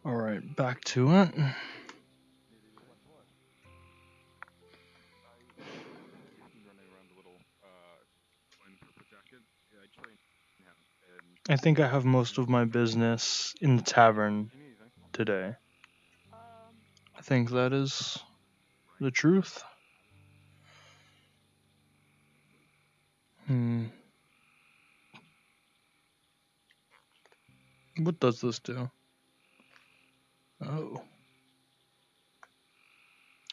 All right, back to it. I think I have most of my business in the tavern today. I think that is the truth. What does this do? Oh.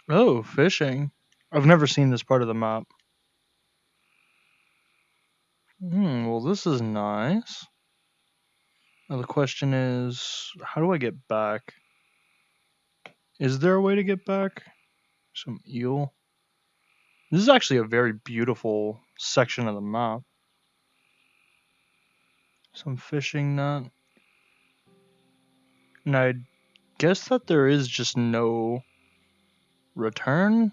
Oh, fishing. I've never seen this part of the map. Well, this is nice. Now the question is, how do I get back? Is there a way to get back? Some eel. This is actually a very beautiful section of the map. Some fishing net. And I guess that there is just no return?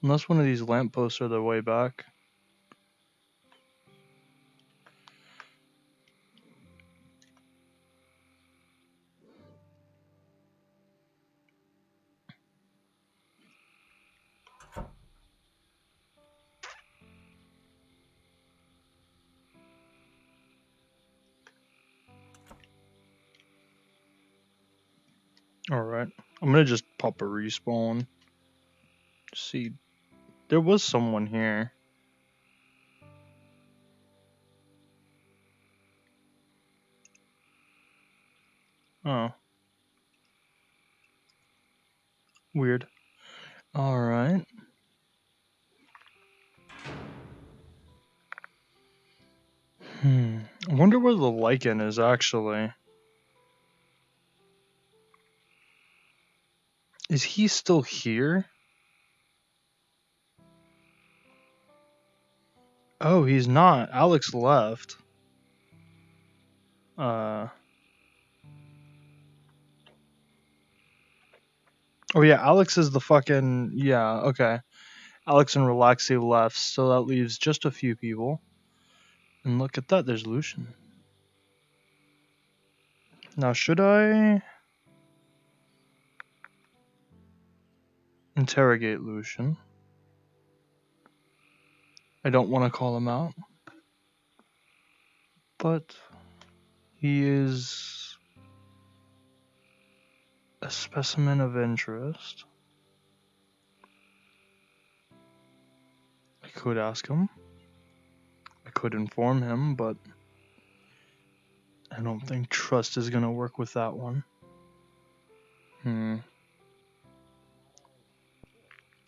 Unless one of these lampposts are the way back. Alright. I'm gonna just pop a respawn. See, there was someone here. Oh. Weird. Alright. I wonder where the lichen is actually. Is he still here? Oh, he's not. Alex left. Oh yeah, Alex is the fucking... Yeah, okay. Alex and Relaxi left, so that leaves just a few people. And look at that, there's Lucian. Now, should I interrogate Lucian? I don't want to call him out, but he is a specimen of interest. I could ask him. I could inform him, but I don't think trust is gonna work with that one.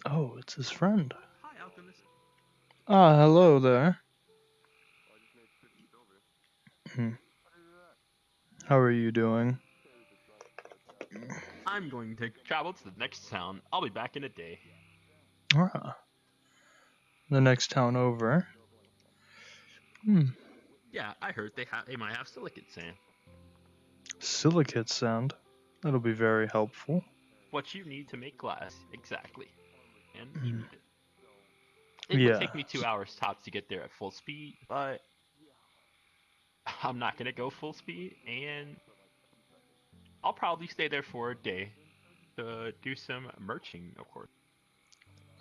Oh, it's his friend. Hi, Alchemist. Ah, hello there. How are you doing? I'm going to travel to the next town. I'll be back in a day. Ah, the next town over. Yeah, I heard they might have silicate sand. Silicate sand. That'll be very helpful. What you need to make glass, exactly. And you need it. It would take me 2 hours tops to get there at full speed, but I'm not gonna go full speed, and I'll probably stay there for a day to do some merching, of course.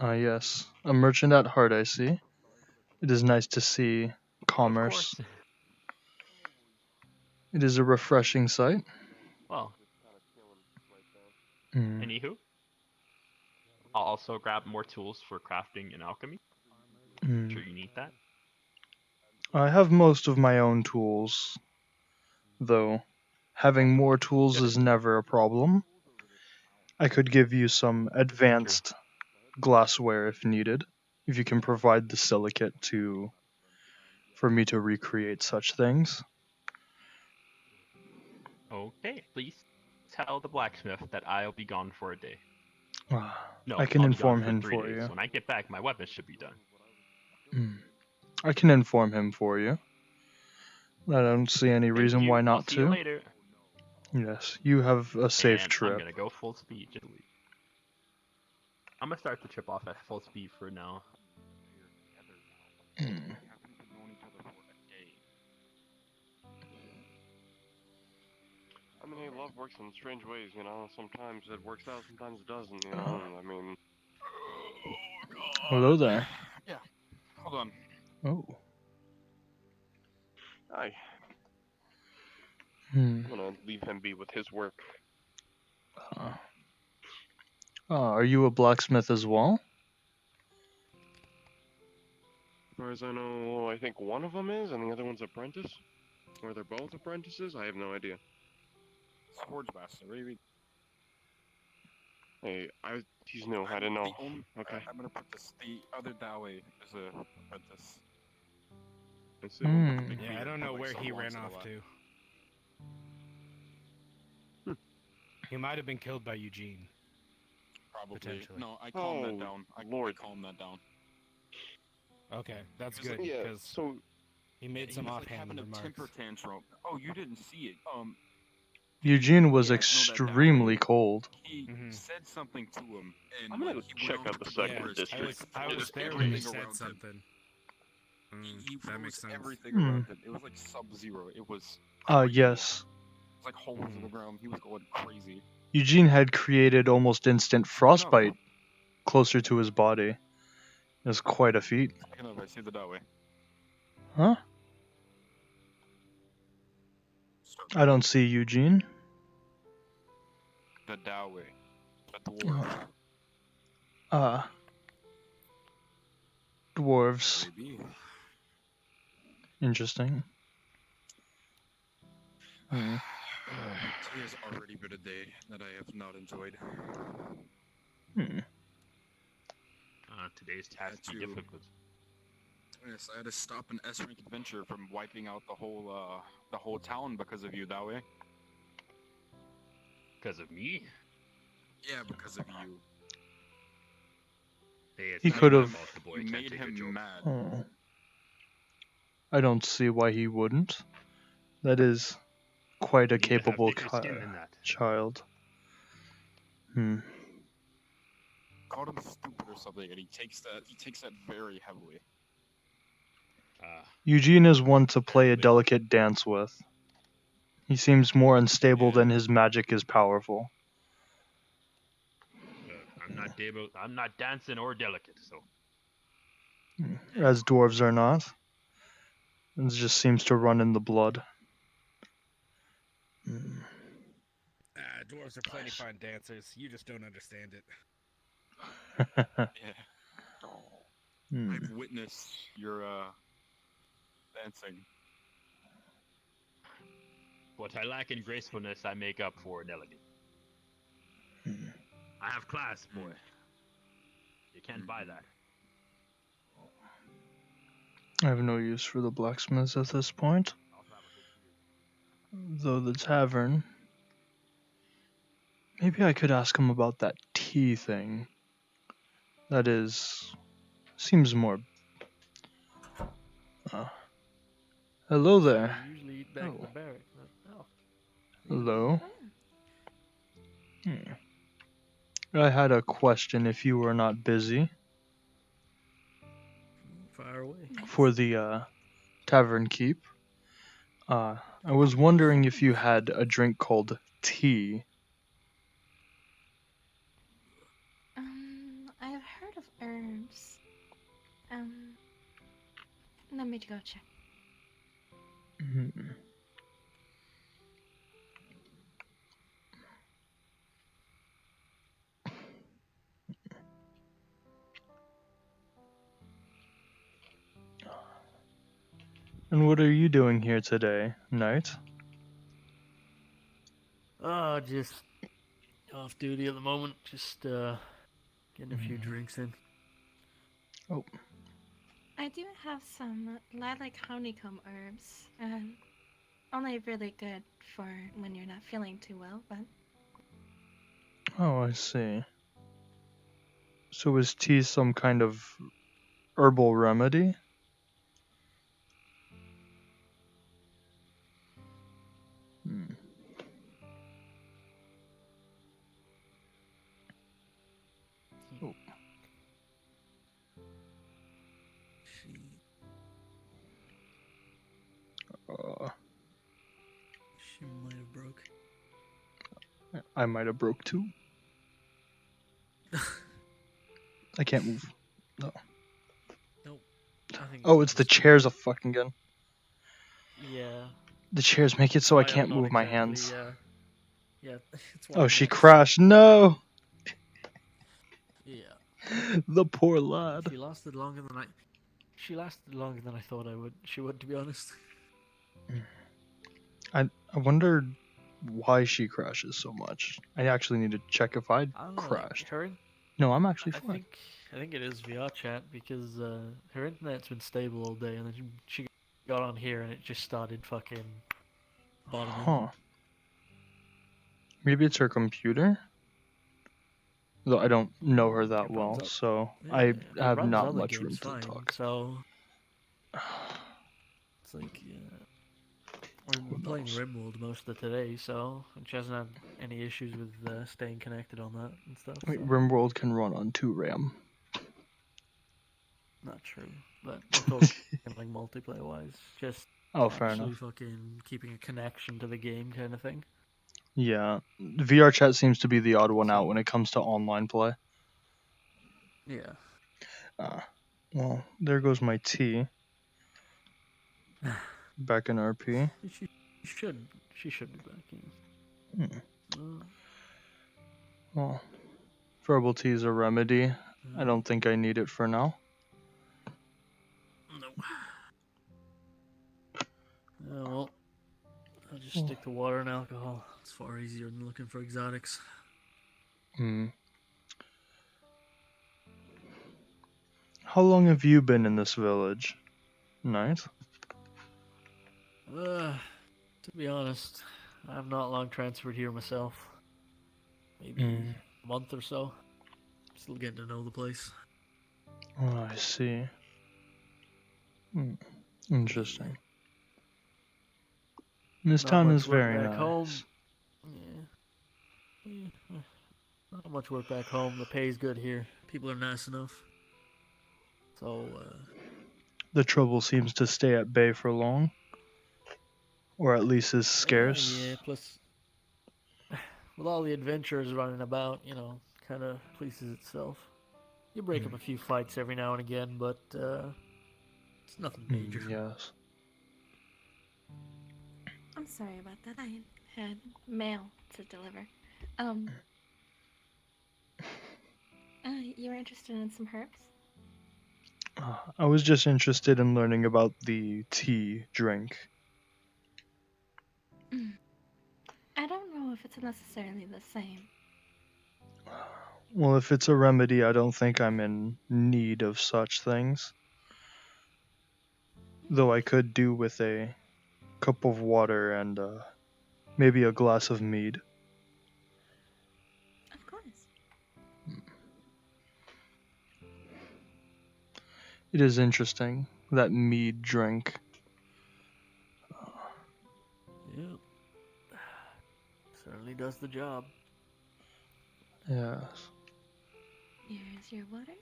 Yes. A merchant at heart, I see. It is nice to see commerce. Of course. It is a refreshing sight. Well. Anywho, I'll also grab more tools for crafting and alchemy. I'm sure you need that. I have most of my own tools, though having more tools is never a problem. I could give you some advanced glassware if needed, if you can provide the silicate for me to recreate such things. Okay, please tell the blacksmith that I'll be gone for a day. No, I can I'll be gone inform for him 3 for days. you. When I get back, my weapons should be done. I can inform him for you. I don't see any reason why not I'll see you to. later. Yes, you have a safe And trip. I'm gonna go full speed. I'm gonna start the trip off at full speed for now. I mean, love works in strange ways, you know. Sometimes it works out, sometimes it doesn't, you know. I mean. Hello there. Yeah. Hold on. Oh. Hi. I'm gonna leave him be with his work. Are you a blacksmith as well? As far as I know, I think one of them is, and the other one's apprentice. Or they're both apprentices? I have no idea. Forge master, what do you mean? Hey, he's new. I didn't know. Okay. I'm gonna put this. The other Dawe is a apprentice. I see. Yeah, I don't know where he ran off to. He might have been killed by Eugene. Probably. No, I calmed that down. I calmed that down. Okay, that's good because he made some offhand having remarks. A temper tantrum. Oh, you didn't see it. Eugene was extremely cold. He said something to him, and I'm gonna check out the second district. I was there when he said something. That makes sense. Everything around him. It was like Sub-Zero. It was. Yes. It was like holes in the ground. He was going crazy. Eugene had created almost instant frostbite closer to his body. It was quite a feat. I see the Dawe. Huh? I don't see Eugene. The Dawe. The dwarf. Dwarves. Maybe. Interesting. Today has already been a day that I have not enjoyed. Today's task be difficult. Yes, I had to stop an S-rank adventure from wiping out the whole town because of you, Dawe. Because of me? Yeah, because of you. Hey, He could have. You made him mad. Oh. I don't see why he wouldn't. That is quite a capable child. Called him stupid or something, and he takes that very heavily. Eugene is one to play a delicate dance with. He seems more unstable than his magic is powerful. I'm not dancing or delicate, so. As dwarves are not. It just seems to run in the blood. Dwarves are plenty fine dancers. You just don't understand it. Yeah. Hmm. I've witnessed your dancing. What I lack in gracefulness, I make up for in elegance. I have class, boy. You can't buy that. I have no use for the blacksmiths at this point. Though the tavern. Maybe I could ask him about that tea thing. That is. Seems more. Hello there. We usually eat back in the barracks. Oh. Hello. I had a question if you were not busy. Fire away. For the tavern keep. I was wondering if you had a drink called tea. I've heard of herbs. Let me go check. And what are you doing here today, Knight? Just off duty at the moment. Just getting a few drinks in. Oh. I do have some lilac honeycomb herbs. Only really good for when you're not feeling too well, but Oh, I see. So is tea some kind of herbal remedy? Oh. She might have broke. I might have broke too. I can't move. No. Nope. Oh, it's the chairs fucking again. Yeah. The chairs make it so I Why I'm can't not move my exactly, hands. Yeah, it's why Oh, I'm she not crashed. No! Yeah. The poor lad. She lasted longer than I. She lasted longer than I thought she would, to be honest. I wonder why she crashes so much. I actually need to check if I'd I don't know. crashed. Her, No, I'm actually I fine. think it is VR chat because her internet's been stable all day, and then she got on here and it just started fucking bottoming. Huh. Maybe it's her computer? Though I don't know her that well, so I It have runs not other much games room to fine, talk. so it's like we're playing RimWorld most of today, so she hasn't had any issues with staying connected on that and stuff. Wait, So. RimWorld can run on 2 RAM. Not true, but I'm talking like multiplayer wise, just Fair actually enough. fucking keeping a connection to the game kind of thing. Yeah, VR chat seems to be the odd one out when it comes to online play. Yeah. Well, there goes my T. Back in RP. She should be back in. Well, verbal tea is a remedy. I don't think I need it for now. No. Well, I'll just stick to water and alcohol. It's far easier than looking for exotics. How long have you been in this village? Nice. To be honest, I've not long transferred here myself. Maybe a month or so. Still getting to know the place. Oh, I see. Interesting. This town is very nice. Home. Yeah. Not much work back home. The pay's good here. People are nice enough. So, The trouble seems to stay at bay for long. or at least is scarce. Yeah, plus, with all the adventurers running about, you know, kind of pleases itself. You break up a few fights every now and again, but it's nothing major. Yes. I'm sorry about that. I had mail to deliver. You were interested in some herbs? I was just interested in learning about the tea drink. I don't know if it's necessarily the same. Well, if it's a remedy, I don't think I'm in need of such things. Though I could do with a cup of water and maybe a glass of mead. Of course. It is interesting, that mead drink. Yep. Certainly does the job. Yes. Here's your water.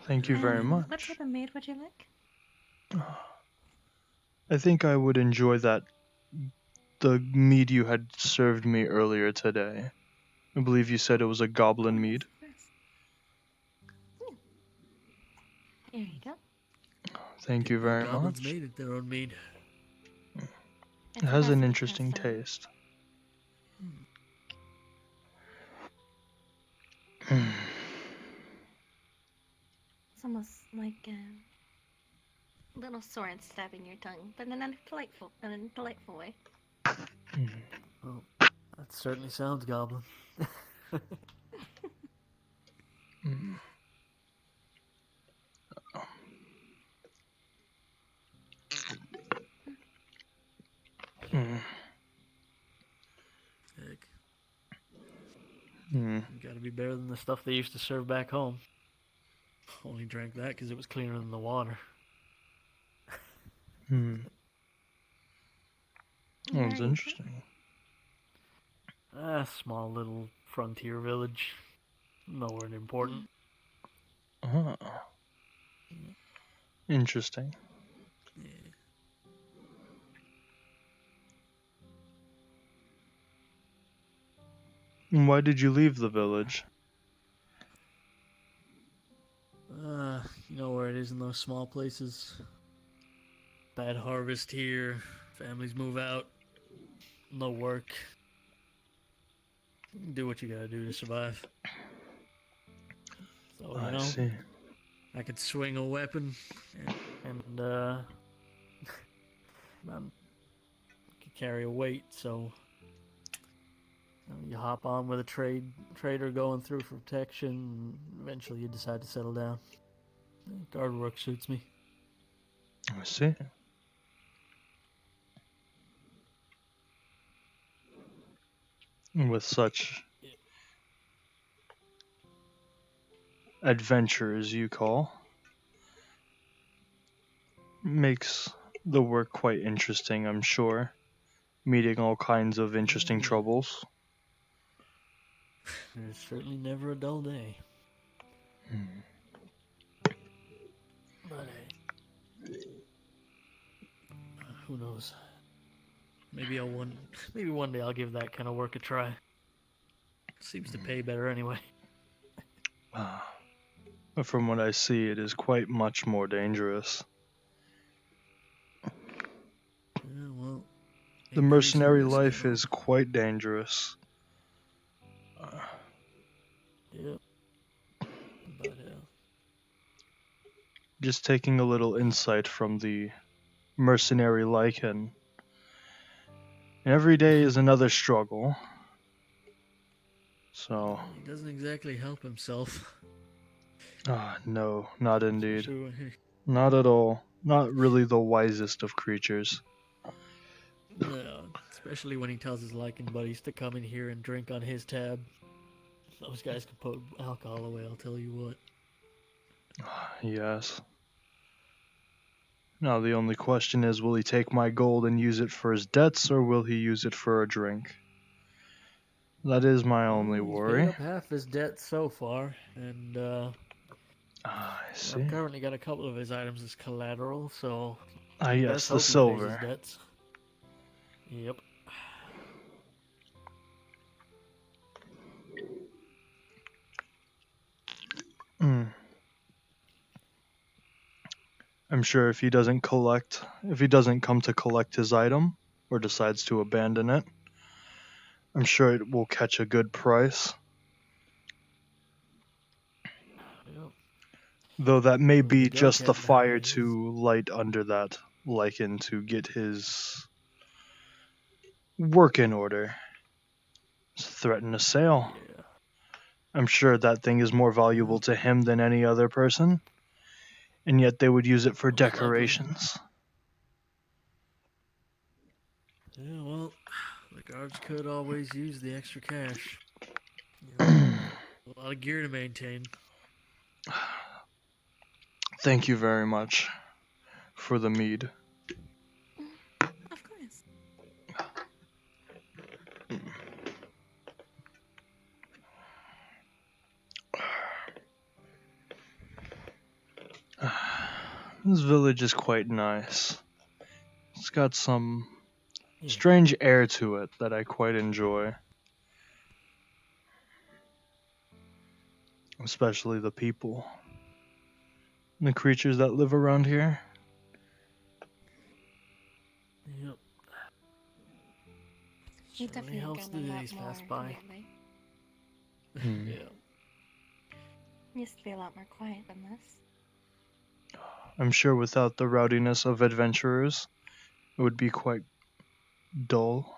Thank you very much. What type of mead would you like? I think I would enjoy the mead you had served me earlier today. I believe you said it was a goblin mead. Here you go. Thank you very Goblins much. made it their own mead. It has an interesting taste. It's almost like a little sword stabbing your tongue, but in a delightful way. Well, that certainly sounds goblin. Heck. Gotta be better than the stuff they used to serve back home. Only drank that because it was cleaner than the water. That's interesting. A small little frontier village. Nowhere important. Interesting. Yeah. And why did you leave the village? You know where it is in those small places. Bad harvest here. Families move out. No work. Do what you gotta do to survive. So, you know, I see. I could swing a weapon and I could carry a weight, so you hop on with a trader going through for protection, and eventually you decide to settle down. Guard work suits me. I see. With such adventure as you call, makes the work quite interesting, I'm sure. Meeting all kinds of interesting troubles. There's certainly never a dull day. But hey, who knows? Maybe one day I'll give that kind of work a try. Seems to pay better anyway. But from what I see, it is quite much more dangerous. Yeah, well, The mercenary life is quite dangerous. Yep. But Just taking a little insight from the mercenary lichen. Every day is another struggle. So. he doesn't exactly help himself. No, not indeed. Sure. Not at all. Not really the wisest of creatures. No, especially when he tells his lichen buddies to come in here and drink on his tab. Those guys can put alcohol away, I'll tell you what. Yes. Now the only question is, will he take my gold and use it for his debts, or will he use it for a drink? That is my only He's worry. paid up half his debt so far, and I see. I've currently got a couple of his items as collateral, so yes, the silver. His debts. Yep. Hmm. I'm sure if he doesn't come to collect his item, or decides to abandon it, I'm sure it will catch a good price. Yep. Though that may Well, we be got just the cat fire nowadays. to light under that lichen to get his work in order. Threaten a sale. Yeah. I'm sure that thing is more valuable to him than any other person, and yet they would use it for Most likely. decorations. Yeah, well, the guards could always use the extra cash. You know, a lot of gear to maintain. Thank you very much for the mead. Of course. This village is quite nice. It's got some Yeah. strange air to it that I quite enjoy. Especially the people. The creatures that live around here. Yep. You Certainly definitely helps gotten the a lot days more pass by. lately. Yeah. Used to be a lot more quiet than this. I'm sure without the rowdiness of adventurers, it would be quite dull.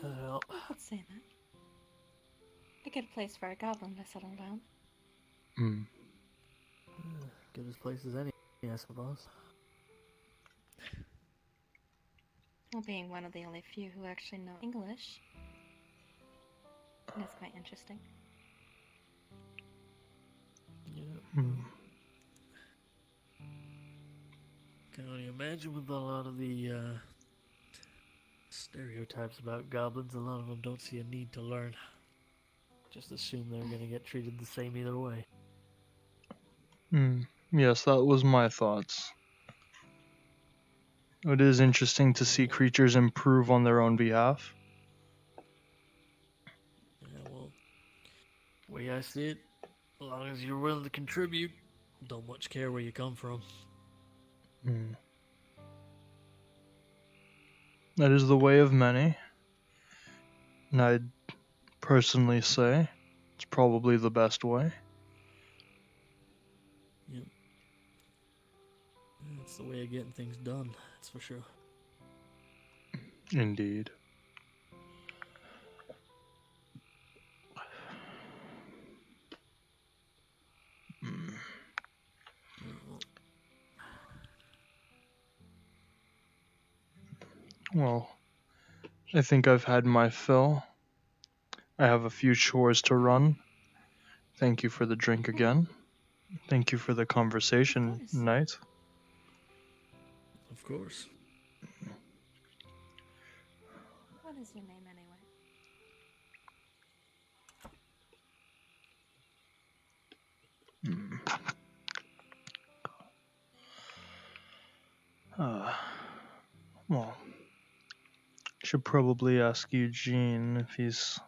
You could say that. A good place for a goblin to settle down. Hmm. Good as place as any, I suppose. Well, being one of the only few who actually know English, that's quite interesting. Yeah. Hmm. Can only imagine with a lot of the stereotypes about goblins, a lot of them don't see a need to learn. Just assume they're gonna get treated the same either way. Yes, that was my thoughts. It is interesting to see creatures improve on their own behalf. Yeah, well, way I see it, as long as you're willing to contribute, don't much care where you come from. That is the way of many. And I'd personally say it's probably the best way. Yep. It's the way of getting things done, that's for sure. Indeed. Well, I think I've had my fill. I have a few chores to run. Thank you for the drink again. Thank you for the conversation, Knight. Of course. What is your name anyway? Well, should probably ask Eugene if he's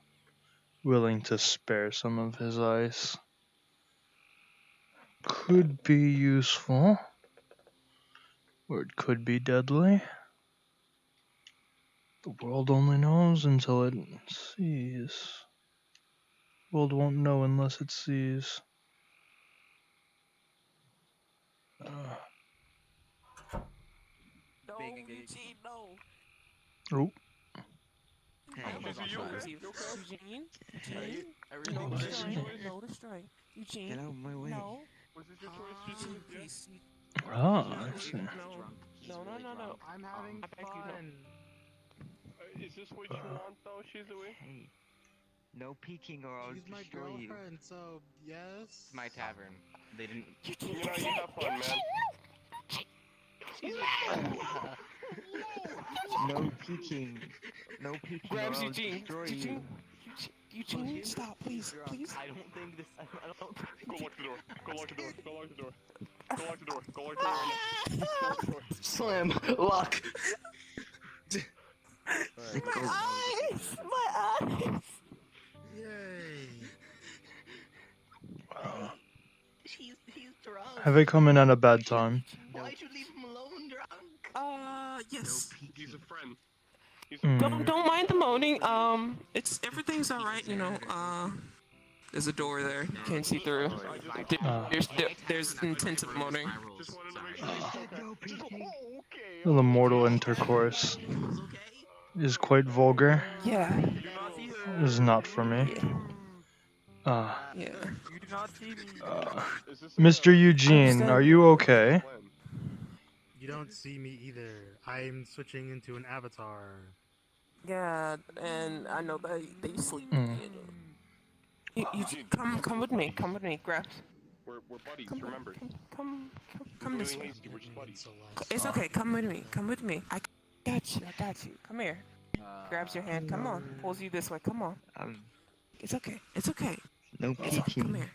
willing to spare some of his ice. Could be useful, or it could be deadly. The world only knows until it sees. The world won't know unless it sees. No, Eugene, no. Oh. Eugene? Eugene? Everything No to is your strike. choice? No to strike. Eugene? Get out of my way. No. Was this your choice, Eugene? Please. I see. No. I'm having fun. Is this what you want, though, Shizue? Hey, no peeking or I'll She's my destroy you. girlfriend, so yes. It's my tavern. They didn't. You know, you have fun, man. No peeking. No peeking or Grabs I'll Eugene. destroy you. Eugene, stop, please. I don't think this. I don't. Go lock the door. Go lock the door. Go lock the door. Go lock the door. Go lock the door right now. Go lock the door. Slim, lock. My eyes! My eyes! Yay! He's drunk. Have I come in at a bad time? Why'd you leave him alone drunk? Yes. He's a friend. He's Hmm. Don't mind the moaning. It's everything's all right. You know. There's a door there. You can't see through. There's intensive moaning. Just wanted to make sure he's okay. The mortal intercourse is quite vulgar. Yeah. It is not for me. Yeah. You do not see me. Mr. Eugene, are you okay? You don't see me either. I'm switching into an avatar. Yeah, and I know they sleep. Mm. You come with me. Come with me. Grab. We're buddies, remember. Come this way. We're just buddies. It's okay. Come with me. Come with me. I got you. I got you. Come here. Grabs your hand. Come on. Pulls you this way. Come on. It's okay. It's okay. No Come peeking. here.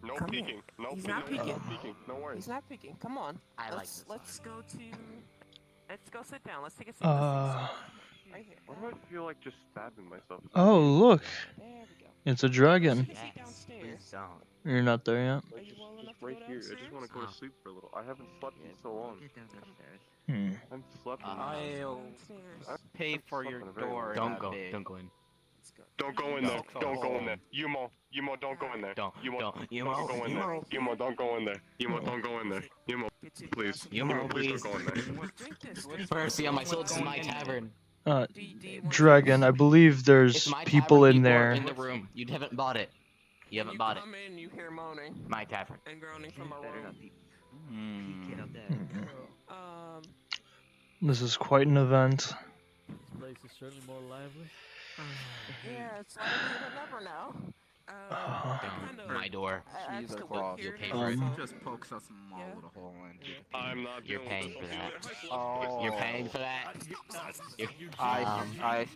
No Come peeking. here. No He's peeking. not peeking. No peeking. No worries. He's not peeking. Come on. Let's go sit down. Let's take a seat. Right here. Why do I feel like just stabbing myself? Oh, look. There we go. It's a dragon. Take a seat downstairs. You're not there yet? Like, just right here. I just want to go to sleep for a little. I haven't slept in so long. Hmm. I haven't slept in I'll pay for your door. Don't go. Don't go in. Don't go in there. Don't go in there. Yumo, don't go in there. Yumo, don't go in there. Yumo, don't go in there. Yumo, don't go in there. Yumo, please. Yumo, please don't go in there. Mercy on my soul, this is my tavern. Dragon, I believe there's It's my people tavern. in People are there. in the room. You haven't bought it. You haven't bought it. Come in, you hear moaning My tavern. and groaning from a room. This is quite an event. This place is certainly more lively. Yeah, it's like never now. My door. Jesus to Christ. You'll pay for it. Just pokes us all with a hole in. I'm not You're dealing paying with for this. that. Oh. You're paying for that.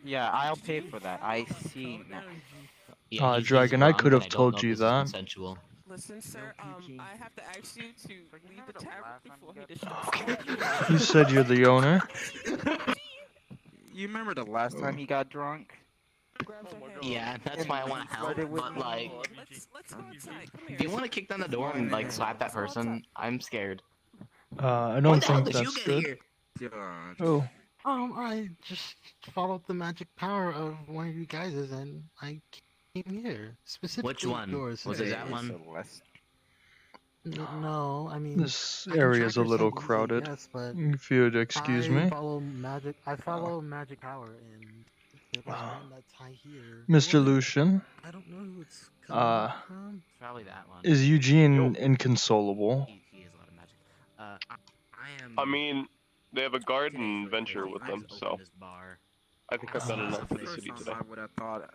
Yeah, I'll pay for that. I see now. Yeah, he's Dragon, I drunk, could and have don't told know if you this is that. Consensual. Listen, sir, I have to ask you to leave the tavern before he destroys You said you're the owner? You remember the last time he got drunk? Yeah, that's why I want to help, but like, Let's go outside. Come here. if you want to kick down the door and like slap that person, I'm scared. I When don't the hell think did you that's get good. here? Oh. I just followed the magic power of one of you guys and I came here. Specifically Which one? yours. Was it that one? No, I mean This I can area track is a your little scent easily, crowded. yes, but If you'd excuse me. I follow magic power, and if there's one that's high here. Mr. Lucian, I don't know who it's coming from. Probably that one. is Eugene inconsolable? He has a lot of magic. I mean, they have a garden venture with them, so I think I've done enough for the city today. I would have thought it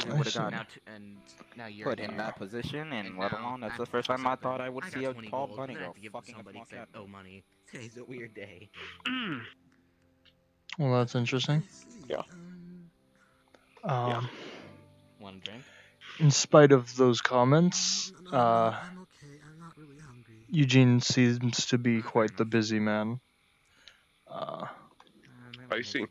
I would have see. gotten Now you're put in that position, and let alone that's the first time I thought I would see a tall bunny go fucking the fuck out. Oh, money. Today's a weird day. Well, that's interesting. Yeah. Um, Want a drink? in spite of those comments, I'm okay. I'm not really hungry. Eugene seems to be quite the busy man. I see.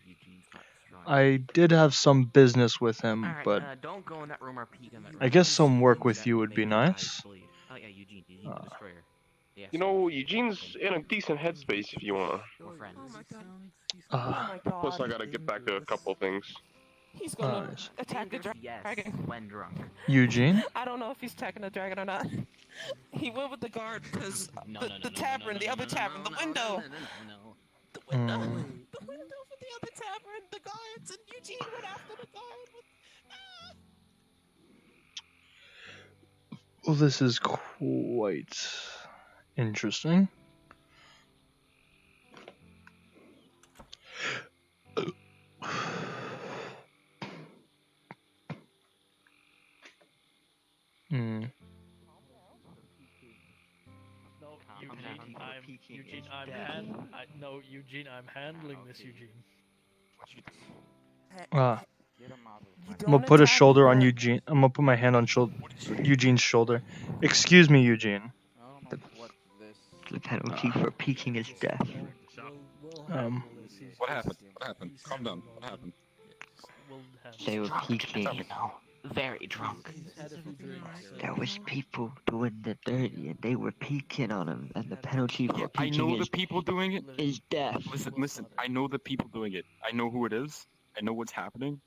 I did have some business with him, Alright, but don't go in that room or peek in that room. I guess some work with you would be nice. Oh yeah, Eugene, you need the destroyer. Yeah, You know, Eugene's in a decent headspace if you wanna. we're friends. Plus, I gotta get back to a couple things. He's gonna Nice. attack the Yes, dragon. when drunk. Eugene? I don't know if he's attacking the dragon or not. He went with the guard because No, the tavern, the other tavern, the window. The window. The window for the other tavern, the guards, and Eugene went after the guard. Well, this is quite interesting. Hmm. No, Eugene, I'm handling this, Eugene. I'm gonna put a shoulder on Eugene. I'm gonna put my hand on Eugene's shoulder. Excuse me, Eugene. The penalty for peeking is death. What happened? What happened? Calm down. What happened? They were peeking. Very drunk. There was people doing the dirty, and they were peeking on him. And the penalty for I peeking know is the people doing it. Is death. Listen. I know the people doing it. I know who it is. I know what's happening.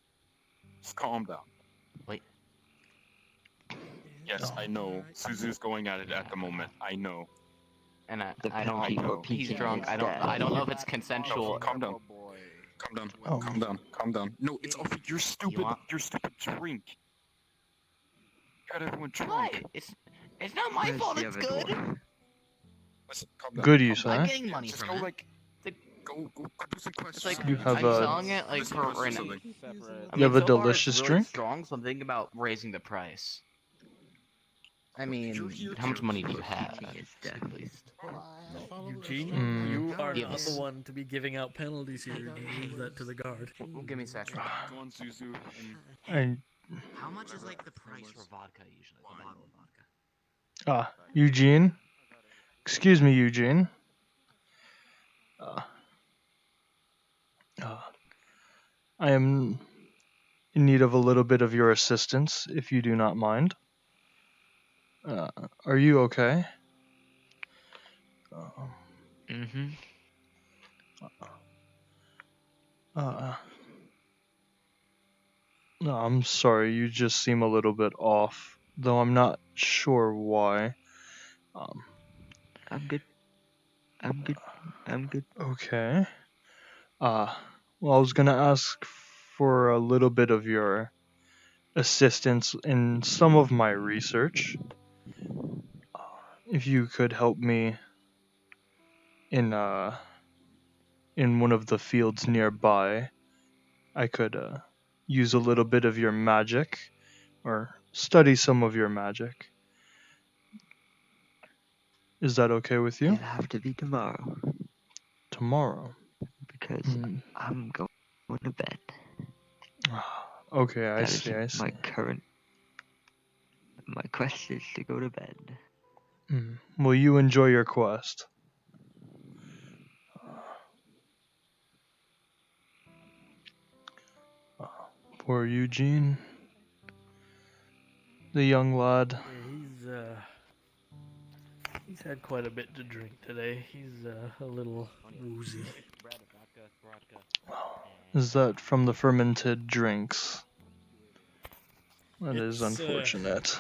Just calm down. Wait. Yes, I know. Suzu's going at it at the moment. I know. And The I don't. penalty for He's peeking drunk. is I don't death. know if it's consensual. No, calm down. Calm down. Calm down. Calm down. No, it's off your stupid. Your stupid drink. Got everyone drunk. What? It's not my fault. It's good. Listen, calm down. Good, you calm down. I'm say? getting money Just from go it. like. Go do some questions. It's like You have I'm a- selling it like Listen, for listen, right now. something. I You have a so far delicious it's really drink? strong, so I'm thinking about raising the price. I mean, how much money do you have? At least. Eugene, Mm. you are not Yes. the one to be giving out penalties here. You leave that to the guard. Give me a second. Go on, Suzu. And How much is like the price for vodka usually? A bottle of vodka. Eugene. Excuse me, Eugene. I am in need of a little bit of your assistance, if you do not mind. Are you okay? Mm-hmm. No, I'm sorry. You just seem a little bit off, though I'm not sure why. I'm good. I'm good. I'm good. Okay. Well, I was gonna ask for a little bit of your assistance in some of my research. If you could help me in one of the fields nearby, I could use a little bit of your magic, or study some of your magic. Is that okay with you? It'll have to be tomorrow. Tomorrow. Because I'm going to bed. Okay, I That is see. I see. My quest is to go to bed. Will you enjoy your quest? Poor Eugene, the young lad. Yeah, he's had quite a bit to drink today. He's a little woozy. Is that from the fermented drinks? That is It's, unfortunate.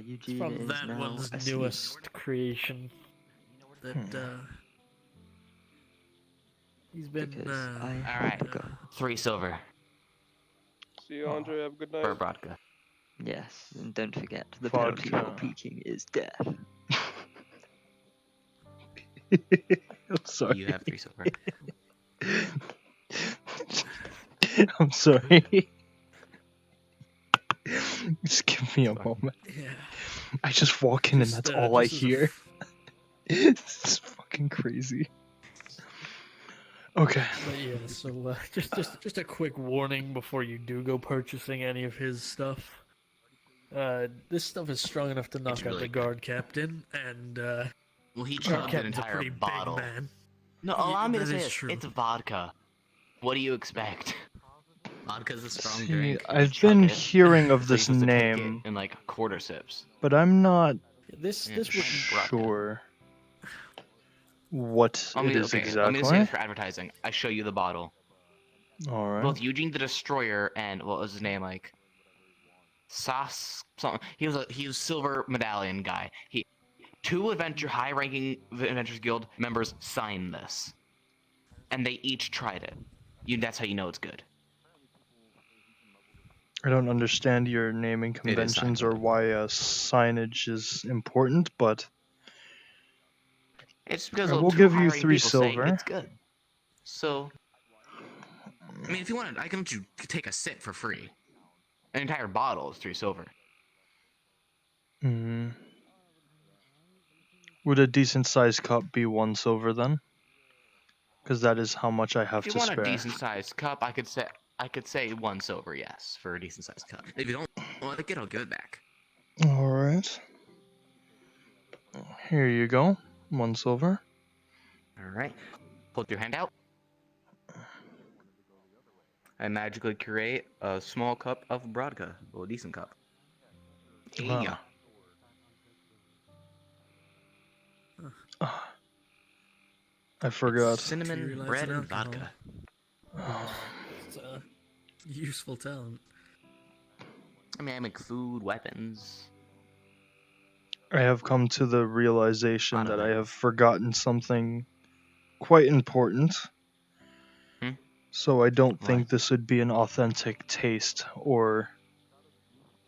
Eugene From is that now one's asleep. newest creation. That he's been. Because I All right. 3 silver. See you, Andre. Have a good night. For vodka. Yes, and don't forget, the penalty for peeking is death. I'm sorry. You have 3 silver. I'm sorry. Just give me a moment. Yeah. I just walk in and that's all I hear. This is fucking crazy. Okay. But yeah, so just a quick warning before you do go purchasing any of his stuff. This stuff is strong enough to knock out really the guard captain, and Well, he guard chugged an captain's a entire pretty bottle. big man. No, allow me to That say is this. true. It's vodka. What do you expect? Vodka's a strong See, drink. I've Chug been it. hearing of So you're this supposed to take name, it in like quarter sips. but I'm not This Yeah, would sure what Let me, it is okay, let me just say exactly. this for advertising. I show you the bottle. Alright. Both Eugene the Destroyer and what was his name, like Sas something. He was silver medallion guy. 2 high-ranking Adventures Guild members signed this, and they each tried it. That's how you know it's good. I don't understand your naming It is conventions or why signage is important, but It's because I will 2 give you high-ranking 3 people say silver. it's good. So, I mean, if you wanted, I can let you take a sip for free. An entire bottle is 3 silver. Would a decent sized cup be 1 silver then? Because that is how much I have If you to want spare. a decent-sized cup, I could say 1 silver, yes, for a decent-sized cup. If you don't like it, I'll give it back. Alright. Here you go. 1 silver. Alright. Hold your hand out. I magically create a small cup of vodka. Well, a decent cup. Yeah. I forgot. Cinnamon bread and vodka. It's a useful talent. I mean, I make food, weapons. I have come to the realization that I have forgotten something quite important. So I don't think this would be an authentic taste or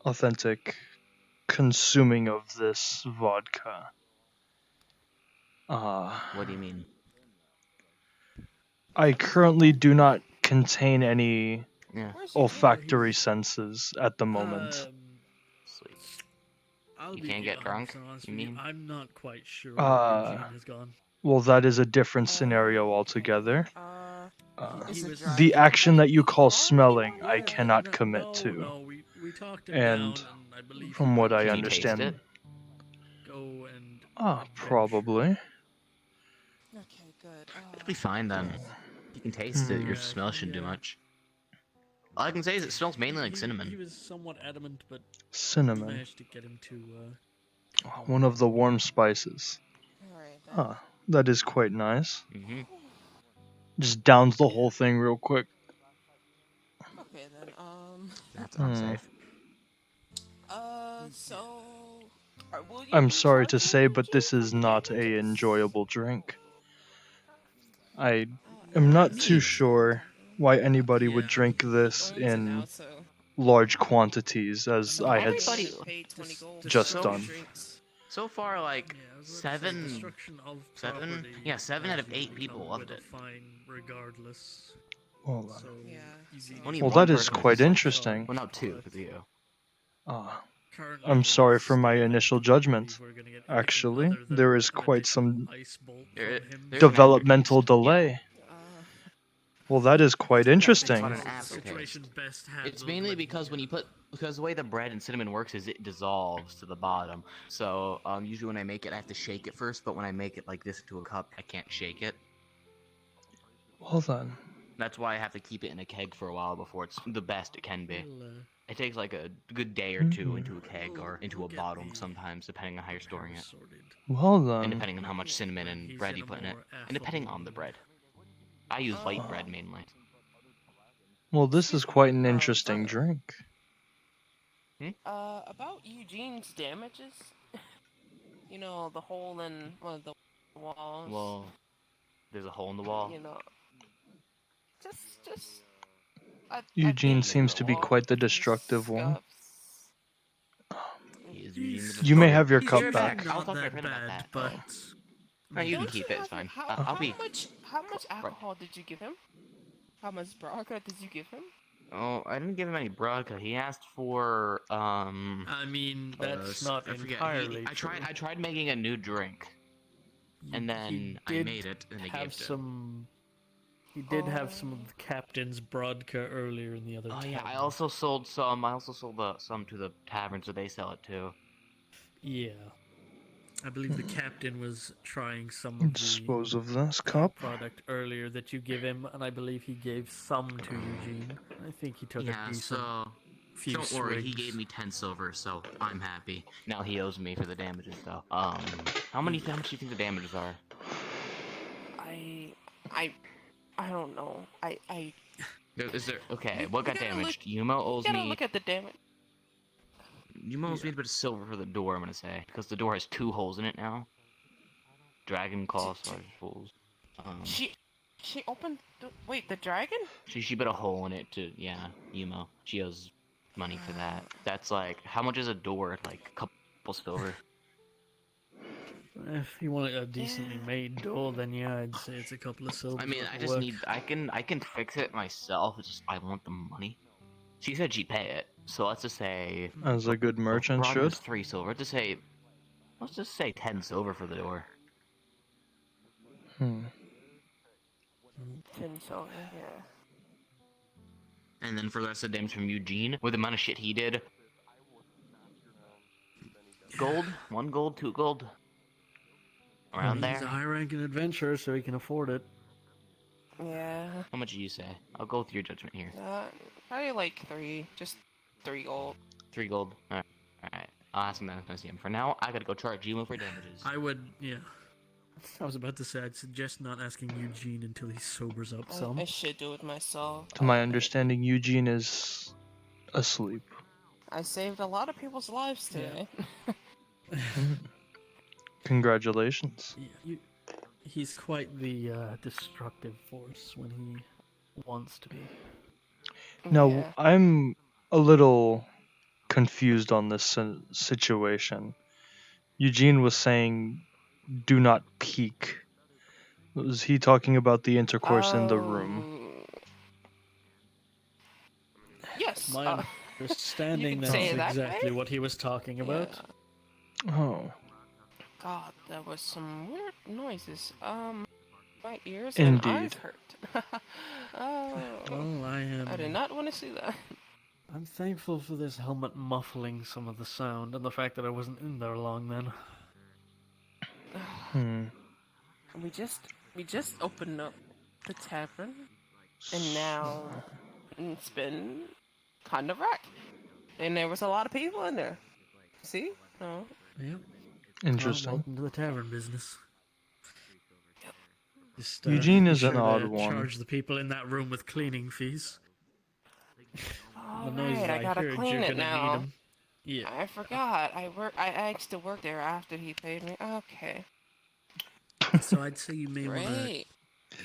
authentic consuming of this vodka. What do you mean? I currently do not contain any Yeah. olfactory senses at the moment. I'll You be can't get 100% drunk, honest you with mean? I'm not quite sure where Eugene has gone. Well, that is a different scenario altogether. He was The action that you call smelling, I cannot commit to. No, we talked him And down, and I believe from what I Can you taste understand, it? go and probably. Okay, good. It'll be fine then. You can taste it. Your smell shouldn't do much. All I can say is it smells mainly like cinnamon. He was somewhat adamant, but we Cinnamon. managed to get him to. One of the warm spices. Alright, That is quite nice. Mm-hmm. Just downs the whole thing real quick. Okay then. That's unsafe. So. Will you I'm be sorry to charging say, Eugene but this is for the not a damages? enjoyable drink. I am not too sure why anybody would drink this in large quantities, as I had paid 20 gold just for done. drinks. So far, like seven. Destruction of Seven? property. Yeah, 7 out of 8 would people come loved with it. a fine regardless. Hold on. So Eugene Only Well, one that is person quite was dislike. interesting. Well, not 2, because of you. I'm sorry for my initial judgment. Actually, other than there is an quite additional some ice bolt There- from him. there's developmental an aftertaste. delay. Well, that is quite It's interesting. not an aftertaste. Situation best handled. It's mainly because because the way the bread and cinnamon works is it dissolves to the bottom. So usually when I make it, I have to shake it first. But when I make it like this into a cup, I can't shake it. Well then. That's why I have to keep it in a keg for a while before it's the best it can be. It takes like a good day or two into a keg or into a bottle sometimes, depending on how you're storing it. Well then. And depending on how much cinnamon and bread you put in it. And depending on the bread. I use white bread mainly. Well, this is quite an interesting drink. About Eugene's damages. You know, the hole in one of the walls. Well, there's a hole in the wall. You know, just. Eugene seems to be quite the destructive one. You may have your cup back. I'll talk to my friend about that. But no, you can keep it. It's fine. I'll be. How much alcohol did you give him? How much vodka did you give him? Oh, I didn't give him any vodka. He asked for I mean, that's not entirely I tried making a new drink, and then I made it, and they gave it to him. He did have some of the captain's vodka earlier in the other. Oh yeah, I also sold some. I also sold some to the tavern, so they sell it too. Yeah, I believe the captain was trying some of Dispose of this the cup. product earlier that you give him, and I believe he gave some to Eugene. I think he took a decent few don't worry, he swigs. gave me 10 silver, so I'm happy. Now he owes me for the damages, though. How much do you think the damages are? I don't know. Is there okay? What got damaged? Yumo owes You me. gotta look at the damage. Yumo owes me a bit of silver for the door. I'm gonna say because the door has 2 holes in it now. Dragon claw slash holes. She opened. Wait, the dragon? She put a hole in it to Yumo. She owes money for that. That's like how much is a door? Like a couple silver. If you want a decently made door, then yeah, I'd say it's a couple of silver. I mean, I just need. I can fix it myself. It's just I want the money. She said she'd pay it, so let's just say. As a good merchant Ron should. has 3 silver. Let's just say 10 silver for the door. 10 silver, yeah. And then for the rest of the damage from Eugene, with the amount of shit he did. Gold, 1 gold, 2 gold. Around He's a there? high-ranking adventurer, so he can afford it. Yeah. How much do you say? I'll go with your judgment here. Probably like 3. Just 3 gold. 3 gold. Alright. Alright. I'll ask him that next time. For now, I gotta go charge you for damages. I would, yeah. I was about to say, I'd suggest not asking Eugene until he sobers up some. I should do it myself. To my understanding, Eugene is asleep. I saved a lot of people's lives today. Congratulations. He's quite the destructive force when he wants to be. Now, I'm a little confused on this situation. Eugene was saying, do not peek. Was he talking about the intercourse in the room? Yes. My understanding, that's exactly what he was talking about. Oh. God, that was some weird noises. My ears Indeed. and eyes hurt. Oh. Well, I did not want to see that. I'm thankful for this helmet muffling some of the sound, and the fact that I wasn't in there long then. We just opened up the tavern, and now it's been kind of wrecked. And there was a lot of people in there. See? No. Yep. Interesting. Well, welcome to the tavern business. Just, Eugene be is sure an odd to one. Charge the people in that room with cleaning fees. Alright, I gotta heard, clean you're it gonna need now. 'em. Yeah. I forgot. I asked to work there after he paid me. Okay. So I'd say you may want to. Great.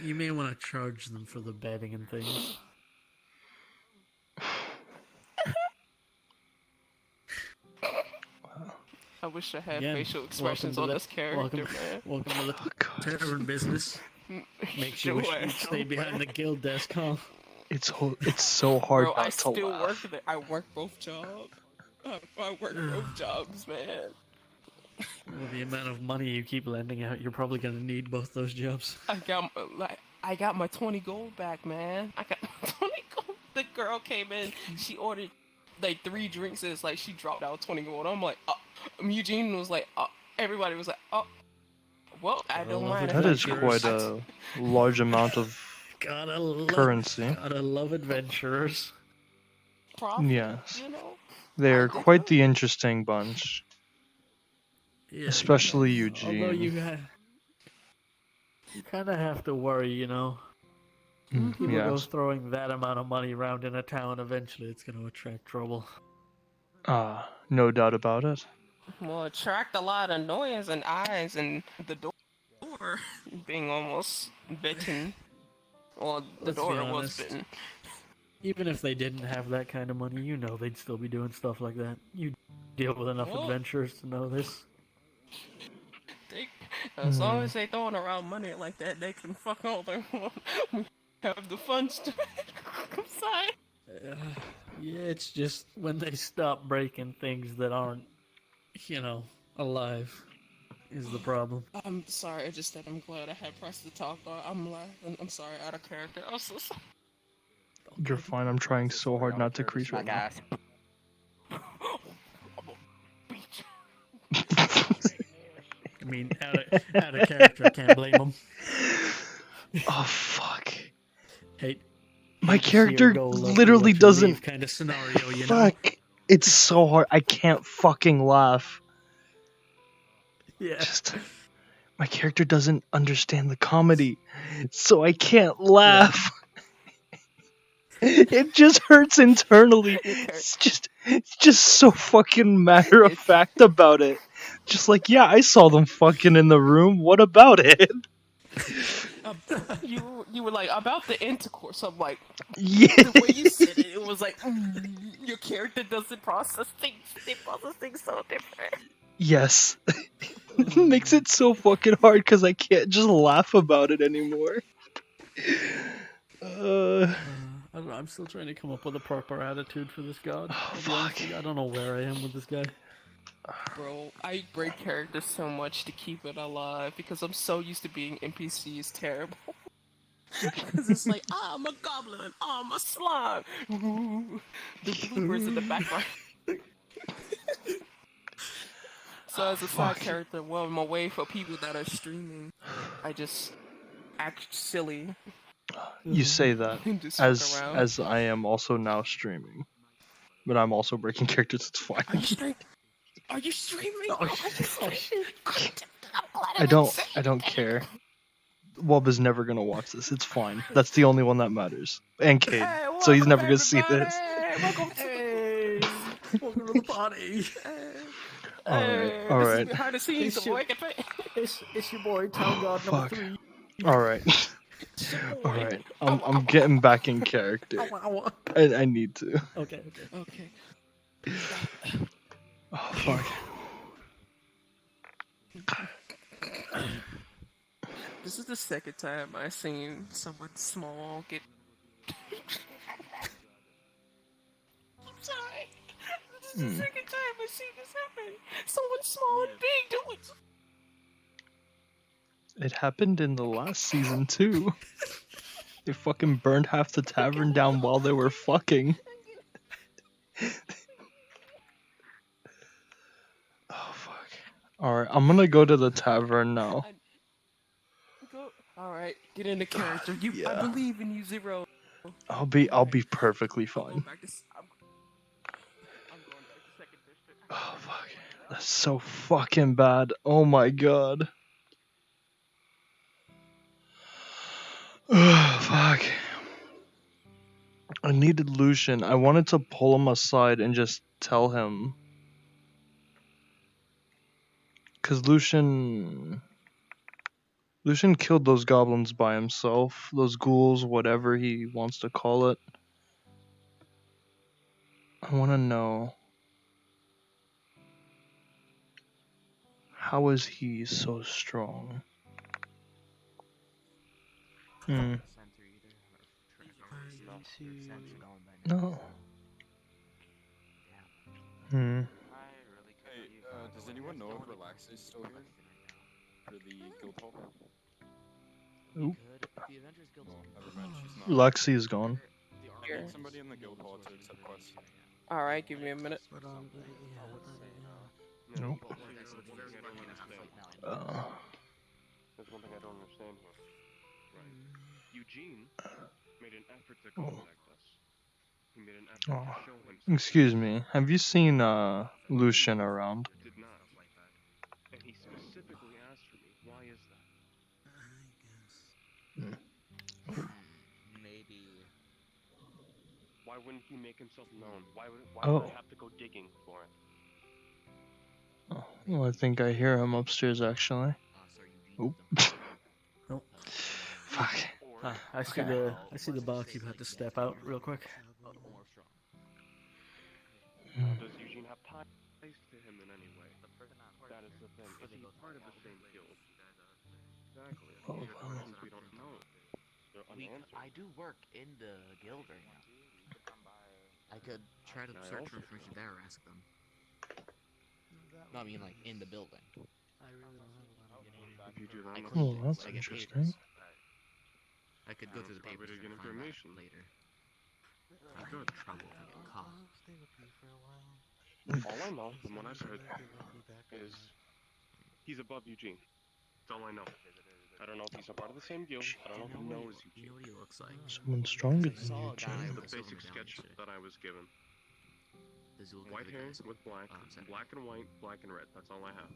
You may want to charge them for the bedding and things. I wish I had Again, facial expressions on this character, man. Welcome to the tavern business. Makes you wish you'd stay behind the guild desk, huh? It's so hard Bro, not I to still laugh. work there. I work both jobs. I work both jobs, man. With the amount of money you keep lending out, you're probably gonna need both those jobs. I got my 20 gold back, man. I got my 20 gold. The girl came in. She ordered like 3 drinks. And it's like she dropped out 20 gold. I'm like, Eugene was like, everybody was like, well, I don't mind. That is quite a large amount of currency. Gotta love adventurers. Profit, Yes. you know? They're quite the interesting bunch. Yeah, Especially Although Eugene. you kind of have to worry, you know. People go Yes. throwing that amount of money around in a town, eventually it's going to attract trouble. No doubt about it. Well, attract a lot of noise and eyes and the door being almost bitten. Well, the Let's be door was honest. bitten. Even if they didn't have that kind of money, you know they'd still be doing stuff like that. You deal with enough Well- adventurers to know this. As long as they throwing around money like that, they can fuck all they want. We have the funds to I'm sorry. Yeah, it's just when they stop breaking things that aren't, you know, alive is the problem. I'm sorry, I just said I'm glad I had pressed the talk bar. I'm laughing. I'm sorry, out of character. I'm so sorry. You're fine. I'm trying so hard not to crease right now. I mean, out of character, I can't blame them. Oh fuck! Hate My to see character her go low, literally let you doesn't. leave kind of scenario, you know. Fuck! It's so hard. I can't fucking laugh. Yeah. Just my character doesn't understand the comedy, so I can't laugh. It just hurts internally. It's just so fucking matter of fact about it. Just like, yeah, I saw them fucking in the room. What about it? You were like about the intercourse. I'm like, Yeah. the way you said it, it was like your character doesn't process things. They process things so different. Yes. It makes it so fucking hard because I can't just laugh about it anymore. I don't know, I'm still trying to come up with a proper attitude for this god. Oh, I'll be honest with you, I don't know where I am with this guy. Bro, I break character so much to keep it alive because I'm so used to being NPCs terrible. Because it's like, I'm a goblin, I'm a slime. Ooh, the bloopers in the background. So as a side character, while I'm away for people that are streaming, I just act silly. You say that And just fuck around. as I am also now streaming, but I'm also breaking characters. It's fine. Are you streaming? Are you streaming? Are you streaming? I don't care. Wob is never gonna watch this. It's fine. That's the only one that matters. And Cade, Hey, so he's welcome never gonna see everybody! this. Welcome to Welcome to the party. All This right. is behind the scenes It's of your, Wicked Thing. it's your boy Town God number 3. All right. All right. I'm getting back in character. I need to. Okay. Oh fuck. This is the second time I've seen someone small get. I'm sorry. This is the second time I've seen this happen. Someone small and big doing. It happened in the last season too. They fucking burned half the tavern down while they were fucking. Oh fuck. Alright, I'm gonna go to the tavern now. Alright, get into character. I believe in you, Zero. I'll be perfectly fine. Oh fuck. That's so fucking bad. Oh my god. Fuck. I needed Lucian. I wanted to pull him aside and just tell him. Cause Lucian killed those goblins by himself. Those ghouls, whatever he wants to call it. I wanna know. How is he so strong? No. Hey, does anyone know if Relax is still here? For the guild hall? Oop. Never mind, she's not. Lexi is gone. I need somebody in the guild hall to accept quests. Alright, give me a minute. Nope. There's one thing I don't understand here. Right. Eugene made an effort to contact us. He made an effort to show himself. Excuse me. Have you seen Lucian around? Did not. And he specifically asked for me. Why is that? Maybe. Why wouldn't he make himself known? Why would I have to go digging for it? Oh, well, I think I hear him upstairs actually. Oop. Nope. Fuck. I see the barkeep had to step out real quick. Does Eugene have ties to him in any way? That is the thing. Is he part of the same guild? Exactly. These are questions we don't know. They're unanswered. I do work in the guild right now. I could try to search for information there or ask them. No, I mean like in the building. If you do that, Oh, that's interesting. I could go through the papers and find information later. I could get in trouble if I get caught. All I know from what I've heard is he's above Eugene. That's all I know. I don't know if he's a part of the same guild. I don't know if he knows Eugene. You know what he looks like? Someone stronger than you, The Jane. basic sketch that I was given. White hair with black, black and white, black and red. That's all I have.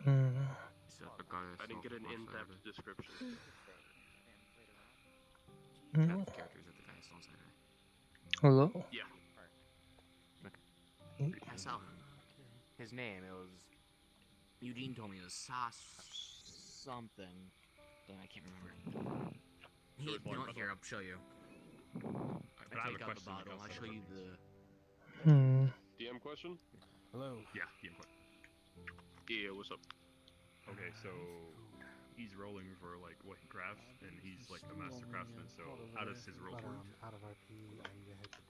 I didn't get an in-depth description. Characters at the guy still inside, right? Hello? Yeah. I saw him. His name, it was... Eugene told me it was something. Then I can't remember. You know what? Here, I'll show you. I take out the bottle, I'll show you the... DM question? Hello. Yeah, DM question. Yeah, what's up? Okay, so he's rolling for like what he crafts, and he's like a master craftsman. So how does his rolls work?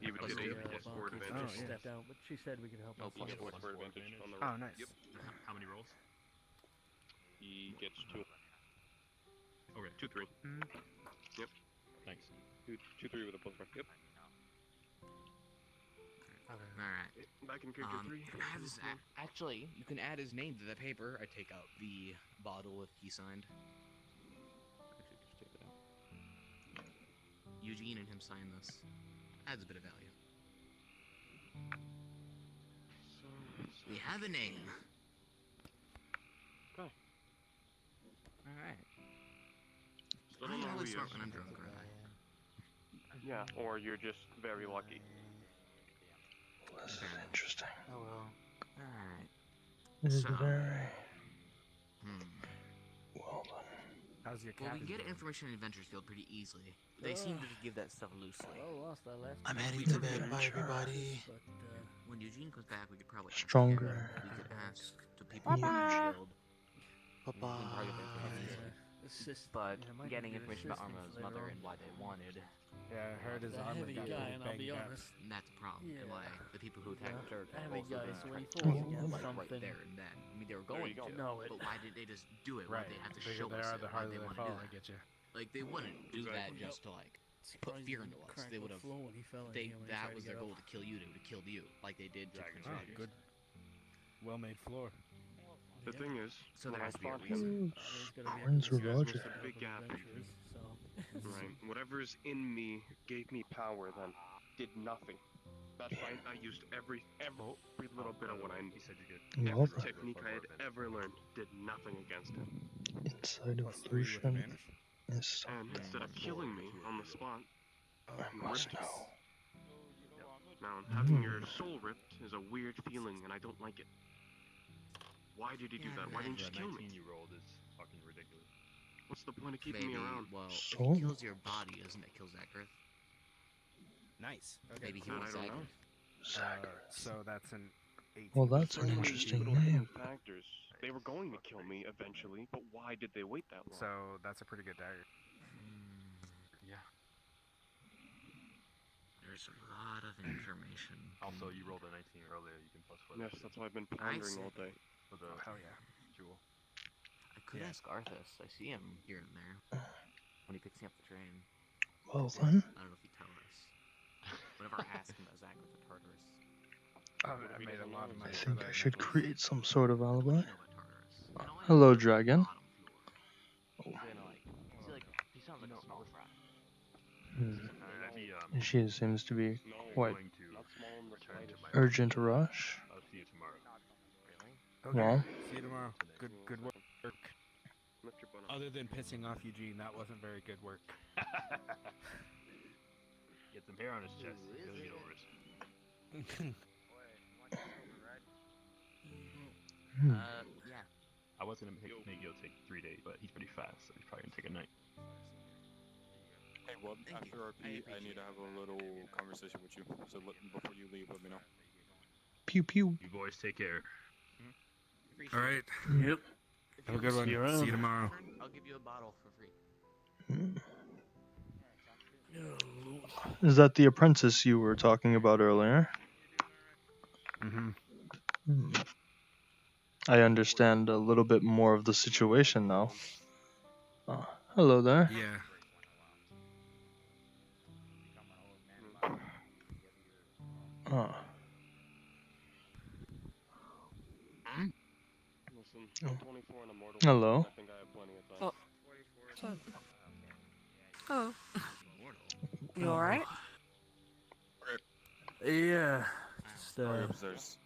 He would get a forward advantage. Stepped out, but she said we could help. He gets forward advantage on the Oh, roll. nice. Yep. How many rolls? He gets 2. Okay. 2, 3. Yep. Thanks. 2, 3 with a plus 4. Yep. All right. Back in character 3. Actually, you can add his name to the paper. I take out the bottle with he signed. Actually, just take that out. Eugene and him sign this. Adds a bit of value. We have a name. Okay. All right. Still I don't know who always he start is. when I'm drunk, right? Yeah, or you're just very lucky. This is interesting. Oh well. Alright. This is So, very well done. How's your cat? Well, we can get information in Adventures Field pretty easily. They seem to give that stuff loosely. Oh, lost that last. I'm heading We to could bed. Bye, Sure. everybody. But when Eugene comes back, we could probably Stronger. ask him. We could ask the people who run the guild. We can probably get that information easily. But yeah, might getting be good information about assistance Arma's later mother on. and why they wanted. Yeah, I heard his A armor heavy got guy, pretty and I'll be banged up. honest. That's the problem. And why the people who attacked the church A heavy also guy, didn't so when he try falls to against like something, right there and then. I mean, they were going to, know it. but why did they just do it? Right. Why did they have to The bigger show they us are, it? the Why harder they they want fall. to do I that? get you. Like they wouldn't do that just to like put fear into us. They would have. That was their goal, to kill you. They would have killed you, like they did to Prince Oh, Rogers. good. Well-made floor. The thing is, So when there I has to be a fought reason. him, Prince you guys Roger. missed a big gap. Right. Whatever's in me gave me power then. Did nothing. That fight, I used every little bit of what I knew. Well Every done. technique I had ever learned did nothing against him. Inside +3 with evolution advantage. is And instead of killing me on the spot, I he must ripped me. know. Now, having your soul ripped is a weird feeling, and I don't like it. Why did he do that? Why didn't you just kill me? 19-year-old is fucking ridiculous. What's the point of keeping me around? Well, Soul? if it kills your body, doesn't it kill Zachary? Nice. Okay. Maybe he That wants I don't know. Zachary. So that's an 18. Well, that's So an many interesting little name. factors. They were going to kill me eventually, but why did they wait that long? So that's a pretty good dagger. Yeah. There's a lot of information. Also, you rolled a 19 earlier. You can +4. Yes, that's why I've been pondering all day. For the hell yeah. jewel. I could ask Arthas. I see him here and there when he picks me up the train. Well then. I don't know if he'd tell us. Whenever I ask him about Zach with the Tartarus. Oh, I made a lot of I money for think that I should necklace. create some sort of alibi. You know about Tartarus. Hello, dragon. He's gonna like, he sounds like a small fry. She seems to be quite Going to return to my urgent rush. I'll see you tomorrow. Really? Okay. Well, See you tomorrow. Good work. Lift your butt up. Other than pissing off Eugene, that wasn't very good work. Get some hair on his chest. He'll get over it. Yeah. I was gonna make Yo take 3 days, but he's pretty fast, so he's probably gonna take a night. Hey, well, after RP, I need to have a little conversation with you. So before you leave, let me know. Pew pew. You boys take care. All right. Yep. Have a good one. See you tomorrow. I'll give you a bottle for free. Is that the apprentice you were talking about earlier? Mm-hmm. I understand a little bit more of the situation now. Hello there. Yeah. Listen, I'm 24 and immortal. Hello. I think I have plenty of time. Oh. You alright? Yeah. Just, upstairs.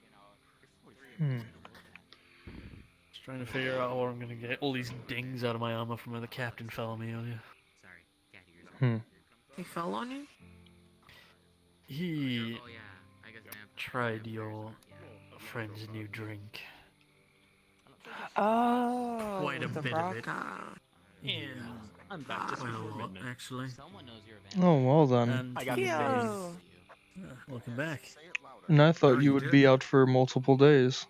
Just trying to figure out where I'm gonna get all these dings out of my armor from where the captain fell on me earlier. He fell on you? He tried your friend's new drink. Oh, Quite a the bit of it. vodka. Yeah. I'm back just Quite a before lot, midnight. actually. Oh, well then. And I got Yo. welcome back. And I thought you would be out for multiple days.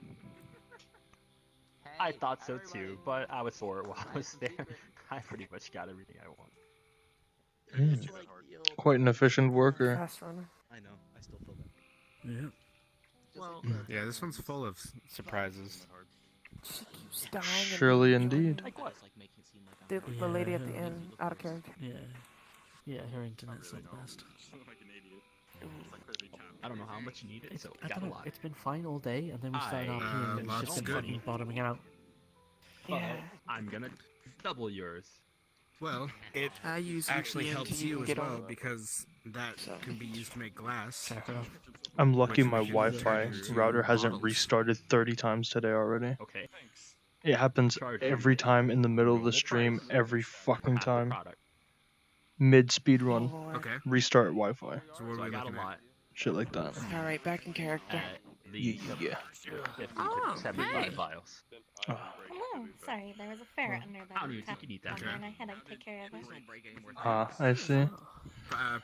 I thought so too, but I was sore while I was there. I pretty much got everything I want. Quite an efficient worker. Fast runner. I know. I still feel that. Yeah. Well, Yeah, this one's full of surprises. She keeps dying. Surely indeed. Like what? The lady at the end, out of character. Yeah. Yeah, her internet's not the best. I don't know how much you need it, so I got don't a know. lot. It's been fine all day, and then we started I RPing, and it's just been fucking bottoming out. Yeah. I'm gonna double yours. Well, it I use actually VPN helps to you even as get well on. because that can be used to make glass. I'm lucky which my we can turn Wi-Fi into router hasn't bottles. restarted 30 times today already. Okay. It happens Charge every you time in the middle of the normal stream, price every for fucking half the time. product. Mid speed run. Okay. Restart Wi-Fi. So what So are we I got a looking at? lot. Shit like that. All right, back in character. The Yeah. 50 Oh, to 75 hey. vials. Oh, sorry, there was a ferret under I don't even that think you need top that. down there, and I had to take care of it. I see.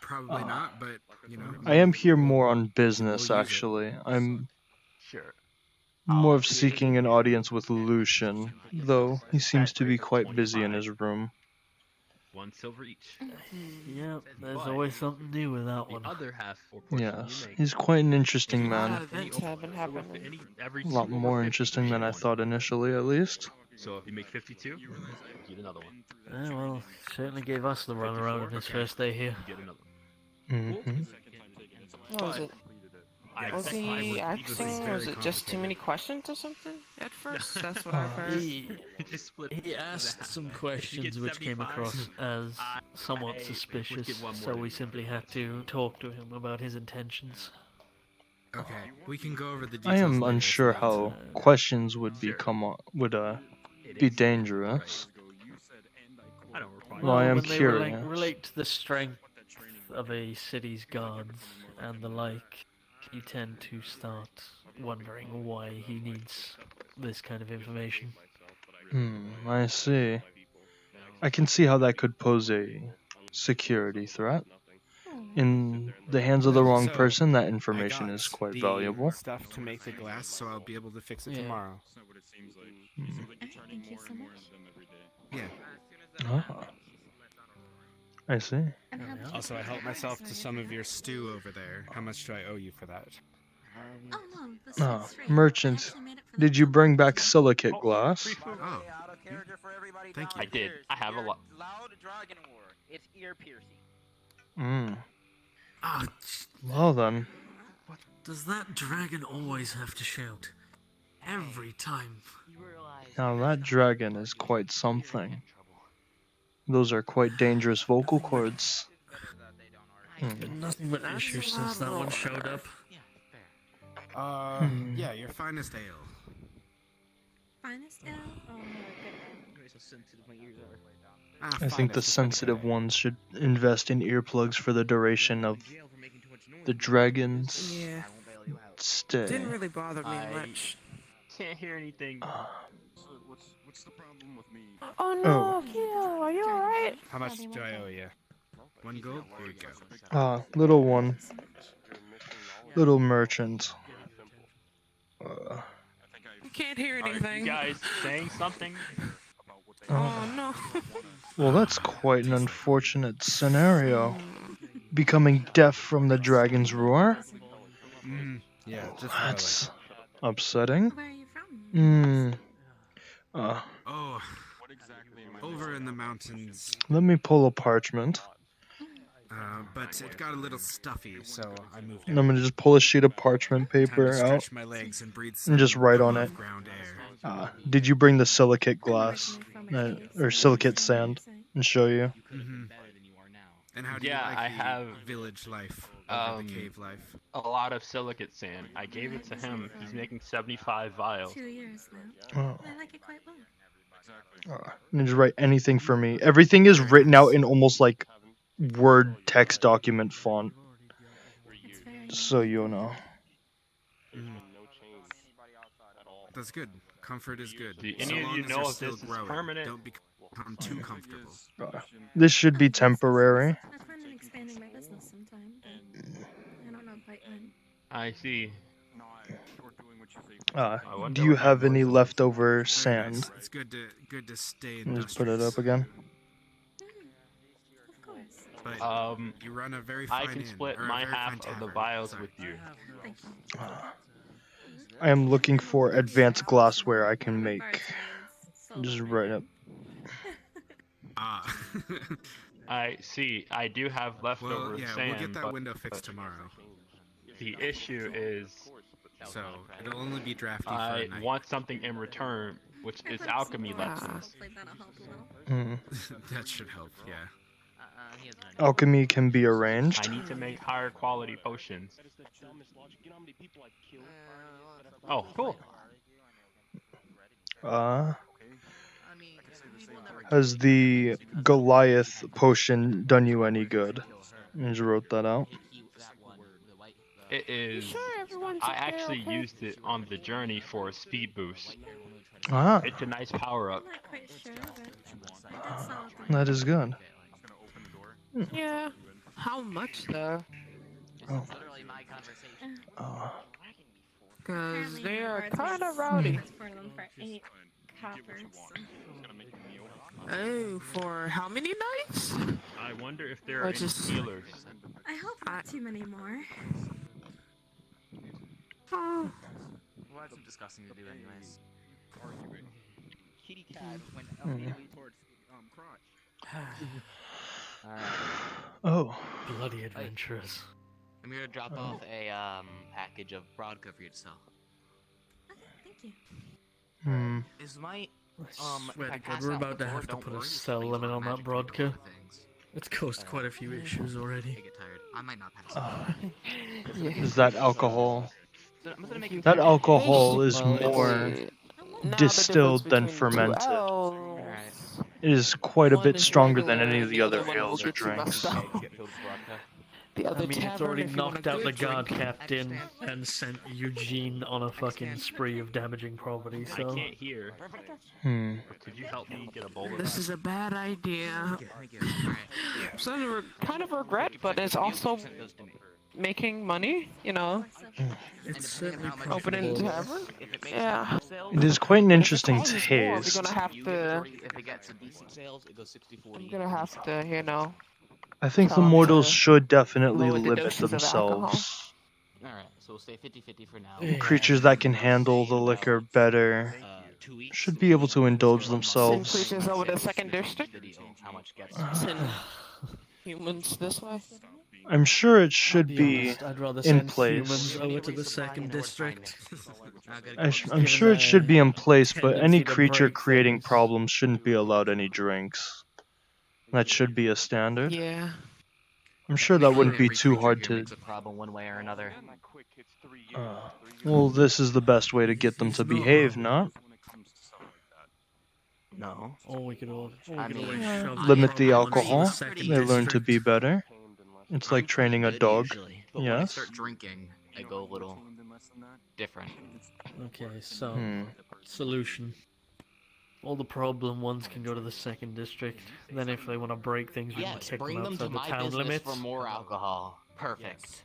Probably not, but you know. I am here more on we'll business, use it. actually. I'm Sure. more of seeking an audience with Lucian, though he seems to be quite busy in his room. 1 silver each. Yeah, there's But always something new with that one. The other half or portion Yes, you make. he's quite an A interesting lot man. of events have been happening. Every A lot two over more 50, interesting you than get I one. thought initially, at least. So if you make 52, you get another one. Yeah, well, certainly gave us the runaround on his first day here. You get another one. Mm-hmm. What was it? Was he acting? Was it just too many questions or something at first? That's what I've heard. He asked some questions which came across as somewhat suspicious, so we simply had to talk to him about his intentions. Okay, we can go over the I details am later if unsure you want. how questions would be dangerous. I don't require. Well, I am when they curious. relate to the strength of a city's guards and the like, you tend to start wondering why he needs this kind of information. I see. I can see how that could pose a security threat. In the hands of the wrong So, person, that I information got is quite the valuable. stuff to make the glass, so I'll be able to fix it Yeah. tomorrow. Thank you so much. Yeah. Ah. I see. And how much Also, I helped myself to some of your stew over there. How much do I owe you for that? Oh no, this is free. Merchant, did you bring back silicate glass? Oh. Thank you. I did. I have a lot. Loud dragon roar. It's ear piercing. Ah, Well then. does that dragon always have to shout? Every time. Now that dragon is quite something. Those are quite dangerous vocal cords. Been nothing but issues since that one showed up. Yeah, your finest ale. Finest ale? Oh no, I think the sensitive ones should invest in earplugs for the duration of the dragon's Yeah. stay. Didn't really bother me much. Can't hear anything. What's the problem with me? Oh no, Keo, are you alright? How much do I owe you? 1 gold? Here you go. Little one. Little merchant. We can't hear Are anything. you guys saying something? Oh no. Well, that's quite an unfortunate scenario. Becoming deaf from the dragon's roar? Yeah, just That's upsetting. Where are you from? Oh, over in the mountains. Let me pull a parchment. But it got a little stuffy, so I moved And I'm gonna just pull a sheet of parchment Time paper to out stretch my legs and breathe some and just write on it. above-ground air. Did you bring the silicate glass or silicate sand and show you? And how do you Yeah, like I the have village life over the cave life? a lot of silicate sand. I gave it to him. He's making 75 vials. 2 years now. I like it quite well. And just write anything for me. Everything is written out in almost like Word text document font. So you'll know. That's good. Comfort is good. Do So any of long you as know you're if still this is growing, permanent? don't become too comfortable. This should be temporary. I plan on expanding my business sometime, but I don't know quite when. I see. Do you have any leftover sand? It's good to stay Let me just put it industrious. up again. Of course. But you run a very I fine can inn, split or a my very half fine of the tavern, vials sorry. with you. Thank you. I am looking for advanced glassware I can make. Just right up. I see. I do have leftover Well, yeah, sand, we'll get that but window fixed tomorrow. The issue is, So it'll only be drafty for I a night. want something in return, which is alchemy lessons. That should help. Yeah. Alchemy can be arranged. I need to make higher quality potions. Oh, cool. Has the Goliath potion done you any good? I just wrote that out. It is. I actually used it on the journey for a speed boost. Ah. It's a nice power up. I'm not quite sure, but I did saw it. That is good. Yeah. How much though? Oh. Because they are Guards kind of was rowdy. for them for 8 coppers. Oh, for how many nights? I wonder if there are any healers. I hope not too many more. We'll have some discussing to do anyways. Kitty cat went immediately towards crotch. Oh. Bloody adventurous. I'm here to drop off a package of vodka for you to sell. Okay, thank you. Is my Swear if I to God, pass we're out about the to door, have to don't put a worry, cell please limit don't on that magic broadca. control things. It's caused quite a few issues already. I get tired. I might not pass out. Is that alcohol? I'm gonna make it That alcohol is Well, more now distilled the than difference between the two fermented. L's. It is quite a One bit is stronger than regular any of and the the other other one will ales or get you messed drinks. up. The other I mean, it's tavern, already if you want a knocked out the good guard drink, captain and sent Eugene on a fucking spree of damaging property, I so... can't hear. Could you help me get a bowl of This that? is a bad idea. Thank you. Alright. So kind of regret, but it's also making money, you know. It's certainly Opening profitable. tavern. Yeah. It is quite an But if it interesting costs more, we're taste. gonna have to. If it gets some decent sales, it goes 60-40. I'm gonna have to, you know. I think the tell 'em mortals to should definitely lower the limit doses of alcohol. themselves. Alright, so we'll stay 50-50 for now. Creatures that can handle the liquor better 2 weeks. should be able to indulge Send themselves. creatures over to second district. How much gets Send humans this way. I'm sure it I'll should be be honest, I'd rather in send humans place. over to the second district. I'm Given sure it should be their in place, but any tendency to creature break creating things. problems shouldn't be allowed any drinks. That should be a standard. Yeah. I'm sure that wouldn't be Every too creature hard here to. makes a problem one way or another. Well, this is the best way to get them to behave, not? No. Or we could all, I mean, shove Limit the them alcohol. into the second They learn to district. be better. It's like training a Good dog. usually, but when I Yes. start drinking, I go a little different. Okay, so solution. All the problem ones can go to the second district. Then if they want to break things, we can Yes, kick them bring them outside to the my town business limits. for more alcohol. Perfect.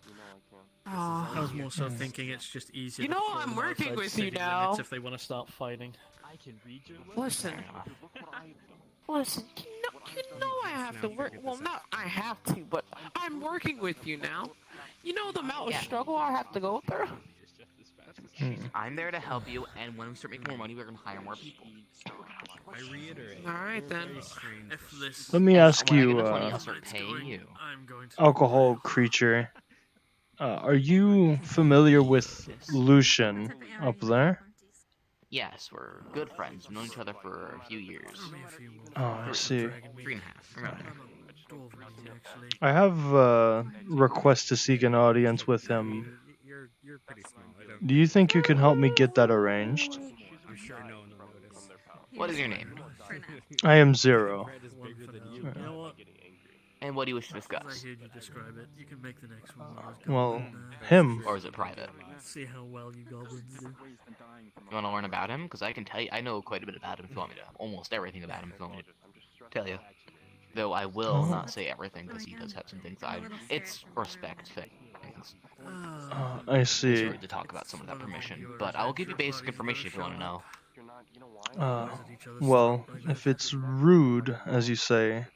I was more so thinking it's just easier. You to know, throw I'm them working outside with you city now. limits if they want to start fighting. I can read your Listen. Listen, you know I have to work. Well, not I have to, but I'm working with you now. You know the amount of struggle I have to go through? I'm there to help you, and when we start making more money, we're gonna hire more people. I reiterate. Alright then. If this Let me And ask when I you, get the money, I'll start paying you. I'm going to alcohol creature, are you familiar with Lucian up there? Yes, we're good friends. We've known each other for a few years. Oh, I see. 3.5. Around there. I have a request to seek an audience with him. You're pretty small. I don't. Do you think you can help me get that arranged? I'm sure no one will notice. What is your name? I am Zero. Red is bigger than You you. know what? And what do you wish to As I discuss? heard you describe it, you can make the next one. Well, him. Or is it private? See how well you goblins do. You want to learn about him? Because I can tell you, I know quite a bit about him if you want me to. Almost everything about him if you want me to tell you. Though I will not say everything because he does have some things it's respect things. I It's see. rude to talk about someone without permission, but I will give you basic information if you want to know. Well, if it's rude, as you say,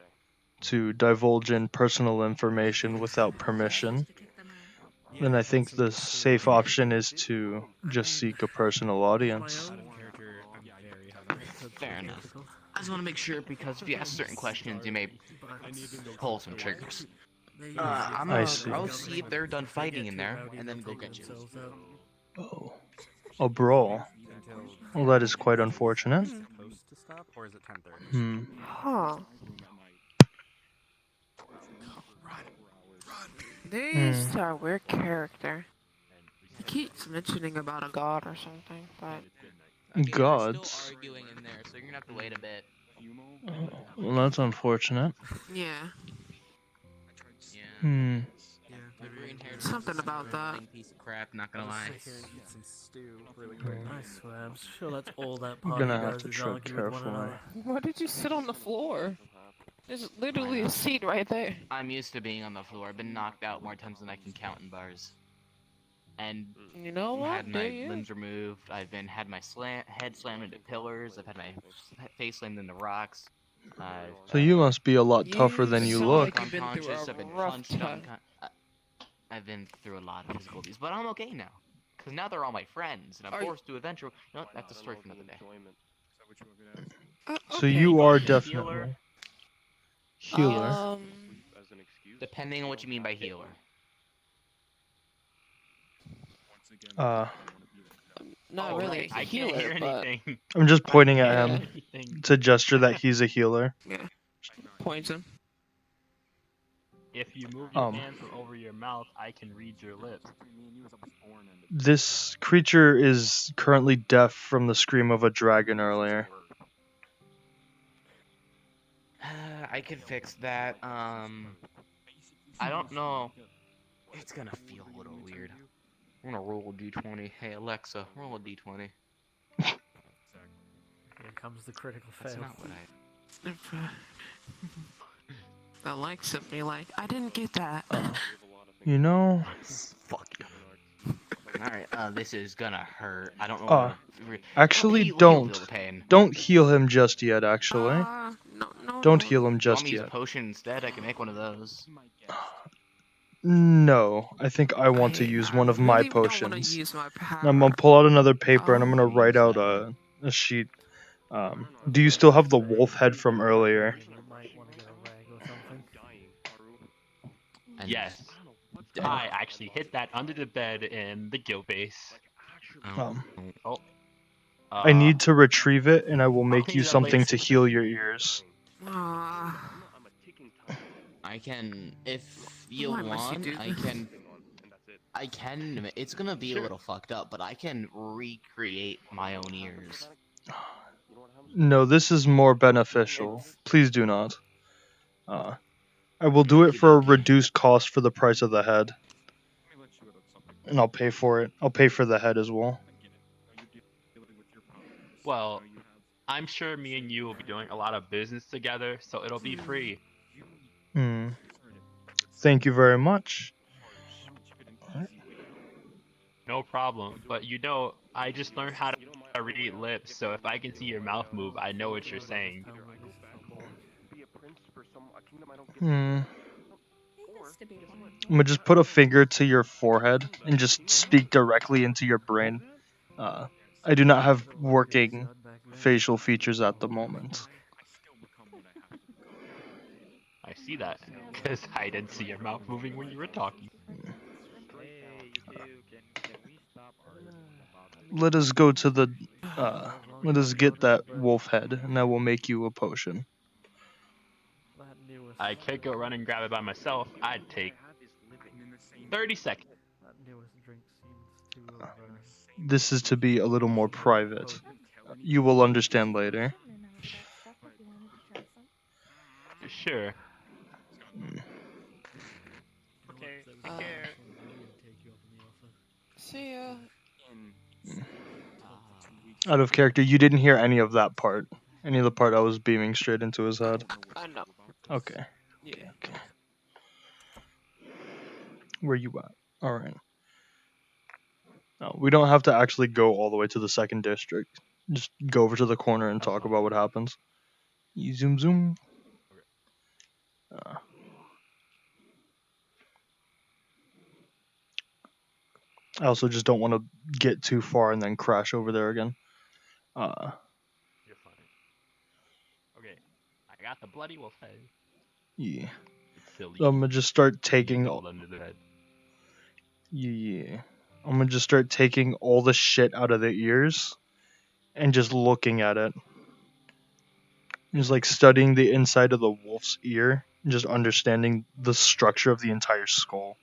to divulge in personal information without permission, then I think the safe option is to just seek a personal audience. Fair enough. I just want to make sure because if you ask certain questions, you may pull some triggers. I see. I'll see if they're done fighting in there, and then go get you. Oh, a brawl. Well, that is quite unfortunate. Supposed to stop, or is it 10:30? Hmm. Huh. They Hmm. used our weird character. He keeps mentioning about a god or something, but Okay, yeah, they're Gods. still arguing in there, so you're gonna have to wait a bit. Well, that's unfortunate. yeah, Hmm. The green-haired something about that. piece of crap. Not gonna lie. Sit here and eat some stew really quick. I swear, I'm sure that's all that We're party gonna have does to is tread argue with one carefully. another. Why did you sit on the floor? There's literally know. a seat right there. I'm used to being on the floor. I've been knocked out more times than I can count in bars. And You know what? had Do my you? limbs removed. Had my head slammed into pillars. I've had my face slammed into rocks. So you must be a lot tougher You than you sound look. like you've been through Unconscious. a I've been rough punched time. I've been through a lot of physical abuse, but I'm okay now. Because now they're all my friends, and I'm Are you- forced to adventure. No, that's a story for another day. So Okay. you are Are you a definitely healer. Depending on what you mean by healer. Not really a I can't healer, hear but anything. I'm just pointing I at can't him hear anything. to gesture that he's a healer. yeah. Points him. If you move your Um. hands from over your mouth, I can read your lips. This creature is currently deaf from the scream of a dragon earlier. I can fix that. I don't know. It's gonna feel a little weird. I'm gonna roll a d20. Hey Alexa, roll a d20. Here comes the critical That's fail. not what Alexa be like, I didn't get that. You know. Fuck you. Alright, this is gonna hurt. I don't know. Actually, He'll don't. feel the pain. Don't heal him just yet. Actually, don't heal him You want just me to use yet. a potion instead? I can make one of those. No, I think I want to use one of my really don't want to potions. use my power. I'm gonna pull out another paper and I'm gonna Oh. write out a sheet. Do you still have the wolf head from earlier? You might want to get a rag or something. Yes. I actually hid that under the bed in the guild base. Oh. I need to retrieve it, and I will I'll make clean you it up later. something to heal your ears. I can, if you Why must you want, do I this? can. It's gonna be a little fucked up, but I can recreate my own ears. No, this is more beneficial. Please do not. I will do it for a reduced cost for the price of the head. And I'll pay for it. I'll pay for the head as well. Well, I'm sure me and you will be doing a lot of business together, so it'll be free. Thank you very much. No problem. But you know, I just learned how to read lips, so if I can see your mouth move, I know what you're saying. I'm gonna just put a finger to your forehead and just speak directly into your brain. I do not have working facial features at the moment. I see that, because I didn't see your mouth moving when you were talking. Let us go to the. Let us get that wolf head, and I will make you a potion. I could go run and grab it by myself. I'd take 30 seconds. That newest drink seems to have, This is to be a little more private. You will understand later. Sure. Okay, take care. See ya. Out of character, you didn't hear any of that part. Any of the part I was beaming straight into his head. I know. Okay. Yeah. Okay. Where you at? Alright. No, we don't have to actually go all the way to the second district. Just go over to the corner and talk about what happens. You zoom zoom. I also just don't want to get too far and then crash over there again. You're fine. Okay, I got the bloody wolf head. Yeah. silly. So I'm gonna just start taking all under the head. Yeah. I'm gonna just start taking all the shit out of their ears and just looking at it. Just like studying the inside of the wolf's ear, just understanding the structure of the entire skull.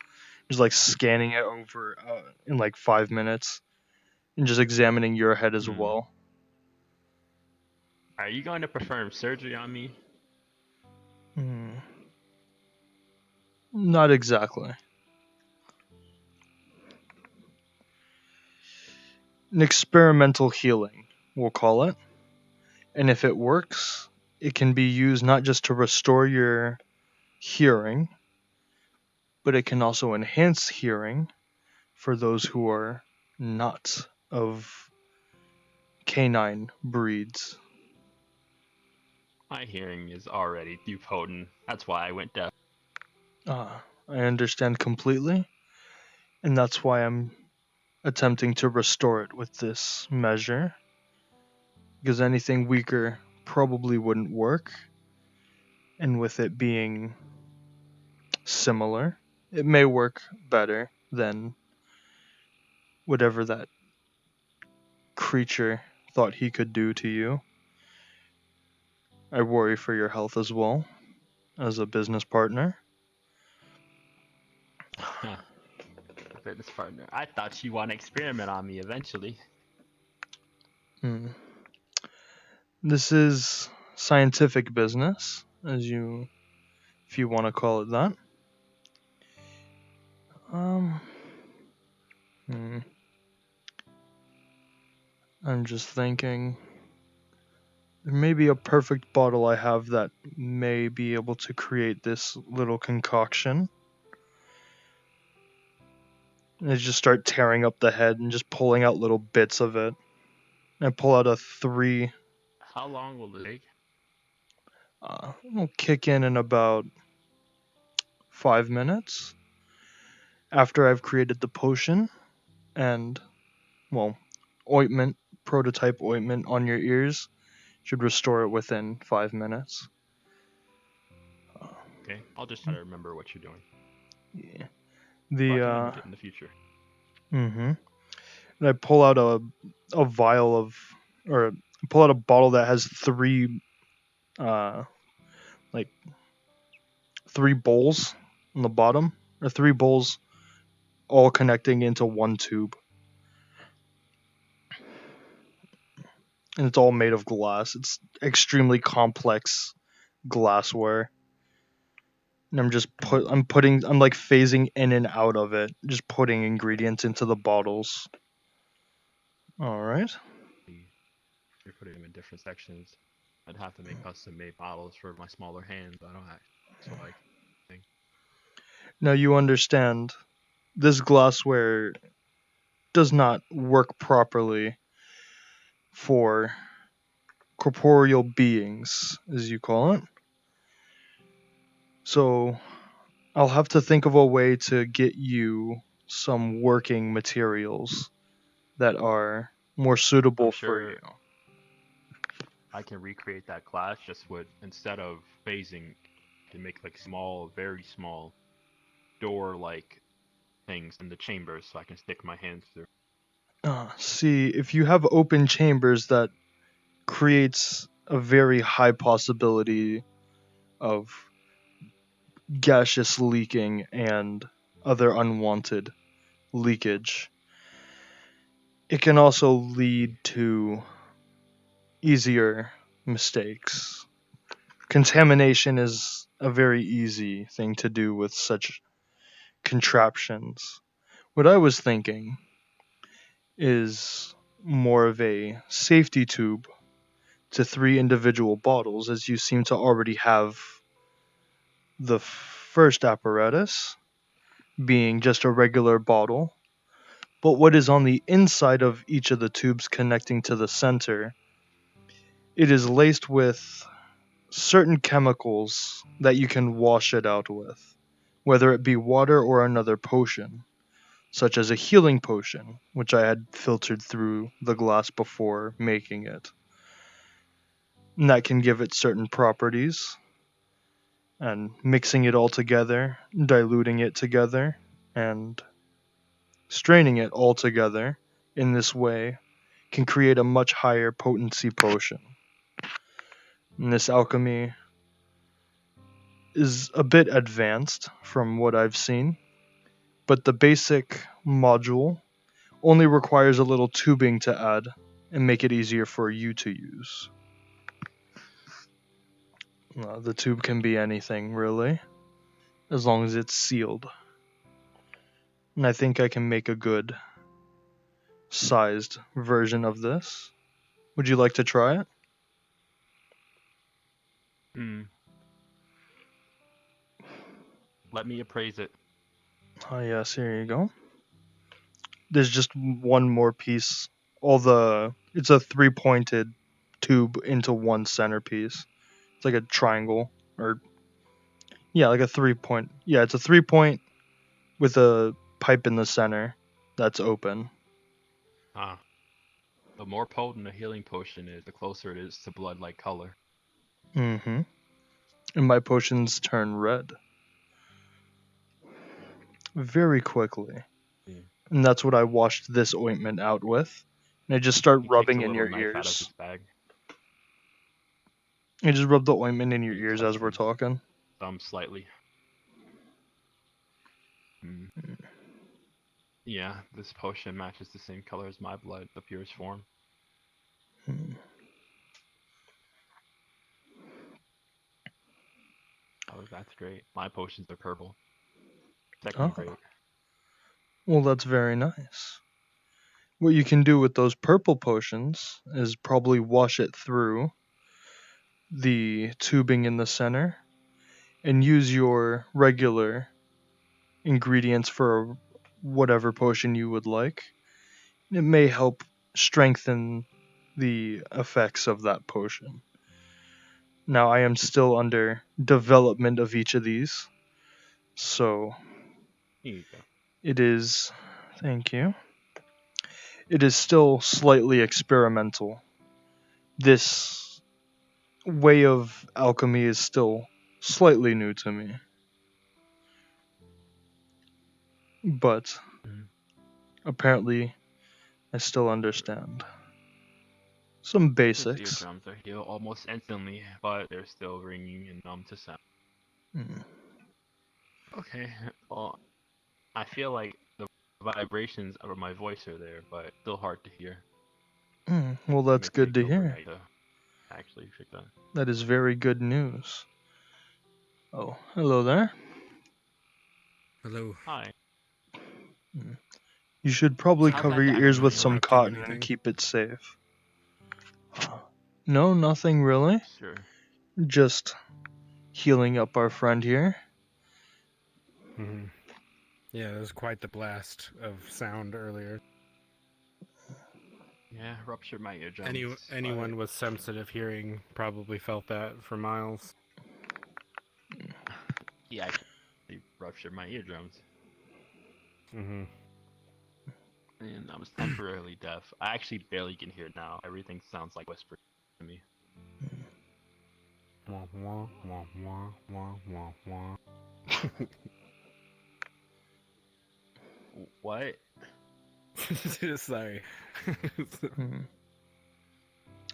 Just like scanning it over in like 5 minutes, and just examining your head as well. Are you going to perform surgery on me? Not exactly. An experimental healing, we'll call it. And if it works, it can be used not just to restore your hearing, but it can also enhance hearing for those who are not of canine breeds. My hearing is already too potent. That's why I went deaf. I understand completely, and that's why I'm attempting to restore it with this measure. Because anything weaker probably wouldn't work, and with it being similar, it may work better than whatever that creature thought he could do to you. I worry for your health as well, as a business partner. Fitness partner. I thought you want to experiment on me eventually. This is scientific business, if you want to call it that. I'm just thinking. There may be a perfect bottle I have that may be able to create this little concoction. And I just start tearing up the head and just pulling out little bits of it. I pull out a 3. How long will it take? It'll kick in about 5 minutes after I've created the potion and, well, ointment, prototype ointment on your ears should restore it within 5 minutes. Okay, I'll just try to remember what you're doing. Yeah. So I can mimic it in the future. And I pull out a vial of, or pull out a bottle that has 3, like 3 bowls on the bottom, or 3 bowls all connecting into one tube. And it's all made of glass. It's extremely complex glassware. And I'm like phasing in and out of it, just putting ingredients into the bottles. All right. You're putting them in different sections. I'd have to make custom-made bottles for my smaller hands. I don't have, so like, thing. Now you understand, this glassware does not work properly for corporeal beings, as you call it. So I'll have to think of a way to get you some working materials that are more suitable for you. I can recreate that glass just with, instead of phasing, to make like small, very small door-like things in the chambers so I can stick my hands through. See, if you have open chambers, that creates a very high possibility of gaseous leaking and other unwanted leakage. It can also lead to easier mistakes. Contamination is a very easy thing to do with such contraptions. What I was thinking is more of a safety tube to 3 individual bottles, as you seem to already have the first apparatus being just a regular bottle. But what is on the inside of each of the tubes connecting to the center, it is laced with certain chemicals that you can wash it out with, whether it be water or another potion, such as a healing potion, which I had filtered through the glass before making it. And that can give it certain properties. and mixing it all together, diluting it together, and straining it all together in this way can create a much higher potency potion. And this alchemy is a bit advanced from what I've seen, but the basic module only requires a little tubing to add and make it easier for you to use. The tube can be anything, really, as long as it's sealed. And I think I can make a good sized version of this. Would you like to try it? Let me appraise it. Oh yes, here you go. There's just one more piece. It's a 3-pointed tube into one centerpiece. It's like a triangle, or yeah, like a 3-point. Yeah, it's a 3-point with a pipe in the center that's open. The more potent a healing potion is, the closer it is to blood-like color. Mm-hmm. And my potions turn red very quickly. Yeah. And that's what I washed this ointment out with. And I just start rubbing in your ears. Bag. I just rub the ointment in your ears as we're talking. Slightly. Yeah, this potion matches the same color as my blood, the purest form. Oh, that's great. My potions are purple. Second grade. Well, that's very nice. What you can do with those purple potions is probably wash it through the tubing in the center and use your regular ingredients for whatever potion you would like. It may help strengthen the effects of that potion. Now, I am still under development of each of these, so Here you go. it is. Thank you. It is still slightly experimental. This way of alchemy is still slightly new to me. But apparently, I still understand some His basics. eardrums are healed almost instantly, but they're still ringing and numb to sound. Okay, well, I feel like the vibrations of my voice are there, but still hard to hear. Well, that's good to hear. Actually, fix that. That is very good news. Oh, hello there. Hello. Hi. You should probably How's cover that your dagger ears with feel? some cotton and keep it safe. No, nothing really. Sure. Just healing up our friend here. Yeah, it was quite the blast of sound earlier. Yeah, ruptured my eardrums. Anyone with sensitive hearing probably felt that for miles. He actually ruptured my eardrums. Mm-hmm. And I was temporarily deaf. I actually barely can hear now. Everything sounds like whispering to me. Wah, wah, wah, wah, wah, wah, wah. What? Sorry.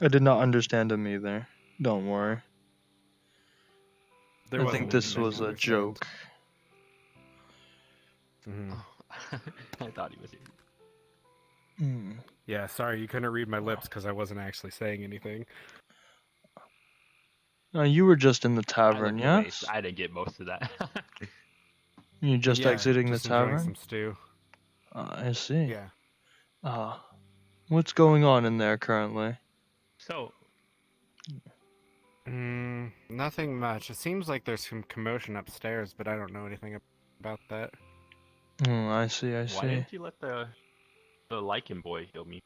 I did not understand him either. Don't worry. I think this was a joke. I thought he was here. Yeah, sorry, you couldn't read my lips because I wasn't actually saying anything. You were just in the tavern, yes? I didn't get most of that. You just exiting the tavern? Some stew. I see. Yeah. What's going on in there currently? So. Nothing much. It seems like there's some commotion upstairs, but I don't know anything about that. I see. Why didn't you let the lichen boy heal me?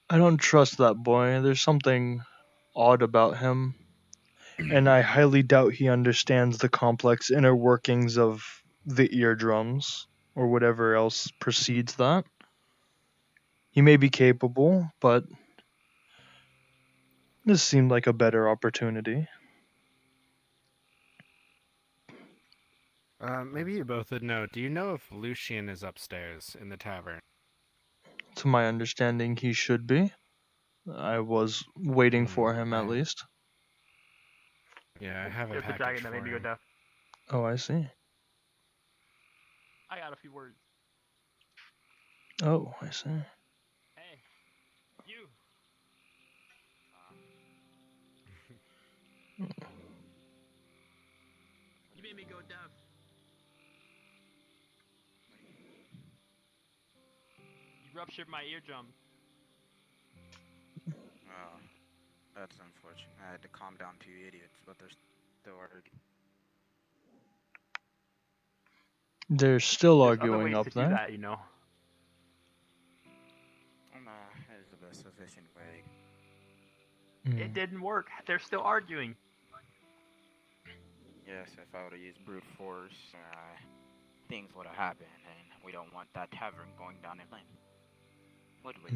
I don't trust that boy. There's something odd about him. And I highly doubt he understands the complex inner workings of the eardrums, or whatever else precedes that. He may be capable, but this seemed like a better opportunity. Maybe you both would know. Do you know if Lucian is upstairs in the tavern? To my understanding, he should be. I was waiting for him at least. Yeah, I have a There's the package dragon that for made me go him. deaf. Oh, I see. I got a few words. Oh, I see. Hey, you. You made me go deaf. You ruptured my eardrum. Oh, that's unfortunate. I had to calm down two idiots, but they're still arguing. They're still There's other arguing ways up to do there. that, you know. That is the best efficient way. It didn't work. They're still arguing. Yes, if I would have used brute force, things would have happened, and we don't want that tavern going down in flames. Would we?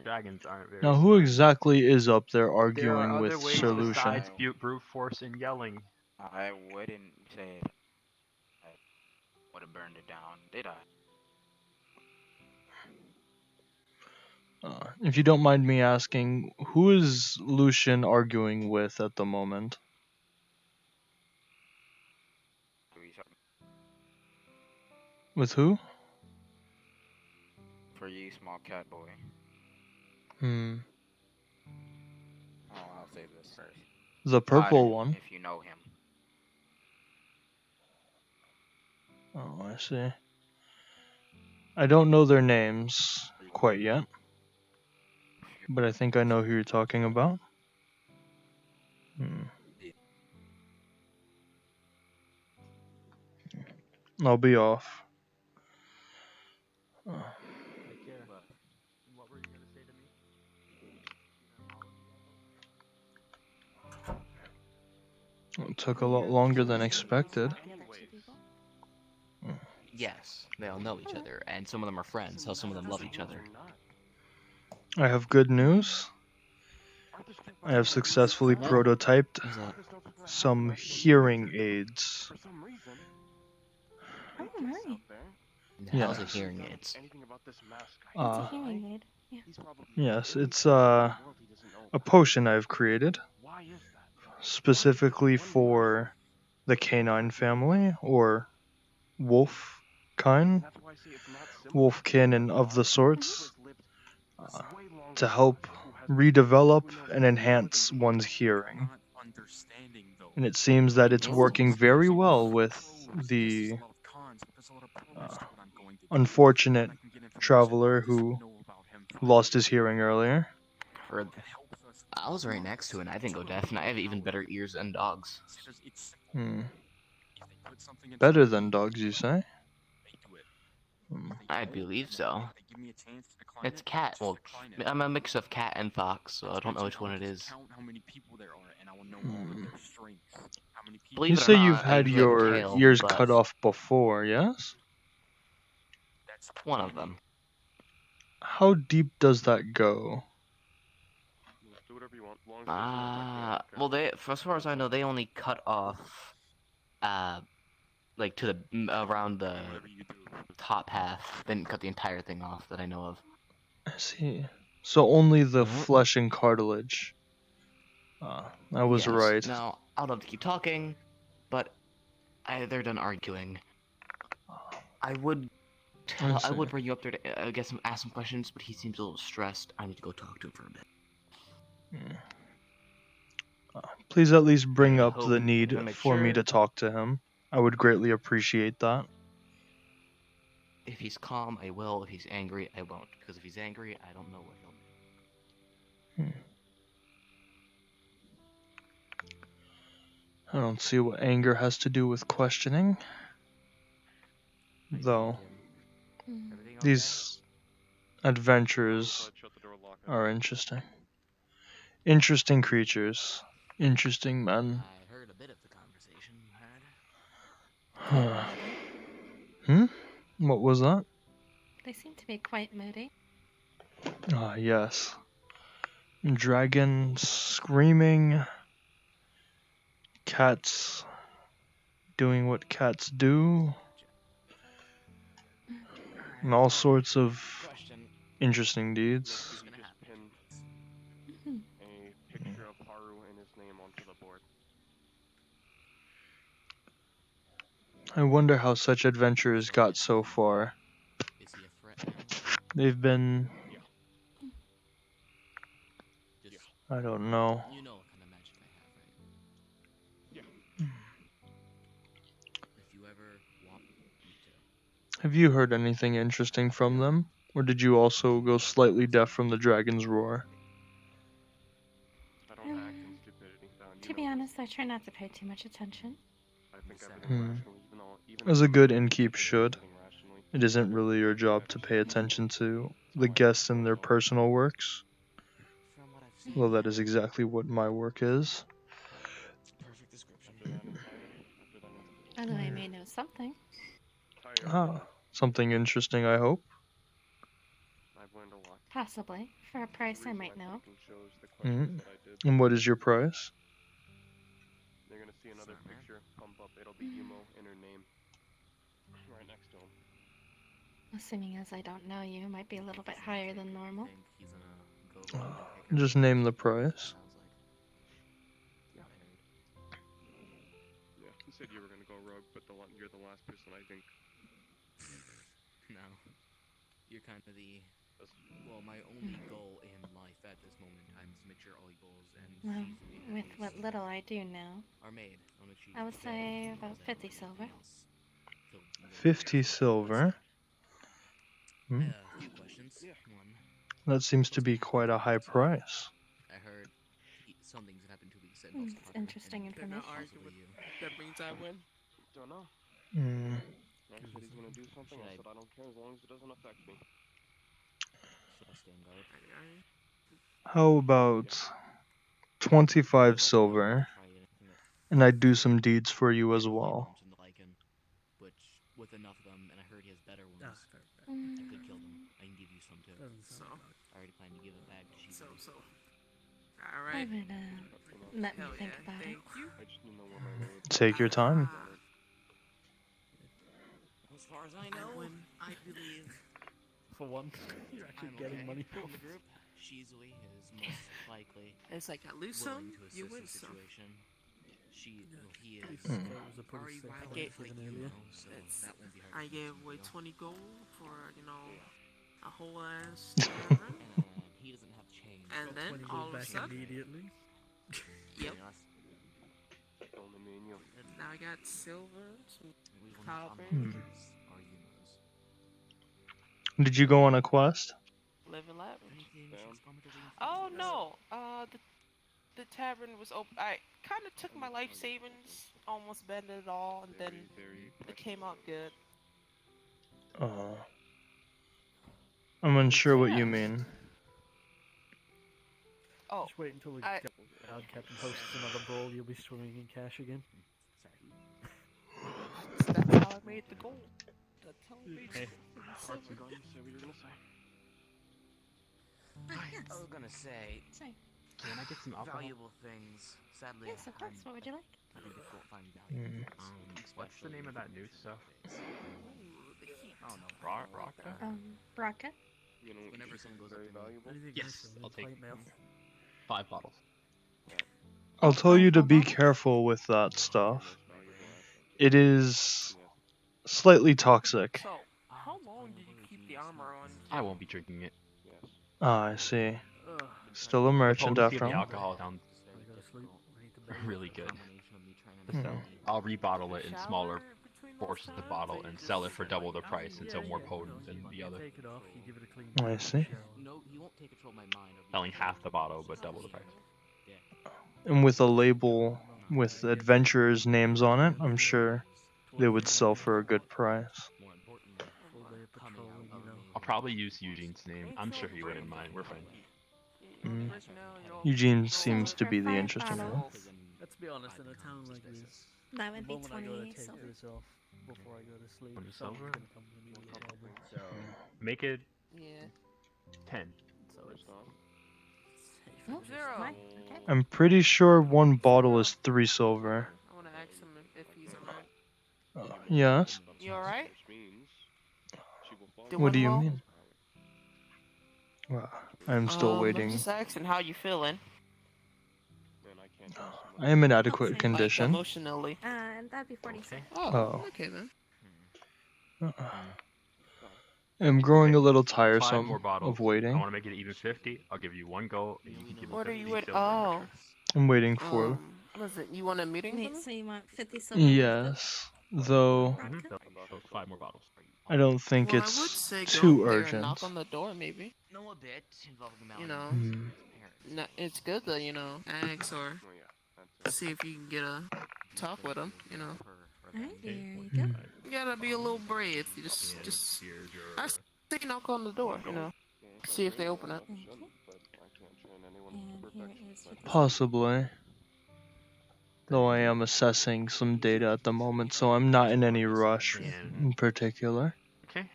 Dragons aren't very Now, who smart. exactly is up there There are arguing with other ways Sir Lucian? besides brute force and yelling. I wouldn't say I would have burned it down, did I? If you don't mind me asking, who is Lucian arguing with at the moment? With who? For you, small cat boy. Hmm. Oh, I'll save this first. The purple one. If you know him. Oh, I see. I don't know their names quite yet, but I think I know who you're talking about. I'll be off. Take care. What were you gonna say to me? It took a lot longer than expected. Yes, they all know each other, and some of them are friends, so some of them love each other. I have good news. I have successfully prototyped some hearing aids. Oh, right. The hell's a Yes. hearing aids? It's a hearing aid. Yeah. Yes, it's a potion I've created specifically for the canine family, or wolf kind, wolfkin and of the sorts, to help redevelop and enhance one's hearing. And it seems that it's working very well with the unfortunate traveler who lost his hearing earlier. I was right next to it, and I didn't go deaf, and I have even better ears than dogs. Better than dogs, you say? I believe so. It's cat. Well, I'm a mix of cat and fox, so I don't know which one it is. Believe You it or say you've not, I had usually have a your tail, ears but cut off before, yes? one of them. How deep does that go? Do whatever you want. Well, as far as I know, they only cut off, like to the around the top half. They didn't cut the entire thing off that I know of. I see. So only the flesh and cartilage. I was Yes. right. Now, I'll have to keep talking, but they're done arguing. I would bring you up there to ask some questions, but he seems a little stressed. I need to go talk to him for a bit. Please at least bring I up hope the I'm need gonna make for me sure to talk to him. I would greatly appreciate that. if he's calm, I will. If he's angry, I won't. Because if he's angry, I don't know what he'll do. I don't see what anger has to do with questioning. Though, these adventures are interesting. Interesting creatures. Interesting men. I heard a bit of the conversation you had. What was that? They seem to be quite moody. Ah, yes. Dragon screaming. Cats doing what cats do, and all sorts of interesting deeds. You could just pin a picture of Haru and his name onto the board. I wonder how such adventurers got so far. Is he a threat now? They've been... Just, I don't know. you know what kind of magic I have, right? Yeah. If you ever want me to. Have you heard anything interesting from them? Or did you also go slightly deaf from the dragon's roar? I don't act in stupidity. To be honest, I try not to pay too much attention. I think everything rationally, even As a good innkeep should. It isn't really your job to pay attention to the guests and their personal works. From what I've seen, Well, that is exactly what my work is. perfect description. Although I may know something. Ah, something interesting, I hope. I've learned a lot. Possibly. For a price I might know. And what is your price? They're gonna see another picture pump up. It'll be Yumo in her name, right next to him. Assuming as I don't know you, might be a little bit higher than normal. Just name the price. Yeah. Yeah. You said you were gonna go rogue, but you're the last person I think. No. You're kind of the... Well, my only goal in life at this moment in time is to make sure all your goals and Well, with what little I do now, are made. I would say about 50 silver. 50 silver? A few questions. One, That seems to be quite a high price. I heard some things that happened 2 weeks ago. It's interesting information. That means I win. Don't know. I said he's gonna do something. I said I don't care as long as it doesn't affect me. Should I stand guard? How about 25 silver? And I'd do some deeds for you as well. Which, with enough of them, and I heard he has better ones, I could kill them. I can give you some too. So, I already plan to give it back to Shizu. so. I Alright. would let me think about it. Take your time. As far as I know, I believe For one, you're actually getting money for from the it. group. Shizui is most likely It's like I lose willing some, to you assist win the some. situation. He is That was a pretty sick I price gave, even earlier. so that won't be hard. I gave away 20 gold for, a whole ass tavern. And he doesn't have change. And then 20 all gold of a back sudden, immediately. yep. Only me and you. And now I got silver, some We will copper, are Yumas. Did you go on a quest? live and lavish. Oh no, the tavern was open. I kind of took my life savings, almost bended it all, and then it came out good. I'm unsure what you mean. Oh, Just wait until the god captain hosts another brawl, you'll be swimming in cash again. that's how I made the gold. That's how I made the silver. Say what you're gonna say. I was gonna say, Can I get some alcohol? valuable things. Sadly, Yes, of course. What would you like? I think difficult finding valuable things. What's the name of that new stuff? Oh no, Rocka? Braca? You know, whenever someone goes up to me, valuable. Yes, I'll take 5 bottles. I'll tell you to be careful with that stuff. It is slightly toxic. So, how long did you keep the armor on? I won't be drinking it. Ah, I see. Still a The merchant potency of after the all. alcohol sounds I go to sleep. I need to bed. really good. combination of me trying to Hmm. I'll rebottle it in smaller between portions of bottle and sell it for double the price and so more potent than the other. Take it off, you give it a clean I see. No, he won't take control of my mind. Or Selling half the bottle but double the price. And with a label with adventurers' names on it, I'm sure they would sell for a good price. More importantly, coming out of me. I'll probably use Eugene's name. I'm sure he wouldn't mind. We're friends. Eugene seems to for be the 5 interesting one. bottles. Let's be honest, in a town like this, That would the be moment I go to 20 take silver. this off before I go to sleep, 20 someone's silver? gonna come to me with a problem. So make it Yeah. 10. So it's Oh, Zero. my- okay. I'm pretty sure one bottle is 3 silver. I want to ask him if he's alright. Yes. You alright? What do Doing you well? mean? Well, I'm still I'm waiting. just asking how you feeling. I am in I'll adequate take- Like condition. emotionally. That'd be 46. Oh, okay then. I'm growing a little 5 tiresome more bottles. of I waiting. want to make it even 50. I'll give you 1 gold, and you can give me What are 50 you at? silver. Oh. I'm waiting for. What is it? You want a meeting? Wait, so you want 50 silver? Yes, though So 5 more bottles. I don't think Well, I would it's say go too up there and knock urgent. on the door, maybe. Know a bit involving You know, Hmm. it's good to ask or see if you can get a talk with them. You know. Alright, here you go. You gotta be a little brave. You just. I say knock on the door. You know, see if they open it. And here is 50 Possibly. Though I am assessing some data at the moment, so I'm not in any rush in particular. Okay.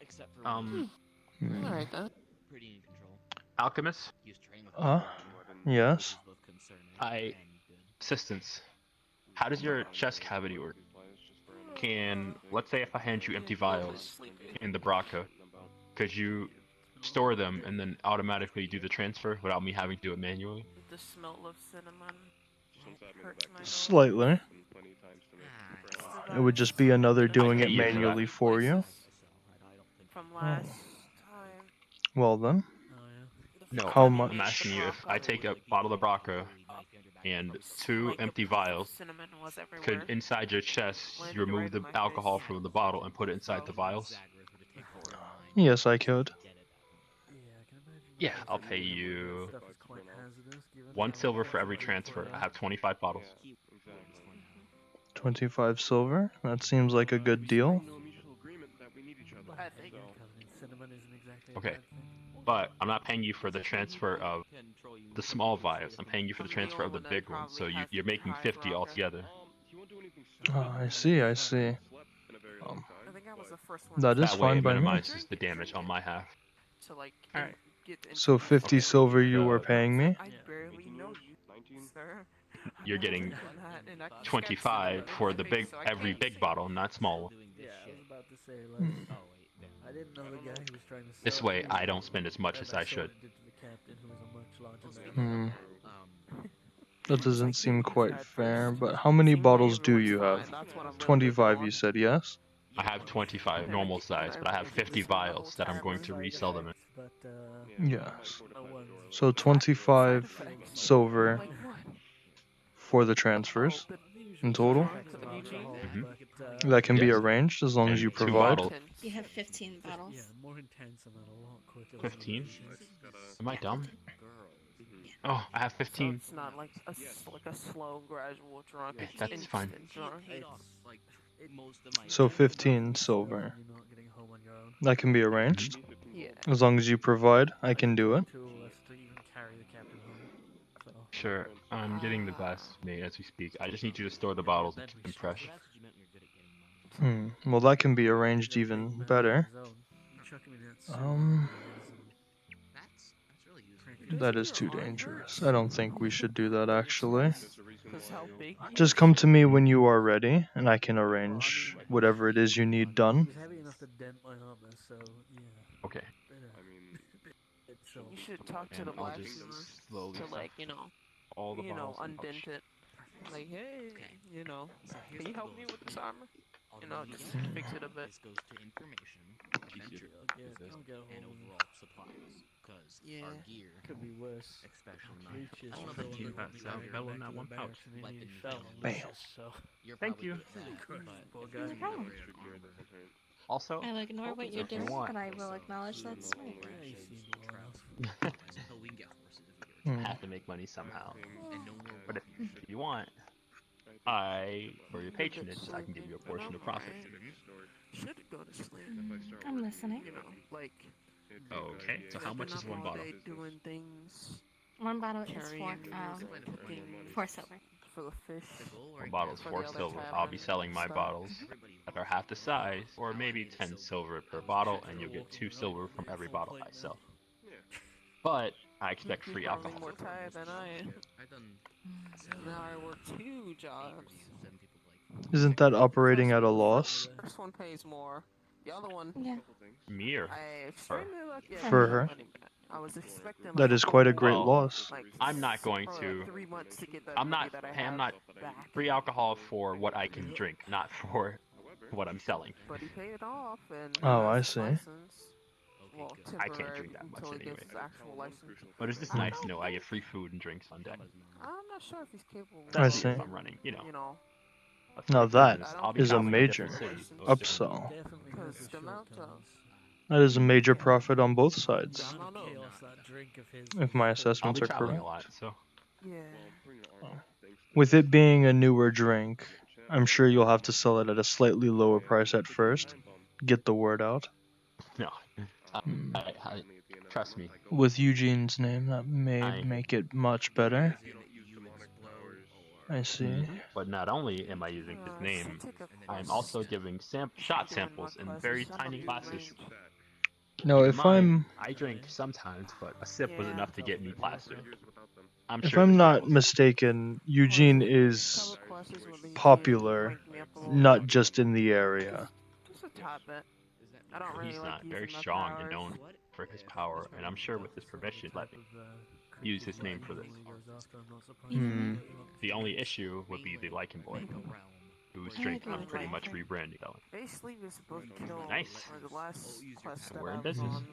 Except for Alright then. pretty in control. Alchemist. Yes. Assistance. How does your chest cavity work? Let's say if I hand you empty vials in the Braca, could you store them and then automatically do the transfer without me having to do it manually? The smell of cinnamon hurts my nose. Slightly. It would just be another doing it you for that. manually for you. From last time. Well then. No, How much? I'm asking you if I take a bottle of Braca and 2 empty vials, could inside your chest you remove the alcohol from the bottle and put it inside the vials? Yes, I could. Yeah, I'll pay you 1 silver for every transfer. I have 25 bottles. 25 silver? That seems like a good deal. Okay, but I'm not paying you for the transfer of the small vials. I'm paying you for the transfer of the big ones. So you're making 50 altogether. Oh, I see, I see. I think I was the first one. That is That way fine it by me. minimizes the damage on my half. To like get So 50 Okay. silver you were paying me? I barely know you, sir. You're getting And I just got 25 cinnamon for in the my big face, so I every can't big say bottle, not small one. Yeah, I was about to say, like, I didn't know the guy who was trying to sell This way it. I don't spend as much And as I sold should. it to the captain, who was a much larger man. That doesn't seem quite fair, but how many bottles do you have? 25 you said, yes? I have 25 normal size, but I have 50 vials that I'm going to resell them in. Yes. So 25 silver for the transfers in total. That can be Yes. arranged as long as And you 2 provide. bottles. You have 15 bottles. Yeah, more intense and a lot quicker. 15? Am I dumb? Oh, I have So 15. it's not like a slow, gradual drunk. Okay, It's that's fine. instant drunk. So 15 silver. That can be arranged. As long as you provide, I can do it. Sure, I'm getting the glass made as we speak. I just need you to store the bottles and keep them fresh. Well, that can be arranged even better. That is too dangerous. I don't think we should do that actually. Just come to me when you are ready, and I can arrange whatever it is you need done. It was heavy enough to dent my armor, so yeah. Okay. You should talk to And the I'll blacksmith just slowly to stuff all the bottles in the undent pouch. it. Like, hey, can you help me with this armor? Just fix it a bit. This goes to information, adventure, and overall supplies. Because our gear Could be worse. especially My mine. breeches I don't know fell if in you the That sounds fell in that one pouch. let them fell know. Bam. So You're Thank probably you. good at that, poor but guy. No problem. Also, I'll ignore what you're if you doing, want. but I will acknowledge that smart. so we can get horses if we get a Have to make money somehow. And no more But if walking. you want, for your patronage, I can give you a portion of profit. Should go to sleep. I'm listening. Like. Okay, so how much is one bottle? Doing things. One bottle is four silver. For the fish. One bottle is 4 silver. I'll be selling my bottles that are half the size, or maybe 10 silver per bottle, and you'll get 2 silver from every bottle I sell. But I expect free You're probably alcohol. more tired than I am. I've done Now I work 2 jobs. Isn't that operating at a loss? First one pays more. The other one, Yeah. Me or I her? extremely lucky. Yeah, For her. money. I was expecting That like is a quite a whole, great Well, loss. like I'm not going probably to. like 3 months to get that I'm money not. that I Hey, I'm have not back. free alcohol for what I can drink, not for what I'm selling. But he paid it off, and he Oh, has I his see. license. Well, I can't temporary drink that much until he anyway. gets his actual license. But it's just nice to know I get free food and drinks on deck. I'm not sure if he's capable I of, see. If I'm running, you know, Now that I'll be is a traveling to major different cities. upsell. because the amount of That is a major profit on both sides, I don't know. if my I'll assessments be are traveling a correct. lot, so Yeah. With it being a newer drink, I'm sure you'll have to sell it at a slightly lower price at first. Get the word out. no. I trust me. With Eugene's name, that may I- make it much better. I see. But not only am I using his name, I'm also giving shot samples in very tiny glasses. Now, Keep in if mind, I'm I drink sometimes, but a sip was enough to get me plastered. I'm if sure I'm the same not was. mistaken, Eugene is popular, not just in the area. Just a tad bit. I don't really He's like not using very my strong and powers. known for his power, and I'm sure with his permission, let me use his name for this. Hmm. The only issue would be the Lycan Boy, whose I drink agree I'm with pretty that. much rebranding. Basically, we were supposed to kill, Nice. or the last quest that We're I in was business. on,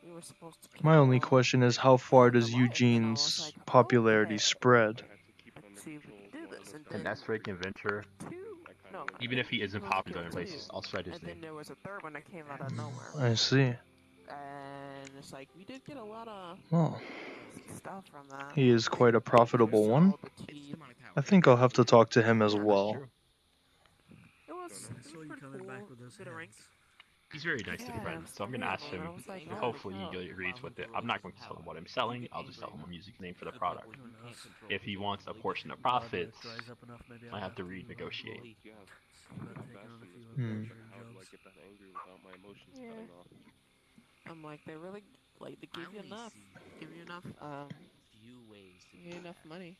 we were supposed to kill My only question is how far does Goliath, and I was Eugene's like, popularity okay, spread? let's see if we can do this. And An then S-rank adventurer, no, even if he isn't supposed to popular kill in two. places, I'll shred his And name. then there was a third one that came out of nowhere. I see. And it's like, we did get a lot of Well, stuff from that. he is quite a profitable one. I think I'll have to talk to him as well. It was pretty cool. Did a rank. He's very nice to friends, so I'm going to ask him. Hopefully he agrees with it. I'm not going to tell him what I'm selling. I'll just tell him I'm using his name for the product. If he wants a portion of profits, I have to renegotiate. Hmm. Yeah. I'm like, they really, like, they give you enough. Give you enough, give you enough money.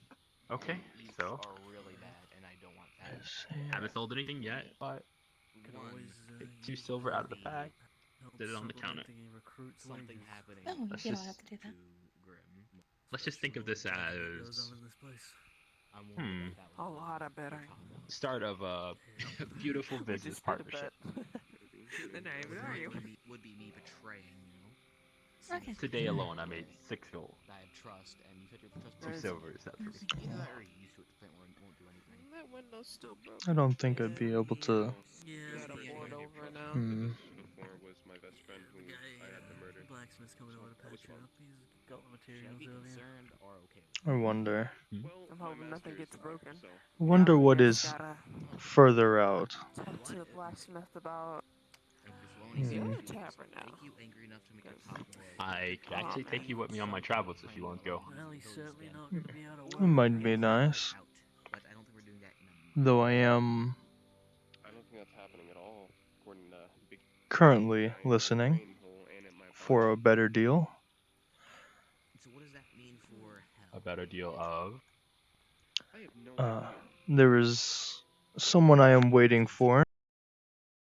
Okay, so are really bad, and I don't want that. haven't sold anything yet, but take 2 silver out of the pack. Did it on the counter. Something happening. Oh, you don't have to do that. Let's just think of this as A lot of betting. start of a beautiful business partnership. Then I even are you? Would be me betraying you. Okay. Today alone, I made 6 gold. I have trust, and you said you're 2 silver is that for me. Either that or you're used to it to the point where it won't do anything. That window's still broken. I don't think I'd be able to. Gotta board over now. Before was my best friend who I had to murder. Blacksmith's coming over to patch it up. He's got the materials earlier. I wonder. I'm hoping nothing gets broken. I wonder what Just is gotta further out. talk to the blacksmith about Hmm. the other tavern now. I could actually take you with me on my travels if you want to go. Well, he's certainly not going to be out of It work. might be nice. Though I am I don't think that's happening at all, according to Big currently listening for a better deal. So what does that mean for A better deal of. There is someone I am waiting for.